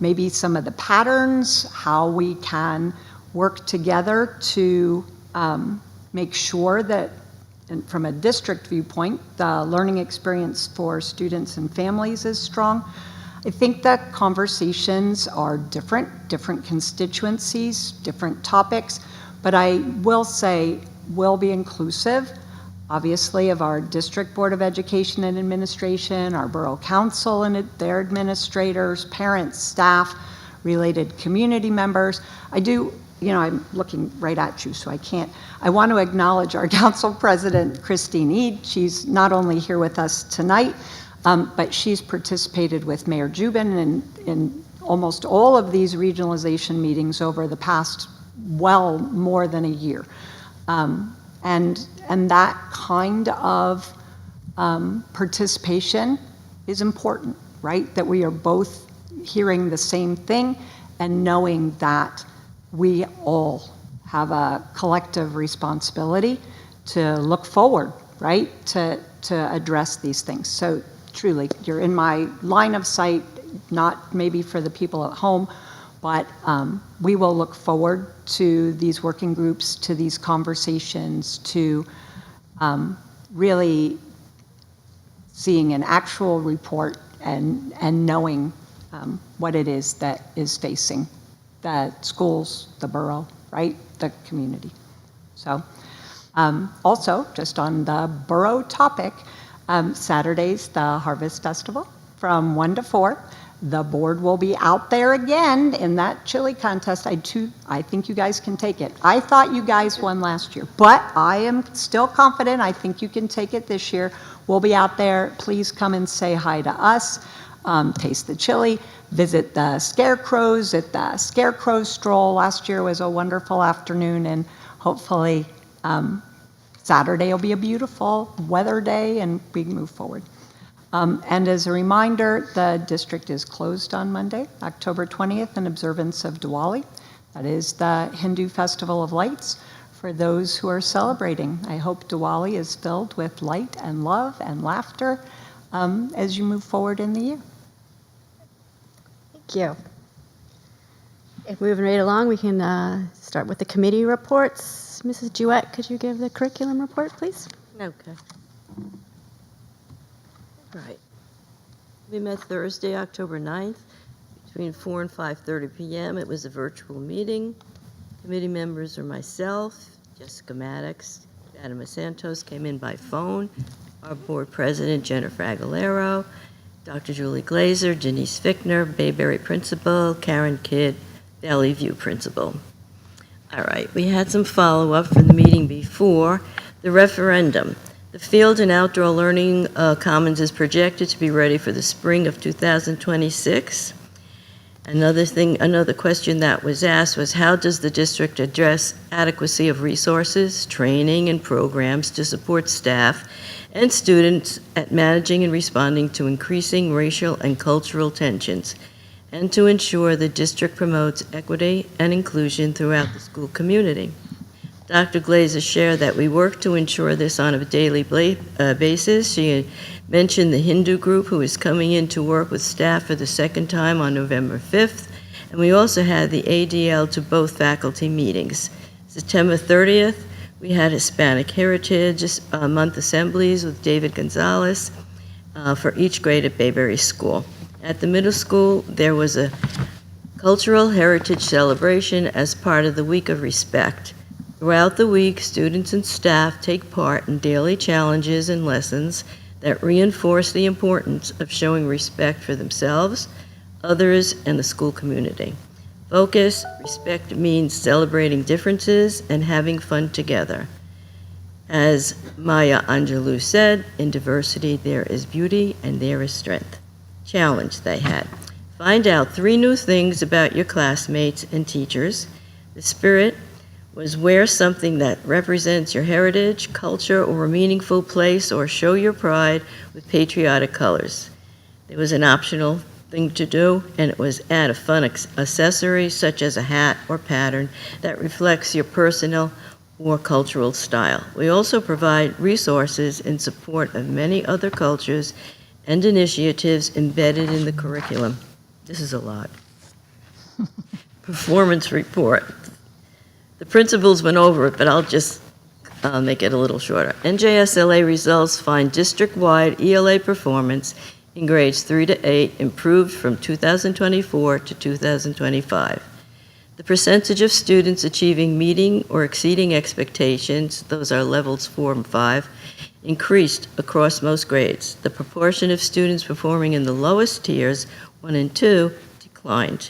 Speaker 6: maybe some of the patterns, how we can work together to make sure that, and from a district viewpoint, the learning experience for students and families is strong. I think that conversations are different constituencies, different topics, but I will say will be inclusive, obviously, of our District Board of Education and Administration, our Borough Council and their administrators, parents, staff, related community members. I'm looking right at you, so I want to acknowledge our Council President, Christine Eade. She's not only here with us tonight, but she's participated with Mayor Jubin in almost all of these regionalization meetings over the past, more than a year. And that kind of participation is important, right? That we are both hearing the same thing and knowing that we all have a collective responsibility to look forward, right? To address these things. So truly, you're in my line of sight, not maybe for the people at home, but we will look forward to these working groups, to these conversations, to really seeing an actual report and knowing what it is that is facing the schools, the borough, right, the community. So also, just on the borough topic, Saturday's the Harvest Festival from 1 to 4. The board will be out there again in that chili contest. I think you guys can take it. I thought you guys won last year, but I am still confident. I think you can take it this year. We'll be out there. Please come and say hi to us, taste the chili, visit the scarecrows at the Scarecrow Stroll. Last year was a wonderful afternoon, and hopefully Saturday will be a beautiful weather day and we can move forward. And as a reminder, the district is closed on Monday, October 20th, in observance of Diwali. That is the Hindu Festival of Lights. For those who are celebrating, I hope Diwali is filled with light and love and laughter as you move forward in the year.
Speaker 9: Thank you.
Speaker 1: If moving right along, we can start with the committee reports. Mrs. Jewett, could you give the curriculum report, please?
Speaker 10: Okay. Right. We met Thursday, October 9th, between 4 and 5:30 p.m. It was a virtual meeting. Committee members are myself, Jessica Maddox, Fatima Santos came in by phone, our board president, Jennifer Aguilera, Dr. Julie Glazer, Denise Fickner, Bayberry principal, Karen Kidd, Valley View principal. All right, we had some follow-up from the meeting before. The referendum. The Field and Outdoor Learning Commons is projected to be ready for the spring of 2026. Another question that was asked was, how does the district address adequacy of resources, training, and programs to support staff and students at managing and responding to increasing racial and cultural tensions, and to ensure the district promotes equity and inclusion throughout the school community? Dr. Glazer shared that we work to ensure this on a daily basis. She mentioned the Hindu group who is coming in to work with staff for the second time on November 5th, and we also had the ADL to both faculty meetings. September 30th, we had Hispanic Heritage Month assemblies with David Gonzalez for each grade at Bayberry School. At the middle school, there was a cultural heritage celebration as part of the Week of Respect. Throughout the week, students and staff take part in daily challenges and lessons that reinforce the importance of showing respect for themselves, others, and the school community. Focus, respect means celebrating differences and having fun together. As Maya Angelou said, in diversity there is beauty and there is strength. Challenge they had. Find out 3 new things about your classmates and teachers. The spirit was wear something that represents your heritage, culture, or a meaningful place, or show your pride with patriotic colors. It was an optional thing to do, and it was add a fun accessory such as a hat or pattern that reflects your personal or cultural style. We also provide resources in support of many other cultures and initiatives embedded in the curriculum. This is a lot. Performance report. The principals went over it, but I'll just make it a little shorter. NJSLA results find district-wide ELA performance in grades 3 to 8 improved from 2024 to 2025. The percentage of students achieving meeting or exceeding expectations, those are levels 4 and 5, increased across most grades. The proportion of students performing in the lowest tiers, 1 and 2, declined.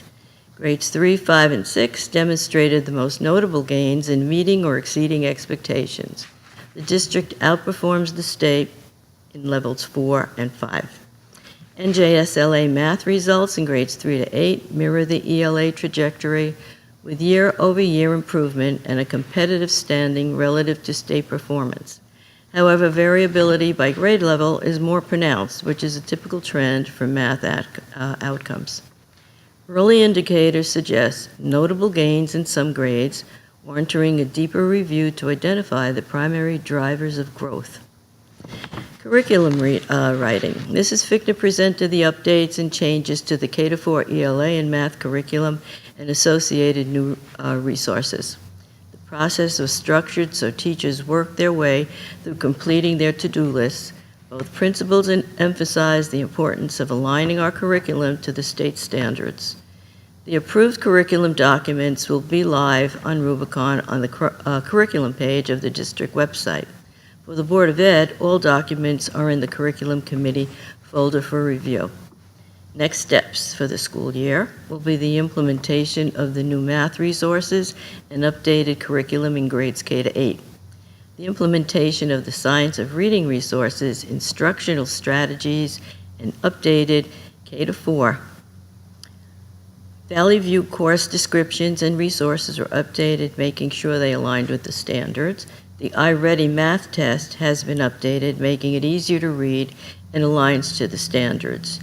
Speaker 10: Grades 3, 5, and 6 demonstrated the most notable gains in meeting or exceeding expectations. The district outperforms the state in levels 4 and 5. NJSLA math results in grades 3 to 8 mirror the ELA trajectory with year-over-year improvement and a competitive standing relative to state performance. However, variability by grade level is more pronounced, which is a typical trend for math outcomes. Early indicators suggest notable gains in some grades, warranting a deeper review to identify the primary drivers of growth. Curriculum writing. Mrs. Fickner presented the updates and changes to the K-4 ELA and math curriculum and associated new resources. The process was structured so teachers worked their way through completing their to-do lists. Both principals emphasized the importance of aligning our curriculum to the state standards. The approved curriculum documents will be live on Rubicon on the curriculum page of the district website. For the Board of Ed, all documents are in the Curriculum Committee folder for review. Next steps for the school year will be the implementation of the new math resources and updated curriculum in grades K to 8. The implementation of the Science of Reading resources, instructional strategies, and updated K-4. Valley View course descriptions and resources are updated, making sure they aligned with the standards. The iReady math test has been updated, making it easier to read and aligns to the standards.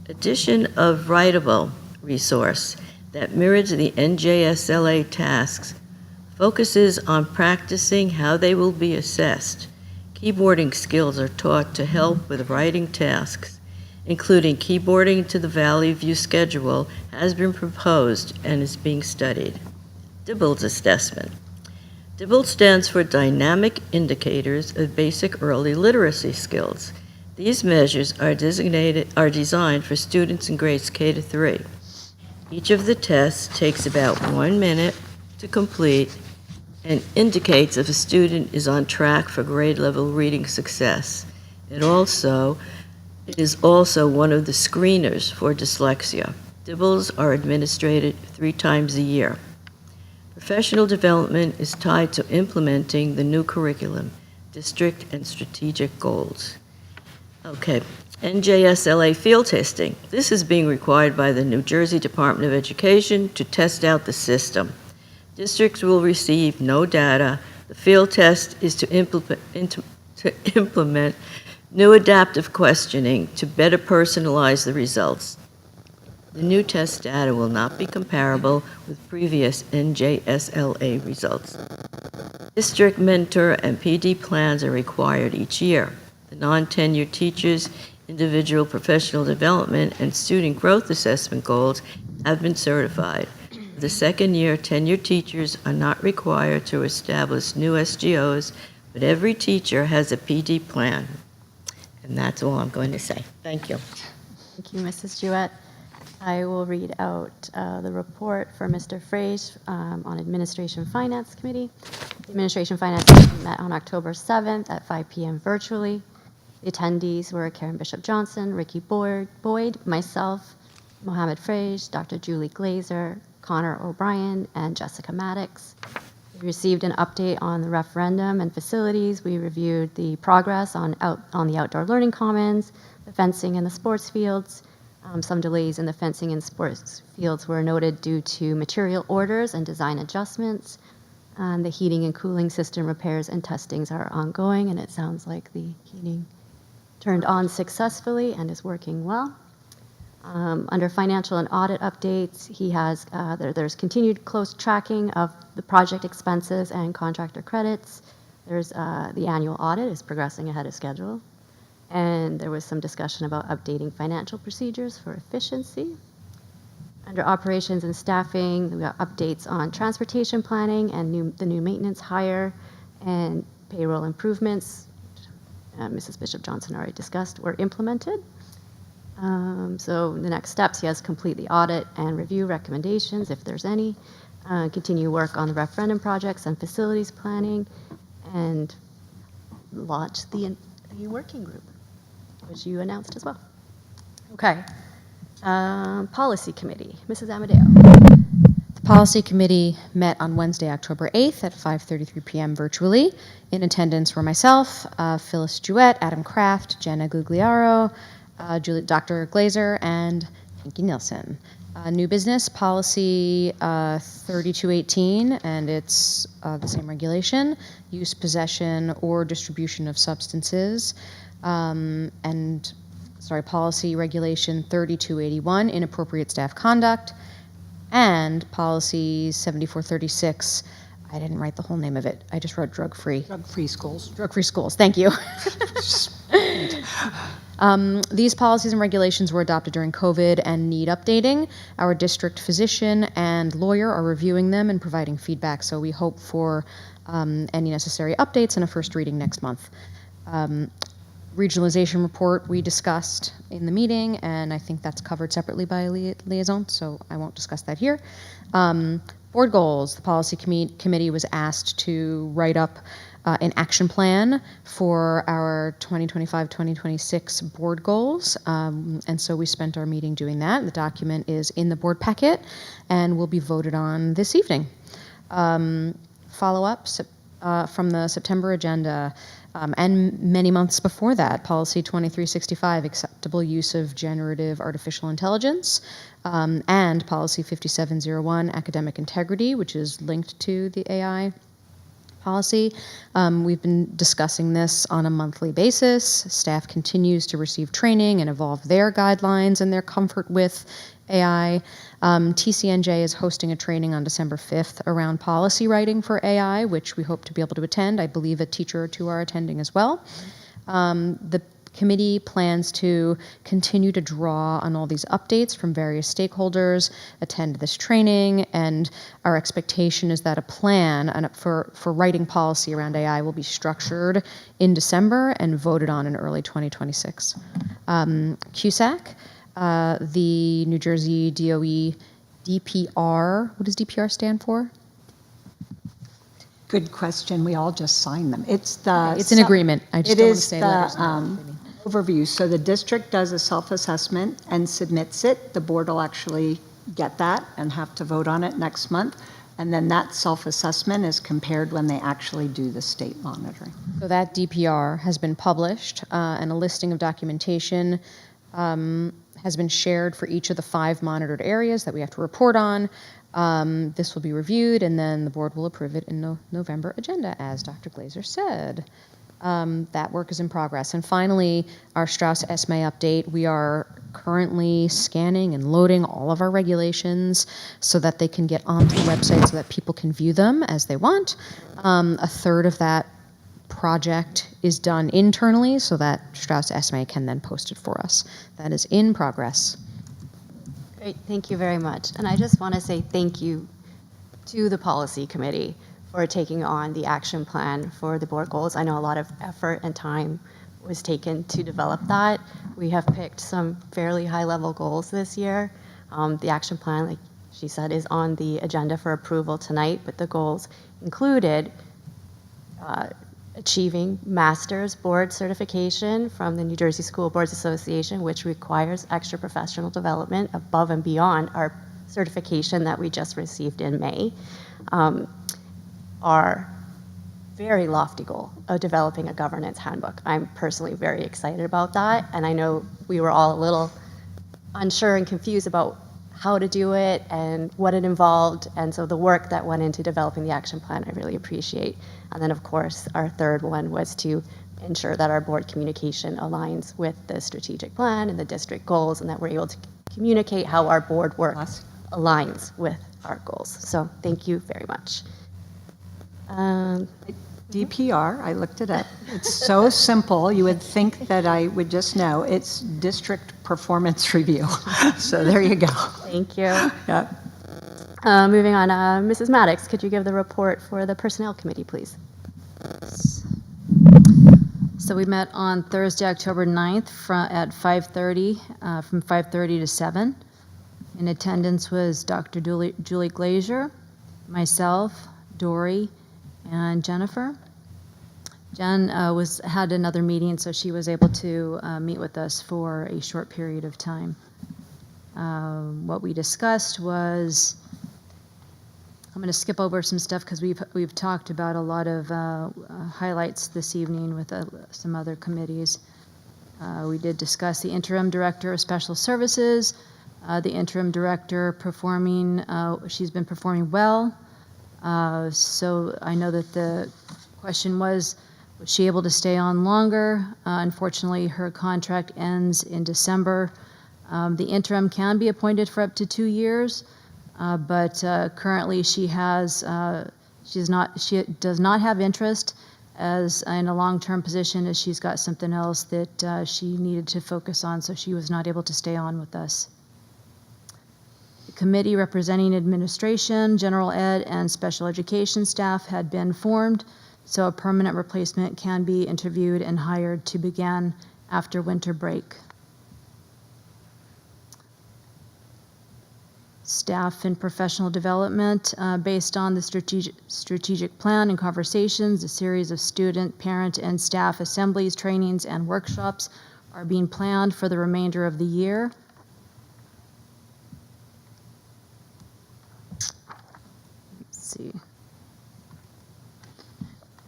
Speaker 10: Addition of writable resource that mirrors the NJSLA tasks focuses on practicing how they will be assessed. Keyboarding skills are taught to help with writing tasks. including keyboarding to the Valley View schedule, has been proposed and is being studied. DIBELS assessment. DIBELS stands for Dynamic Indicators of Basic Early Literacy Skills. These measures are designed for students in grades K to 3. Each of the tests takes about 1 minute to complete and indicates if a student is on track for grade level reading success. It is also one of the screeners for dyslexia. DIBELS are administered 3 times a year. Professional development is tied to implementing the new curriculum, district and strategic goals. Okay, NJSLA field testing. This is being required by the New Jersey Department of Education to test out the system. Districts will receive no data. The field test is to implement new adaptive questioning to better personalize the results. The new test data will not be comparable with previous NJSLA results. District mentor and PD plans are required each year. The non-tenured teachers' individual professional development and student growth assessment goals have been certified. For the second year, tenured teachers are not required to establish new SGOs, but every teacher has a PD plan. And that's all I'm going to say. Thank you.
Speaker 1: Thank you, Mrs. Jewett. I will read out the report for Mr. Frase on Administration Finance Committee. The Administration Finance Committee met on October 7th at 5 p.m. virtually. The attendees were Karen Bishop-Johnson, Ricky Boyd, myself, Mohammed Frase, Dr. Julie Glazer, Connor O'Brien, and Jessica Maddox. We received an update on the referendum and facilities. We reviewed the progress on the outdoor learning commons, the fencing and the sports fields. Some delays in the fencing and sports fields were noted due to material orders and design adjustments. The heating and cooling system repairs and testings are ongoing, and it sounds like the heating turned on successfully and is working well. Under financial and audit updates, there's continued close tracking of the project expenses and contractor credits. There's the annual audit is progressing ahead of schedule. And there was some discussion about updating financial procedures for efficiency. Under operations and staffing, we got updates on transportation planning and the new maintenance hire and payroll improvements. Mrs. Bishop-Johnson already discussed were implemented. So the next steps, he has complete the audit and review recommendations, if there's any, continue work on the referendum projects and facilities planning, and launch the working group, which you announced as well. Okay. Policy Committee, Mrs. Amadeo.
Speaker 2: The Policy Committee met on Wednesday, October 8th at 5:33 p.m. virtually. In attendance were myself, Phyllis Jewett, Adam Kraft, Jenna Gugliaro, Dr. Glazer, and Pinky Nielsen. New business policy 3218, and it's the same regulation, use, possession, or distribution of substances. Policy regulation 3281, inappropriate staff conduct, and policy 7436. I didn't write the whole name of it. I just wrote drug-free.
Speaker 6: Drug-free schools.
Speaker 2: Drug-free schools, thank you. These policies and regulations were adopted during COVID and need updating. Our district physician and lawyer are reviewing them and providing feedback, so we hope for any necessary updates and a first reading next month. Regionalization report we discussed in the meeting, and I think that's covered separately by liaison, so I won't discuss that here. Board goals, the policy committee was asked to write up an action plan for our 2025-2026 board goals, and so we spent our meeting doing that. The document is in the board packet and will be voted on this evening. Follow-ups from the September agenda and many months before that, policy 2365, acceptable use of generative artificial intelligence, and policy 5701, academic integrity, which is linked to the AI policy. We've been discussing this on a monthly basis. Staff continues to receive training and evolve their guidelines and their comfort with AI. TCNJ is hosting a training on December 5th around policy writing for AI, which we hope to be able to attend. I believe a teacher or two are attending as well. The committee plans to continue to draw on all these updates from various stakeholders, attend this training, and our expectation is that a plan for writing policy around AI will be structured in December and voted on in early 2026. CUSAC, the New Jersey DOE DPR, what does DPR stand for?
Speaker 6: Good question. We all just signed them. It's the.
Speaker 2: It's an agreement. I just don't want to say letters.
Speaker 6: It is the overview. So the district does a self-assessment and submits it. The board will actually get that and have to vote on it next month. And then that self-assessment is compared when they actually do the state monitoring.
Speaker 2: So that DPR has been published, and a listing of documentation has been shared for each of the 5 monitored areas that we have to report on. This will be reviewed, and then the board will approve it in the November agenda, as Dr. Glazer said. That work is in progress. And finally, our Strauss ESME update. We are currently scanning and loading all of our regulations so that they can get onto the website so that people can view them as they want. A third of that project is done internally so that Strauss ESME can then post it for us. That is in progress.
Speaker 1: Great, thank you very much. And I just want to say thank you to the policy committee for taking on the action plan for the board goals. I know a lot of effort and time was taken to develop that. We have picked some fairly high-level goals this year. The action plan, like she said, is on the agenda for approval tonight, but the goals included achieving master's board certification from the New Jersey School Boards Association, which requires extra professional development above and beyond our certification that we just received in May. Our very lofty goal of developing a governance handbook. I'm personally very excited about that, and I know we were all a little unsure and confused about how to do it and what it involved, and so the work that went into developing the action plan I really appreciate. And then of course our third one was to ensure that our board communication aligns with the strategic plan and the district goals, and that we're able to communicate how our board work aligns with our goals. So thank you very much.
Speaker 6: DPR, I looked it up. It's so simple, you would think that I would just know. It's District Performance Review. So there you go.
Speaker 1: Thank you.
Speaker 6: Yeah.
Speaker 1: Moving on, Mrs. Maddox, could you give the report for the Personnel Committee, please?
Speaker 11: So we met on Thursday, October 9th at 5:30, from 5:30 to 7. In attendance was Dr. Julie Glazer, myself, Dory, and Jennifer. Jen had another meeting, so she was able to meet with us for a short period of time. What we discussed was, I'm going to skip over some stuff because we've talked about a lot of highlights this evening with some other committees. We did discuss the interim director of special services. The interim director she's been performing well. So I know that the question was she able to stay on longer? Unfortunately, her contract ends in December. The interim can be appointed for up to 2 years, but currently she does not have interest as in a long-term position, as she's got something else that she needed to focus on, so she was not able to stay on with us. Committee representing administration, general ed, and special education staff had been formed, so a permanent replacement can be interviewed and hired to begin after winter break. Staff and professional development, based on the strategic plan and conversations, a series of student, parent, and staff assemblies, trainings, and workshops are being planned for the remainder of the year. See.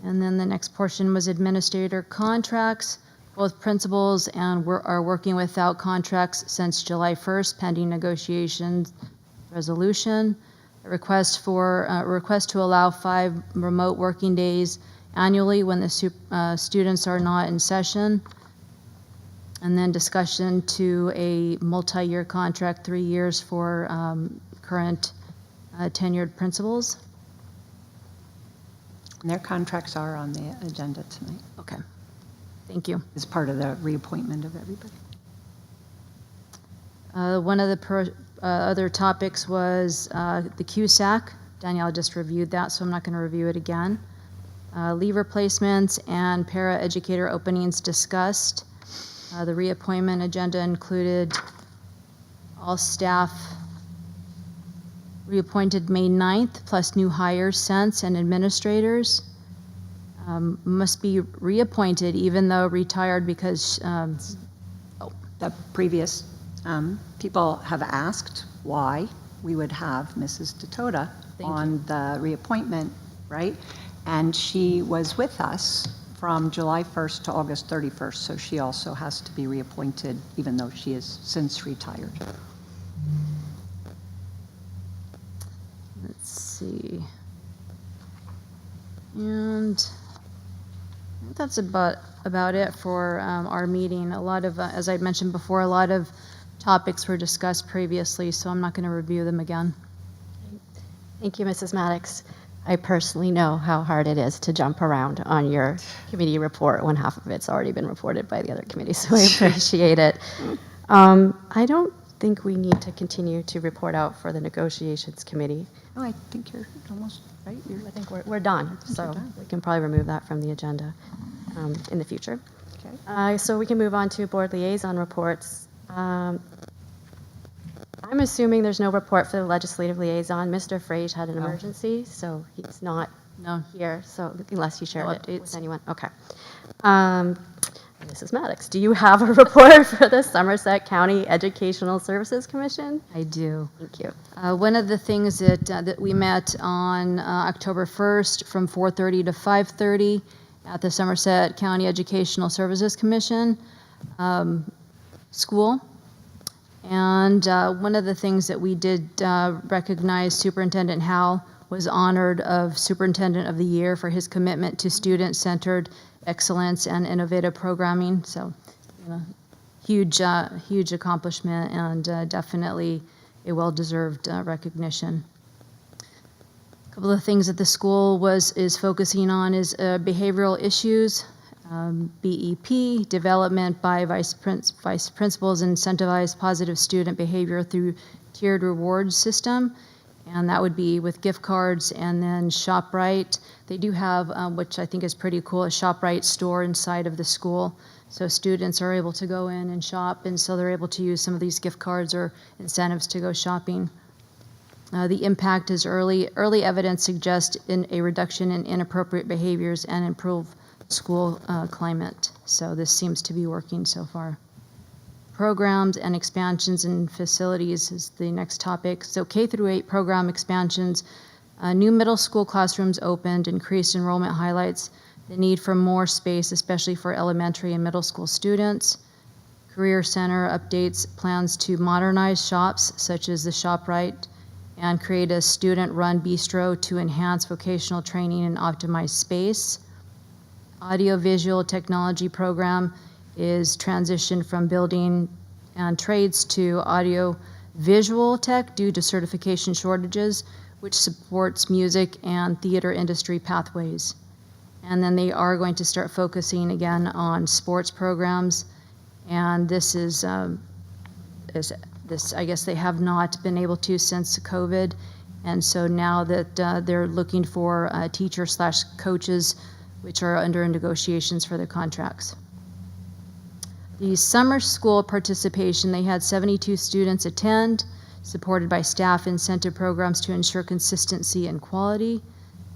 Speaker 11: And then the next portion was administrator contracts. Both principals are working without contracts since July 1st, pending negotiations resolution. A request to allow 5 remote working days annually when the students are not in session. And then discussion to a multi-year contract, 3 years for current tenured principals.
Speaker 6: And their contracts are on the agenda tonight.
Speaker 11: Okay. Thank you.
Speaker 6: as part of the reappointment of everybody.
Speaker 11: One of the other topics was the CUSAC. Danielle just reviewed that, so I'm not going to review it again. Leave replacements and para-educator openings discussed. The reappointment agenda included all staff reappointed May 9th, plus new hires since, and administrators must be reappointed even though retired because,
Speaker 6: The previous people have asked why we would have Mrs. Dakota on the reappointment, right? And she was with us from July 1st to August 31st, so she also has to be reappointed, even though she is since retired.
Speaker 11: let's see. And I think that's about it for our meeting. A lot of, as I mentioned before, a lot of topics were discussed previously, so I'm not going to review them again.
Speaker 1: Thank you, Mrs. Maddox. I personally know how hard it is to jump around on your committee report when half of it's already been reported by the other committee, so I appreciate it. I don't think we need to continue to report out for the negotiations committee.
Speaker 6: Oh, I think you're almost right.
Speaker 1: I think we're done, so we can probably remove that from the agenda in the future.
Speaker 6: Okay.
Speaker 1: So we can move on to board liaison reports. I'm assuming there's no report for the legislative liaison. Mr. Frage had an emergency, so he's not here, so unless he shared it with anyone. Okay. Mrs. Maddox, do you have a report for the Somerset County Educational Services Commission?
Speaker 11: I do.
Speaker 1: Thank you.
Speaker 11: One of the things that we met on October 1st from 4:30 to 5:30 at the Somerset County Educational Services Commission school. And one of the things that we did recognize Superintendent Howell was honored of Superintendent of the Year for his commitment to student-centered excellence and innovative programming. So, huge accomplishment and definitely a well-deserved recognition. A couple of things that the school is focusing on is behavioral issues, BEP, development by vice principals, incentivize positive student behavior through tiered reward system. And that would be with gift cards and then ShopRite. They do have, which I think is pretty cool, a ShopRite store inside of the school. So students are able to go in and shop, and so they're able to use some of these gift cards or incentives to go shopping. The impact is early evidence suggests a reduction in inappropriate behaviors and improve school climate. So this seems to be working so far. Programs and expansions in facilities is the next topic. So K through 8 program expansions, new middle school classrooms opened, increased enrollment highlights the need for more space, especially for elementary and middle school students. Career Center updates plans to modernize shops such as the ShopRite and create a student-run bistro to enhance vocational training and optimize space. Audiovisual technology program is transitioned from building and trades to audio visual tech due to certification shortages, which supports music and theater industry pathways. And then they are going to start focusing again on sports programs. And this is I guess they have not been able to since COVID. And so now that they're looking for teachers/coaches, which are under negotiations for their contracts. The summer school participation, they had 72 students attend, supported by staff incentive programs to ensure consistency and quality.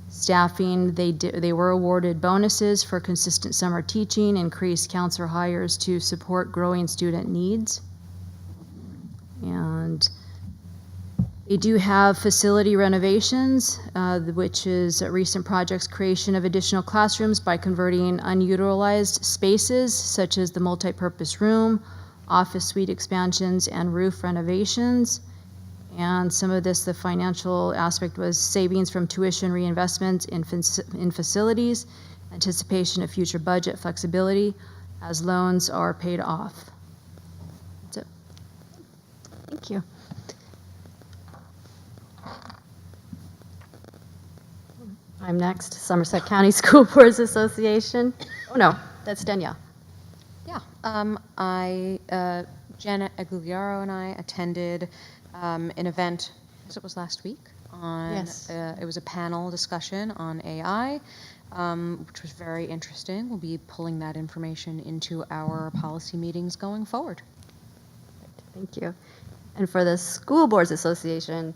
Speaker 11: Staffing, they were awarded bonuses for consistent summer teaching, increased counselor hires to support growing student needs. And they do have facility renovations, which is recent projects, creation of additional classrooms by converting unutilized spaces, such as the multipurpose room, office suite expansions, and roof renovations. And some of this, the financial aspect was savings from tuition reinvestment in facilities, anticipation of future budget flexibility as loans are paid off. That's it.
Speaker 1: Thank you. I'm next, Somerset County School Boards Association. Oh no, that's Danielle.
Speaker 2: Janet Agugliaro and I attended an event, I guess it was last week, on,
Speaker 1: Yes.
Speaker 2: it was a panel discussion on AI, which was very interesting. We'll be pulling that information into our policy meetings going forward.
Speaker 1: Thank you. And for the School Boards Association,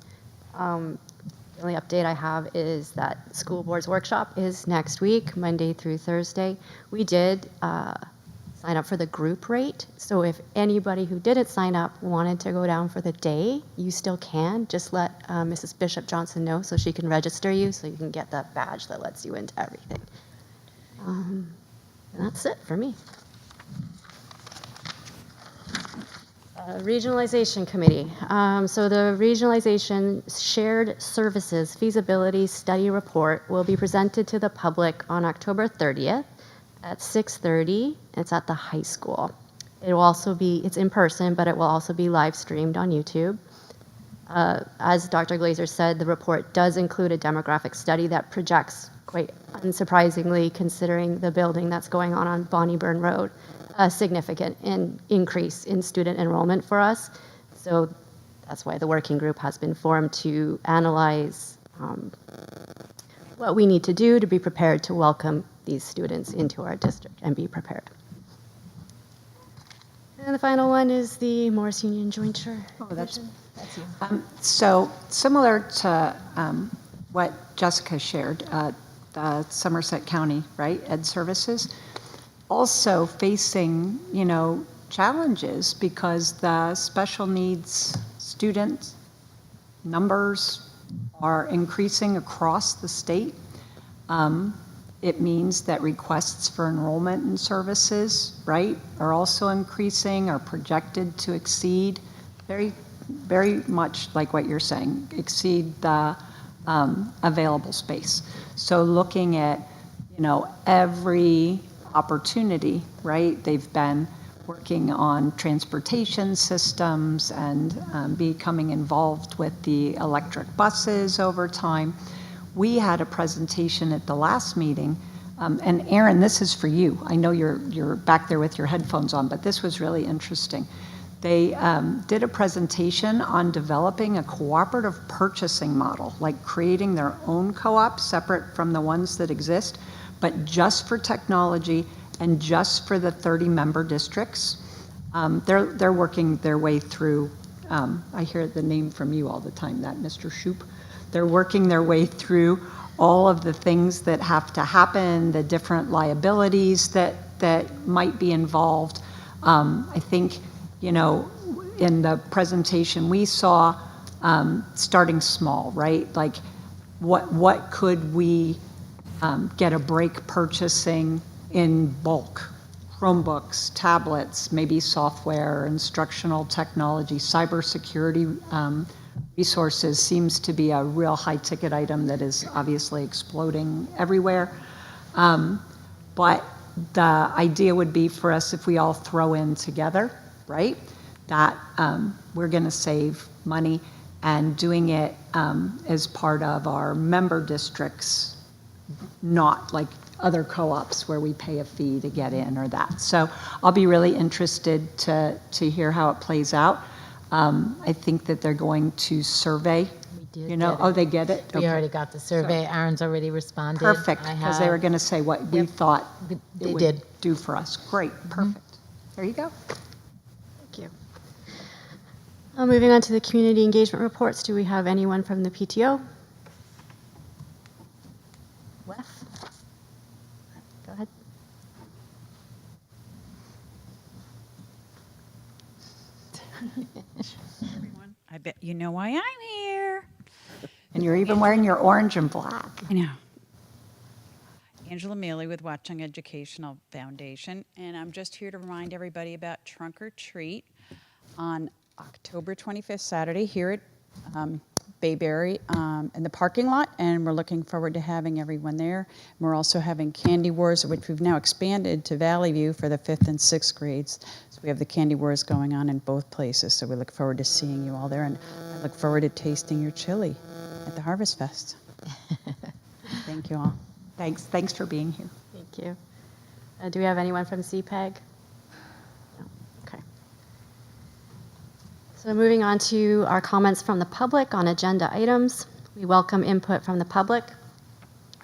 Speaker 1: the only update I have is that School Boards Workshop is next week, Monday through Thursday. We did sign up for the group rate, so if anybody who didn't sign up wanted to go down for the day, you still can. Just let Mrs. Bishop Johnson know so she can register you, so you can get that badge that lets you into everything. And that's it for me. Regionalization Committee. So the Regionalization Shared Services Feasibility Study Report will be presented to the public on October 30th at 6:30. It's at the high school. It will also be, it's in person, but it will also be live streamed on YouTube. As Dr. Glazer said, the report does include a demographic study that projects, quite unsurprisingly, considering the building that's going on Bonnie Burn Road, a significant increase in student enrollment for us. So that's why the working group has been formed to analyze what we need to do to be prepared to welcome these students into our district and be prepared. And the final one is the Morris Union Jointure.
Speaker 6: Oh, that's you. So similar to what Jessica shared, the Somerset County, right, Ed Services, also facing, challenges because the special needs student numbers are increasing across the state. It means that requests for enrollment in services, right, are also increasing, are projected to exceed, very, very much like what you're saying, exceed the available space. So looking at, every opportunity, right, they've been working on transportation systems and becoming involved with the electric buses over time. We had a presentation at the last meeting, and Aaron, this is for you. I know you're back there with your headphones on, but this was really interesting. They did a presentation on developing a cooperative purchasing model, like creating their own co-op separate from the ones that exist, but just for technology and just for the 30-member districts. They're working their way through, I hear the name from you all the time, that Mr. Shoup. They're working their way through all of the things that have to happen, the different liabilities that might be involved. I think, in the presentation we saw, starting small, right? Like, what could we get a break purchasing in bulk? Chromebooks, tablets, maybe software, instructional technology, cybersecurity resources seems to be a real high-ticket item that is obviously exploding everywhere. But the idea would be for us, if we all throw in together, right, that we're going to save money, and doing it as part of our member districts, not like other co-ops where we pay a fee to get in or that. So I'll be really interested to hear how it plays out. I think that they're going to survey, oh, they get it?
Speaker 3: We
Speaker 6: Okay.
Speaker 3: already got the survey. Aaron's already responded.
Speaker 6: Perfect, because they were going to say what we
Speaker 3: Yep.
Speaker 6: thought
Speaker 3: They
Speaker 6: it would
Speaker 3: did.
Speaker 6: do for us. Great, perfect. There you go.
Speaker 1: Thank you. Moving on to the community engagement reports. Do we have anyone from the PTO? Wes? Go ahead.
Speaker 12: Everyone, I bet you know why I'm here.
Speaker 6: And you're even wearing your orange and black.
Speaker 12: I know. Angela Mealy with Watchung Educational Foundation, and I'm just here to remind everybody about Trunk or Treat on October 25th, Saturday, here at Bayberry in the parking lot, and we're looking forward to having everyone there. We're also having Candy Wars, which we've now expanded to Valley View for the 5th and 6th grades. So we have the Candy Wars going on in both places, so we look forward to seeing you all there, and I look forward to tasting your chili at the Harvest Fest. Thank you all.
Speaker 6: Thanks for being here.
Speaker 1: Thank you. Do we have anyone from CPEG? So moving on to our comments from the public on agenda items. We welcome input from the public.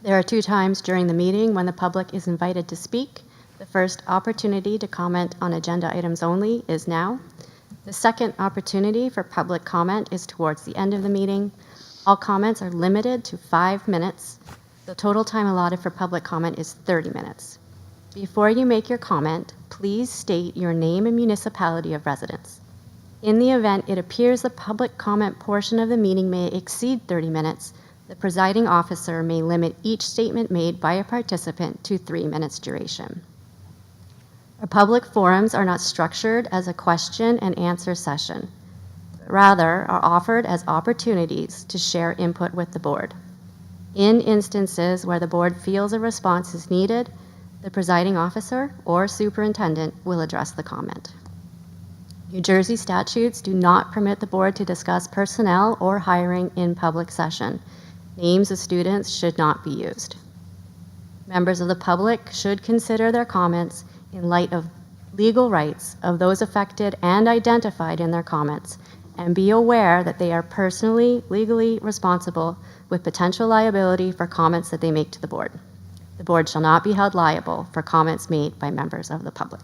Speaker 1: There are 2 times during the meeting when the public is invited to speak. The first opportunity to comment on agenda items only is now. The second opportunity for public comment is towards the end of the meeting. All comments are limited to 5 minutes. The total time allotted for public comment is 30 minutes. Before you make your comment, please state your name and municipality of residence. In the event it appears the public comment portion of the meeting may exceed 30 minutes, the presiding officer may limit each statement made by a participant to 3 minutes duration. Our public forums are not structured as a question and answer session, but rather are offered as opportunities to share input with the board. In instances where the board feels a response is needed, the presiding officer or superintendent will address the comment. New Jersey statutes do not permit the board to discuss personnel or hiring in public session. Names of students should not be used. Members of the public should consider their comments in light of legal rights of those affected and identified in their comments, and be aware that they are personally, legally responsible with potential liability for comments that they make to the board. The board shall not be held liable for comments made by members of the public.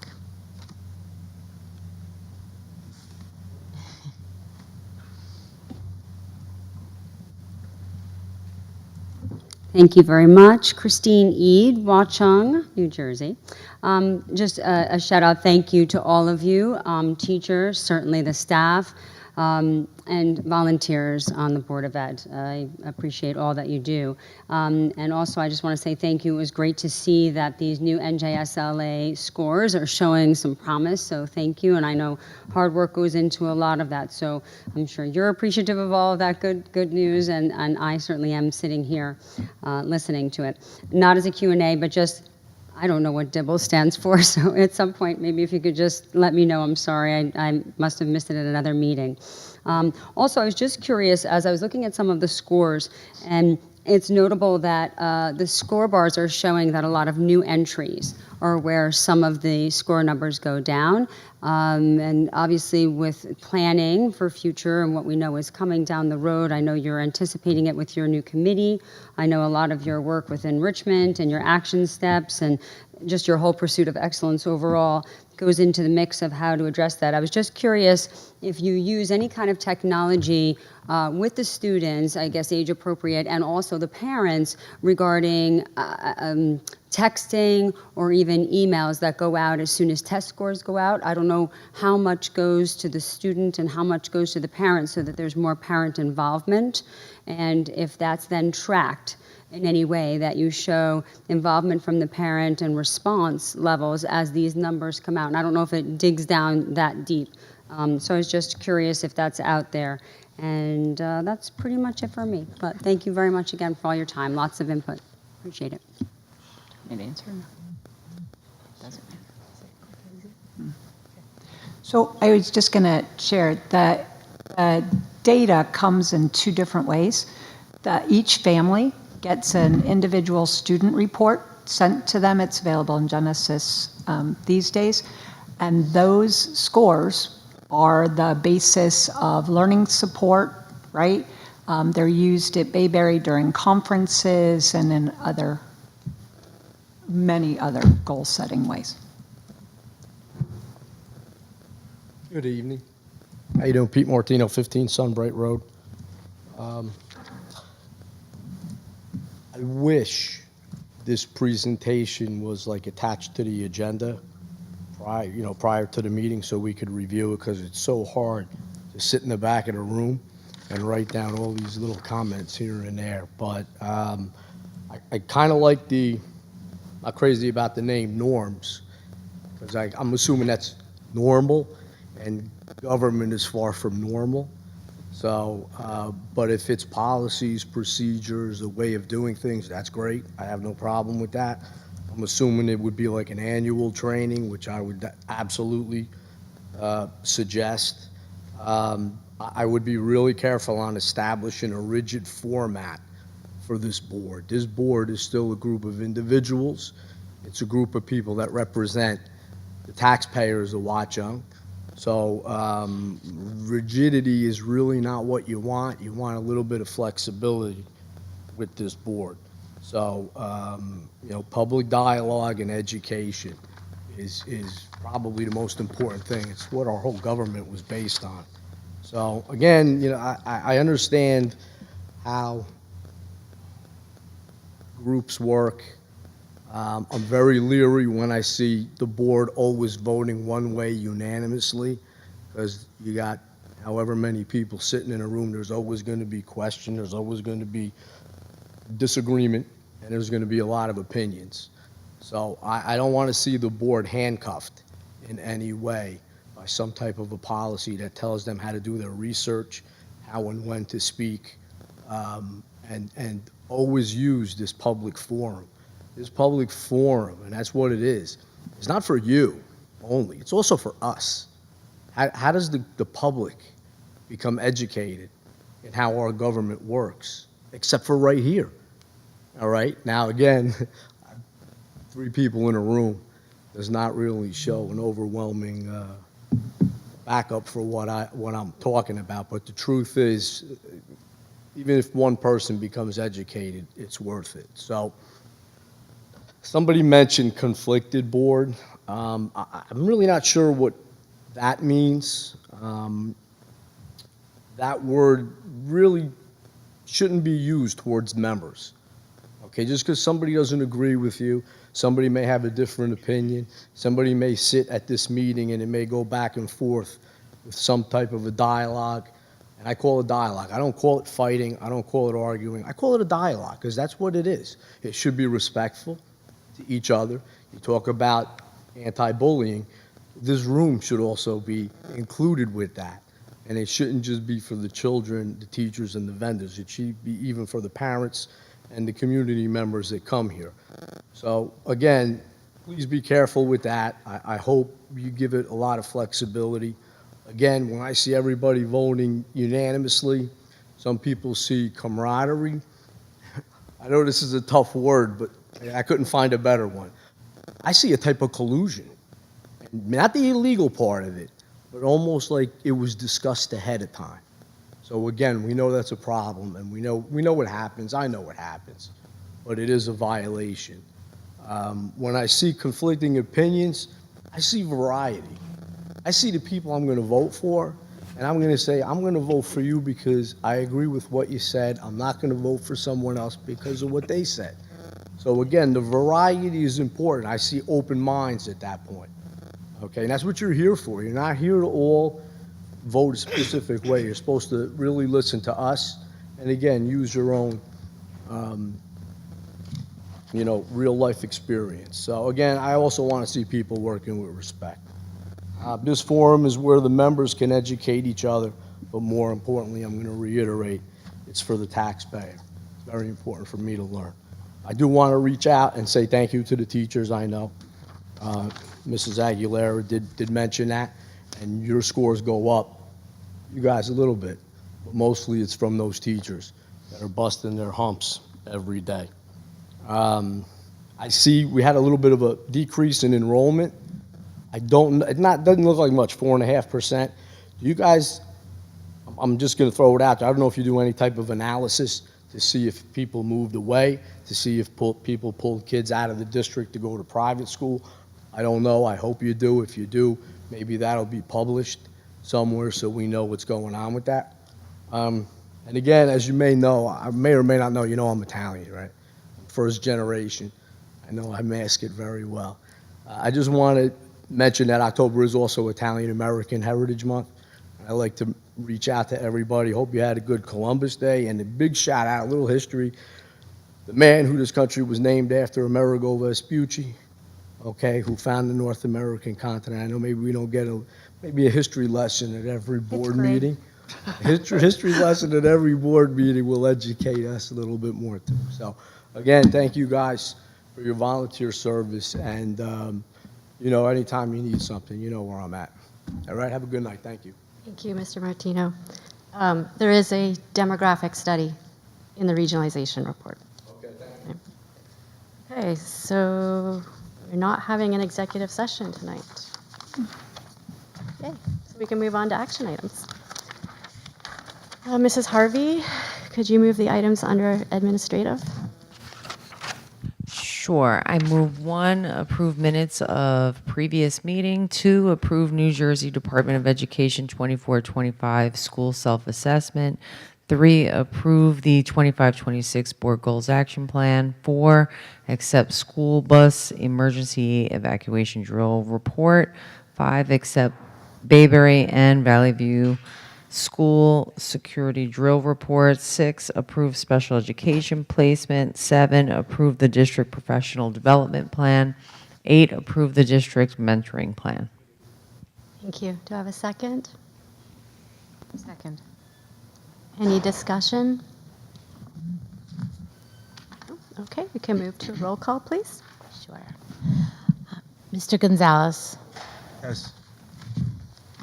Speaker 13: Thank you very much. Christine Eade, Watchung, New Jersey. Just a shout out thank you to all of you, teachers, certainly the staff, and volunteers on the Board of Ed. I appreciate all that you do. And also I just want to say thank you. It was great to see that these new NJSLA scores are showing some promise, so thank you. And I know hard work goes into a lot of that, so I'm sure you're appreciative of all of that good news, and I certainly am sitting here listening to it. Not as a Q&A, but just, I don't know what DIBBLE stands for, so at some point, maybe if you could just let me know. I'm sorry, I must have missed it at another meeting. Also, I was just curious, as I was looking at some of the scores, and it's notable that the score bars are showing that a lot of new entries are where some of the score numbers go down. And obviously with planning for future and what we know is coming down the road, I know you're anticipating it with your new committee. I know a lot of your work with enrichment and your action steps and just your whole pursuit of excellence overall goes into the mix of how to address that. I was just curious if you use any kind of technology with the students, I guess age appropriate, and also the parents regarding texting or even emails that go out as soon as test scores go out. I don't know how much goes to the student and how much goes to the parents so that there's more parent involvement, and if that's then tracked in any way that you show involvement from the parent and response levels as these numbers come out. And I don't know if it digs down that deep. So I was just curious if that's out there. And that's pretty much it for me. But thank you very much again for all your time. Lots of input. Appreciate it.
Speaker 3: An answer? Doesn't matter.
Speaker 6: So I was just going to share that data comes in 2 different ways. Each family gets an individual student report sent to them. It's available in Genesis these days. And those scores are the basis of learning support, right? They're used at Bayberry during conferences and in many other goal-setting ways.
Speaker 14: Good evening. How you doing? Pete Martino, 15 Sunbright Road. I wish this presentation was like attached to the agenda prior to the meeting so we could review it, because it's so hard to sit in the back of the room and write down all these little comments here and there. But I kind of like not crazy about the name norms, because I'm assuming that's normal, and government is far from normal. So, but if it's policies, procedures, a way of doing things, that's great. I have no problem with that. I'm assuming it would be like an annual training, which I would absolutely suggest. I would be really careful on establishing a rigid format for this board. This board is still a group of individuals. It's a group of people that represent the taxpayers of Watchung. So rigidity is really not what you want. You want a little bit of flexibility with this board. So, public dialogue and education is probably the most important thing. It's what our whole government was based on. So again, I understand how groups work. I'm very leery when I see the board always voting one way unanimously, because you got however many people sitting in a room, there's always going to be question, there's always going to be disagreement, and there's going to be a lot of opinions. So I don't want to see the board handcuffed in any way by some type of a policy that tells them how to do their research, how and when to speak, and always use this public forum. This public forum, and that's what it is, it's not for you only, it's also for us. How does the public become educated in how our government works, except for right here? All right, now again, 3 people in a room does not really show an overwhelming backup for what I'm talking about, but the truth is, even if one person becomes educated, it's worth it. So, somebody mentioned conflicted board. I'm really not sure what that means. That word really shouldn't be used towards members. Okay, just because somebody doesn't agree with you, somebody may have a different opinion, somebody may sit at this meeting and it may go back and forth with some type of a dialogue, and I call it dialogue. I don't call it fighting, I don't call it arguing, I call it a dialogue, because that's what it is. It should be respectful to each other. You talk about anti-bullying, this room should also be included with that. And it shouldn't just be for the children, the teachers, and the vendors. It should be even for the parents and the community members that come here. So again, please be careful with that. I hope you give it a lot of flexibility. Again, when I see everybody voting unanimously, some people see camaraderie. I know this is a tough word, but I couldn't find a better one. I see a type of collusion. Not the illegal part of it, but almost like it was discussed ahead of time. So again, we know that's a problem, and we know what happens. I know what happens, but it is a violation. When I see conflicting opinions, I see variety. I see the people I'm going to vote for, and I'm going to say, I'm going to vote for you because I agree with what you said. I'm not going to vote for someone else because of what they said. So again, the variety is important. I see open minds at that point. Okay, and that's what you're here for. You're not here to all vote a specific way. You're supposed to really listen to us, and again, use your own, real life experience. So again, I also want to see people working with respect. This forum is where the members can educate each other, but more importantly, I'm going to reiterate, it's for the taxpayer. It's very important for me to learn. I do want to reach out and say thank you to the teachers. I know Mrs. Aguilera did mention that, and your scores go up, you guys, a little bit, but mostly it's from those teachers that are busting their humps every day. I see we had a little bit of a decrease in enrollment. Doesn't look like much, 4.5%. Do you guys, I'm just going to throw it out there. I don't know if you do any type of analysis to see if people moved away, to see if people pulled kids out of the district to go to private school. I don't know. I hope you do. If you do, maybe that'll be published somewhere so we know what's going on with that. And again, as you may know, I may or may not know, I'm Italian, right? First generation. I know I mask it very well. I just want to mention that October is also Italian American Heritage Month. I like to reach out to everybody. Hope you had a good Columbus Day, and a big shout out, a little history. The man who this country was named after, Amerigo Vespucci, okay, who found the North American continent. I know maybe we don't get maybe a history lesson at every board meeting. History lesson at every board meeting will educate us a little bit more too. So again, thank you guys for your volunteer service, and anytime you need something, you know where I'm at. All right, have a good night. Thank you.
Speaker 1: Thank you, Mr. Martino. There is a demographic study in the regionalization report.
Speaker 14: Okay, thank you.
Speaker 1: Okay, so we're not having an executive session tonight.
Speaker 9: Okay, so
Speaker 1: We can move on to action items. Mrs. Harvey, could you move the items under administrative?
Speaker 15: Sure. I move 1, approve minutes of previous meeting. 2, approve New Jersey Department of Education 24-25 school self-assessment. 3, approve the 25-26 Board Goals Action Plan. 4, accept school bus emergency evacuation drill report. 5, accept Bayberry and Valley View school security drill report. 6, approve special education placement. 7, approve the district professional development plan. 8, approve the district mentoring plan.
Speaker 1: Thank you. Do I have a second?
Speaker 3: Second.
Speaker 1: Any discussion? Okay, we can move to roll call, please.
Speaker 3: Sure. Mr. Gonzalez,
Speaker 16: Yes.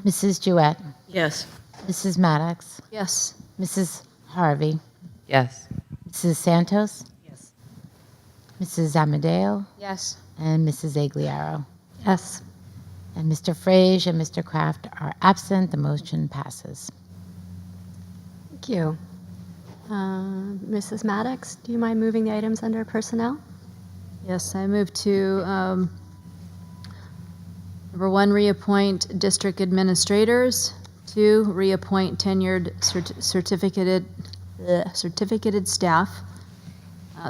Speaker 3: Mrs. Jewett,
Speaker 10: Yes.
Speaker 3: Mrs. Maddox,
Speaker 11: Yes.
Speaker 3: Mrs. Harvey,
Speaker 15: Yes.
Speaker 3: Mrs. Santos,
Speaker 11: Yes.
Speaker 3: Mrs. Amadeo,
Speaker 11: Yes.
Speaker 3: and Mrs. Agliaro.
Speaker 1: Yes.
Speaker 3: And Mr. Frage and Mr. Kraft are absent. The motion passes.
Speaker 1: Thank you. Mrs. Maddox, do you mind moving the items under personnel?
Speaker 11: Yes, I move to, number 1, reappoint district administrators. 2, reappoint tenured certificated staff.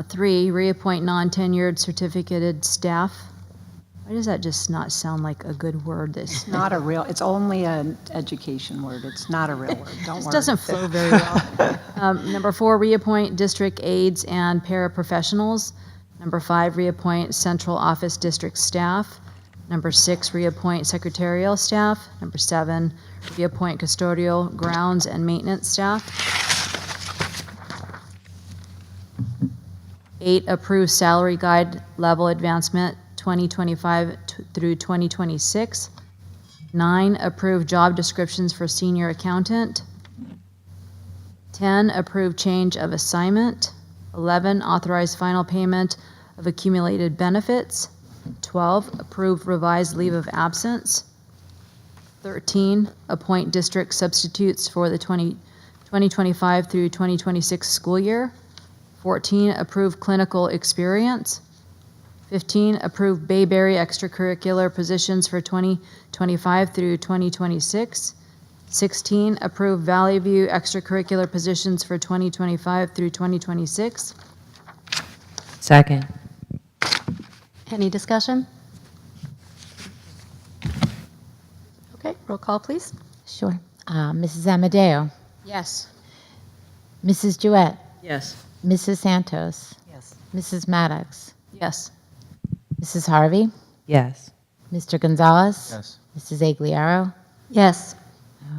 Speaker 11: 3, reappoint non-tenured certificated staff. Why does that just not sound like a good word? This
Speaker 6: Not a real, it's only an education word. It's not a real word. Don't
Speaker 11: This
Speaker 6: worry.
Speaker 11: doesn't flow very well. Number 4, reappoint district aides and paraprofessionals. Number 5, reappoint central office district staff. Number 6, reappoint secretarial staff. Number 7, reappoint custodial grounds and maintenance staff. 8, approve salary guide level advancement 2025 through 2026. 9, approve job descriptions for senior accountant. 10, approve change of assignment. 11, authorize final payment of accumulated benefits. 12, approve revised leave of absence. 13, appoint district substitutes for the 2025 through 2026 school year. 14, approve clinical experience. 15, approve Bayberry extracurricular positions for 2025 through 2026. 16, approve Valley View extracurricular positions for 2025 through 2026.
Speaker 15: Second.
Speaker 1: Any discussion? Okay, roll call, please.
Speaker 3: Sure. Mrs. Amadeo,
Speaker 11: Yes.
Speaker 3: Mrs. Jewett,
Speaker 10: Yes.
Speaker 3: Mrs. Santos,
Speaker 11: Yes.
Speaker 3: Mrs. Maddox,
Speaker 11: Yes.
Speaker 3: Mrs. Harvey,
Speaker 15: Yes.
Speaker 3: Mr. Gonzalez,
Speaker 16: Yes.
Speaker 3: Mrs. Agliaro.
Speaker 1: Yes.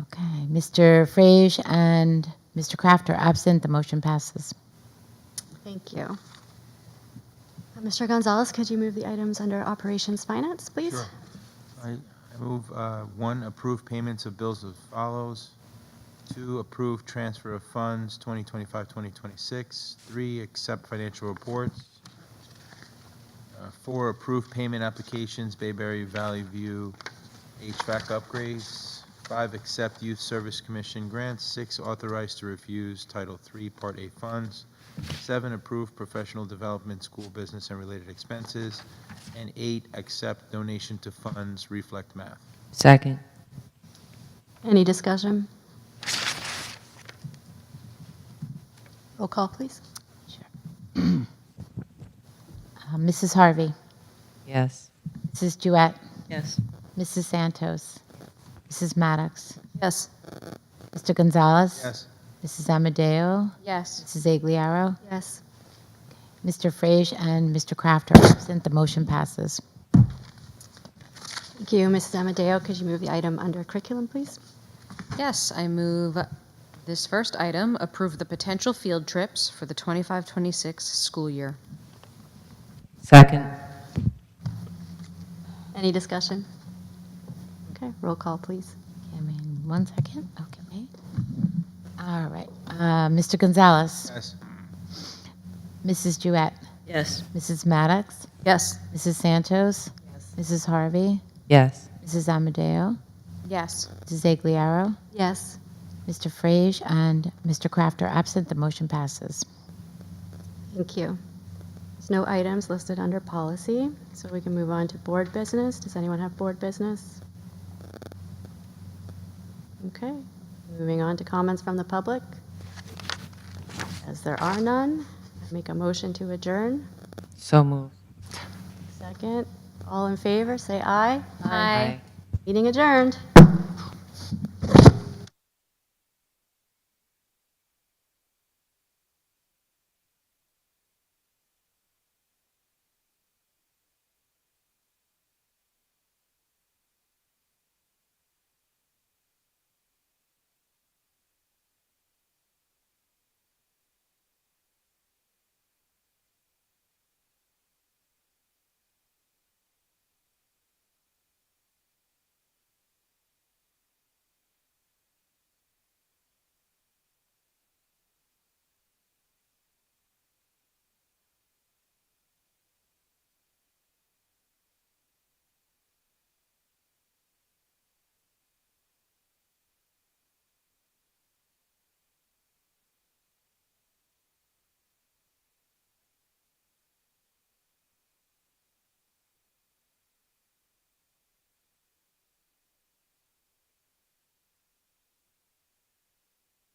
Speaker 3: Okay. Mr. Frage and Mr. Kraft are absent. The motion passes.
Speaker 1: Thank you. Mr. Gonzalez, could you move the items under operations finance, please?
Speaker 16: Sure. I move 1, approve payments of bills as follows. 2, approve transfer of funds 2025-2026. 3, accept financial reports. 4, approve payment applications, Bayberry Valley View HVAC upgrades. 5, accept Youth Service Commission grants. 6, authorize to refuse Title III Part A funds. 7, approve professional development, school business, and related expenses. And 8, accept donation to funds, Reflect Math.
Speaker 15: Second.
Speaker 1: Any discussion? Roll call, please.
Speaker 3: Mrs. Harvey,
Speaker 15: Yes.
Speaker 3: Mrs. Jewett,
Speaker 10: Yes.
Speaker 3: Mrs. Santos, Mrs. Maddox,
Speaker 11: Yes.
Speaker 3: Mr. Gonzalez,
Speaker 16: Yes.
Speaker 3: Mrs. Amadeo,
Speaker 11: Yes.
Speaker 3: Mrs. Agliaro,
Speaker 1: Yes.
Speaker 3: Mr. Frage, and Mr. Kraft are absent. The motion passes.
Speaker 1: Thank you. Mrs. Amadeo, could you move the item under curriculum, please?
Speaker 2: Yes, I move this first item, approve the potential field trips for the 25-26 school year.
Speaker 15: Second.
Speaker 1: Any discussion? Okay, roll call, please.
Speaker 3: Okay, 1 second. Okay. All right. Mr. Gonzalez,
Speaker 16: Yes.
Speaker 3: Mrs. Jewett,
Speaker 10: Yes.
Speaker 3: Mrs. Maddox,
Speaker 11: Yes.
Speaker 3: Mrs. Santos, Mrs. Harvey,
Speaker 15: Yes.
Speaker 3: Mrs. Amadeo,
Speaker 11: Yes.
Speaker 3: Mrs. Agliaro,
Speaker 1: Yes.
Speaker 3: Mr. Frage, and Mr. Kraft are absent. The motion passes.
Speaker 1: Thank you. There's no items listed under policy, so we can move on to board business. Does anyone have board business? Okay, moving on to comments from the public. As there are none, I make a motion to adjourn.
Speaker 15: So moved.
Speaker 1: Second, all in favor, say aye.
Speaker 15: Aye.
Speaker 1: Meeting adjourned.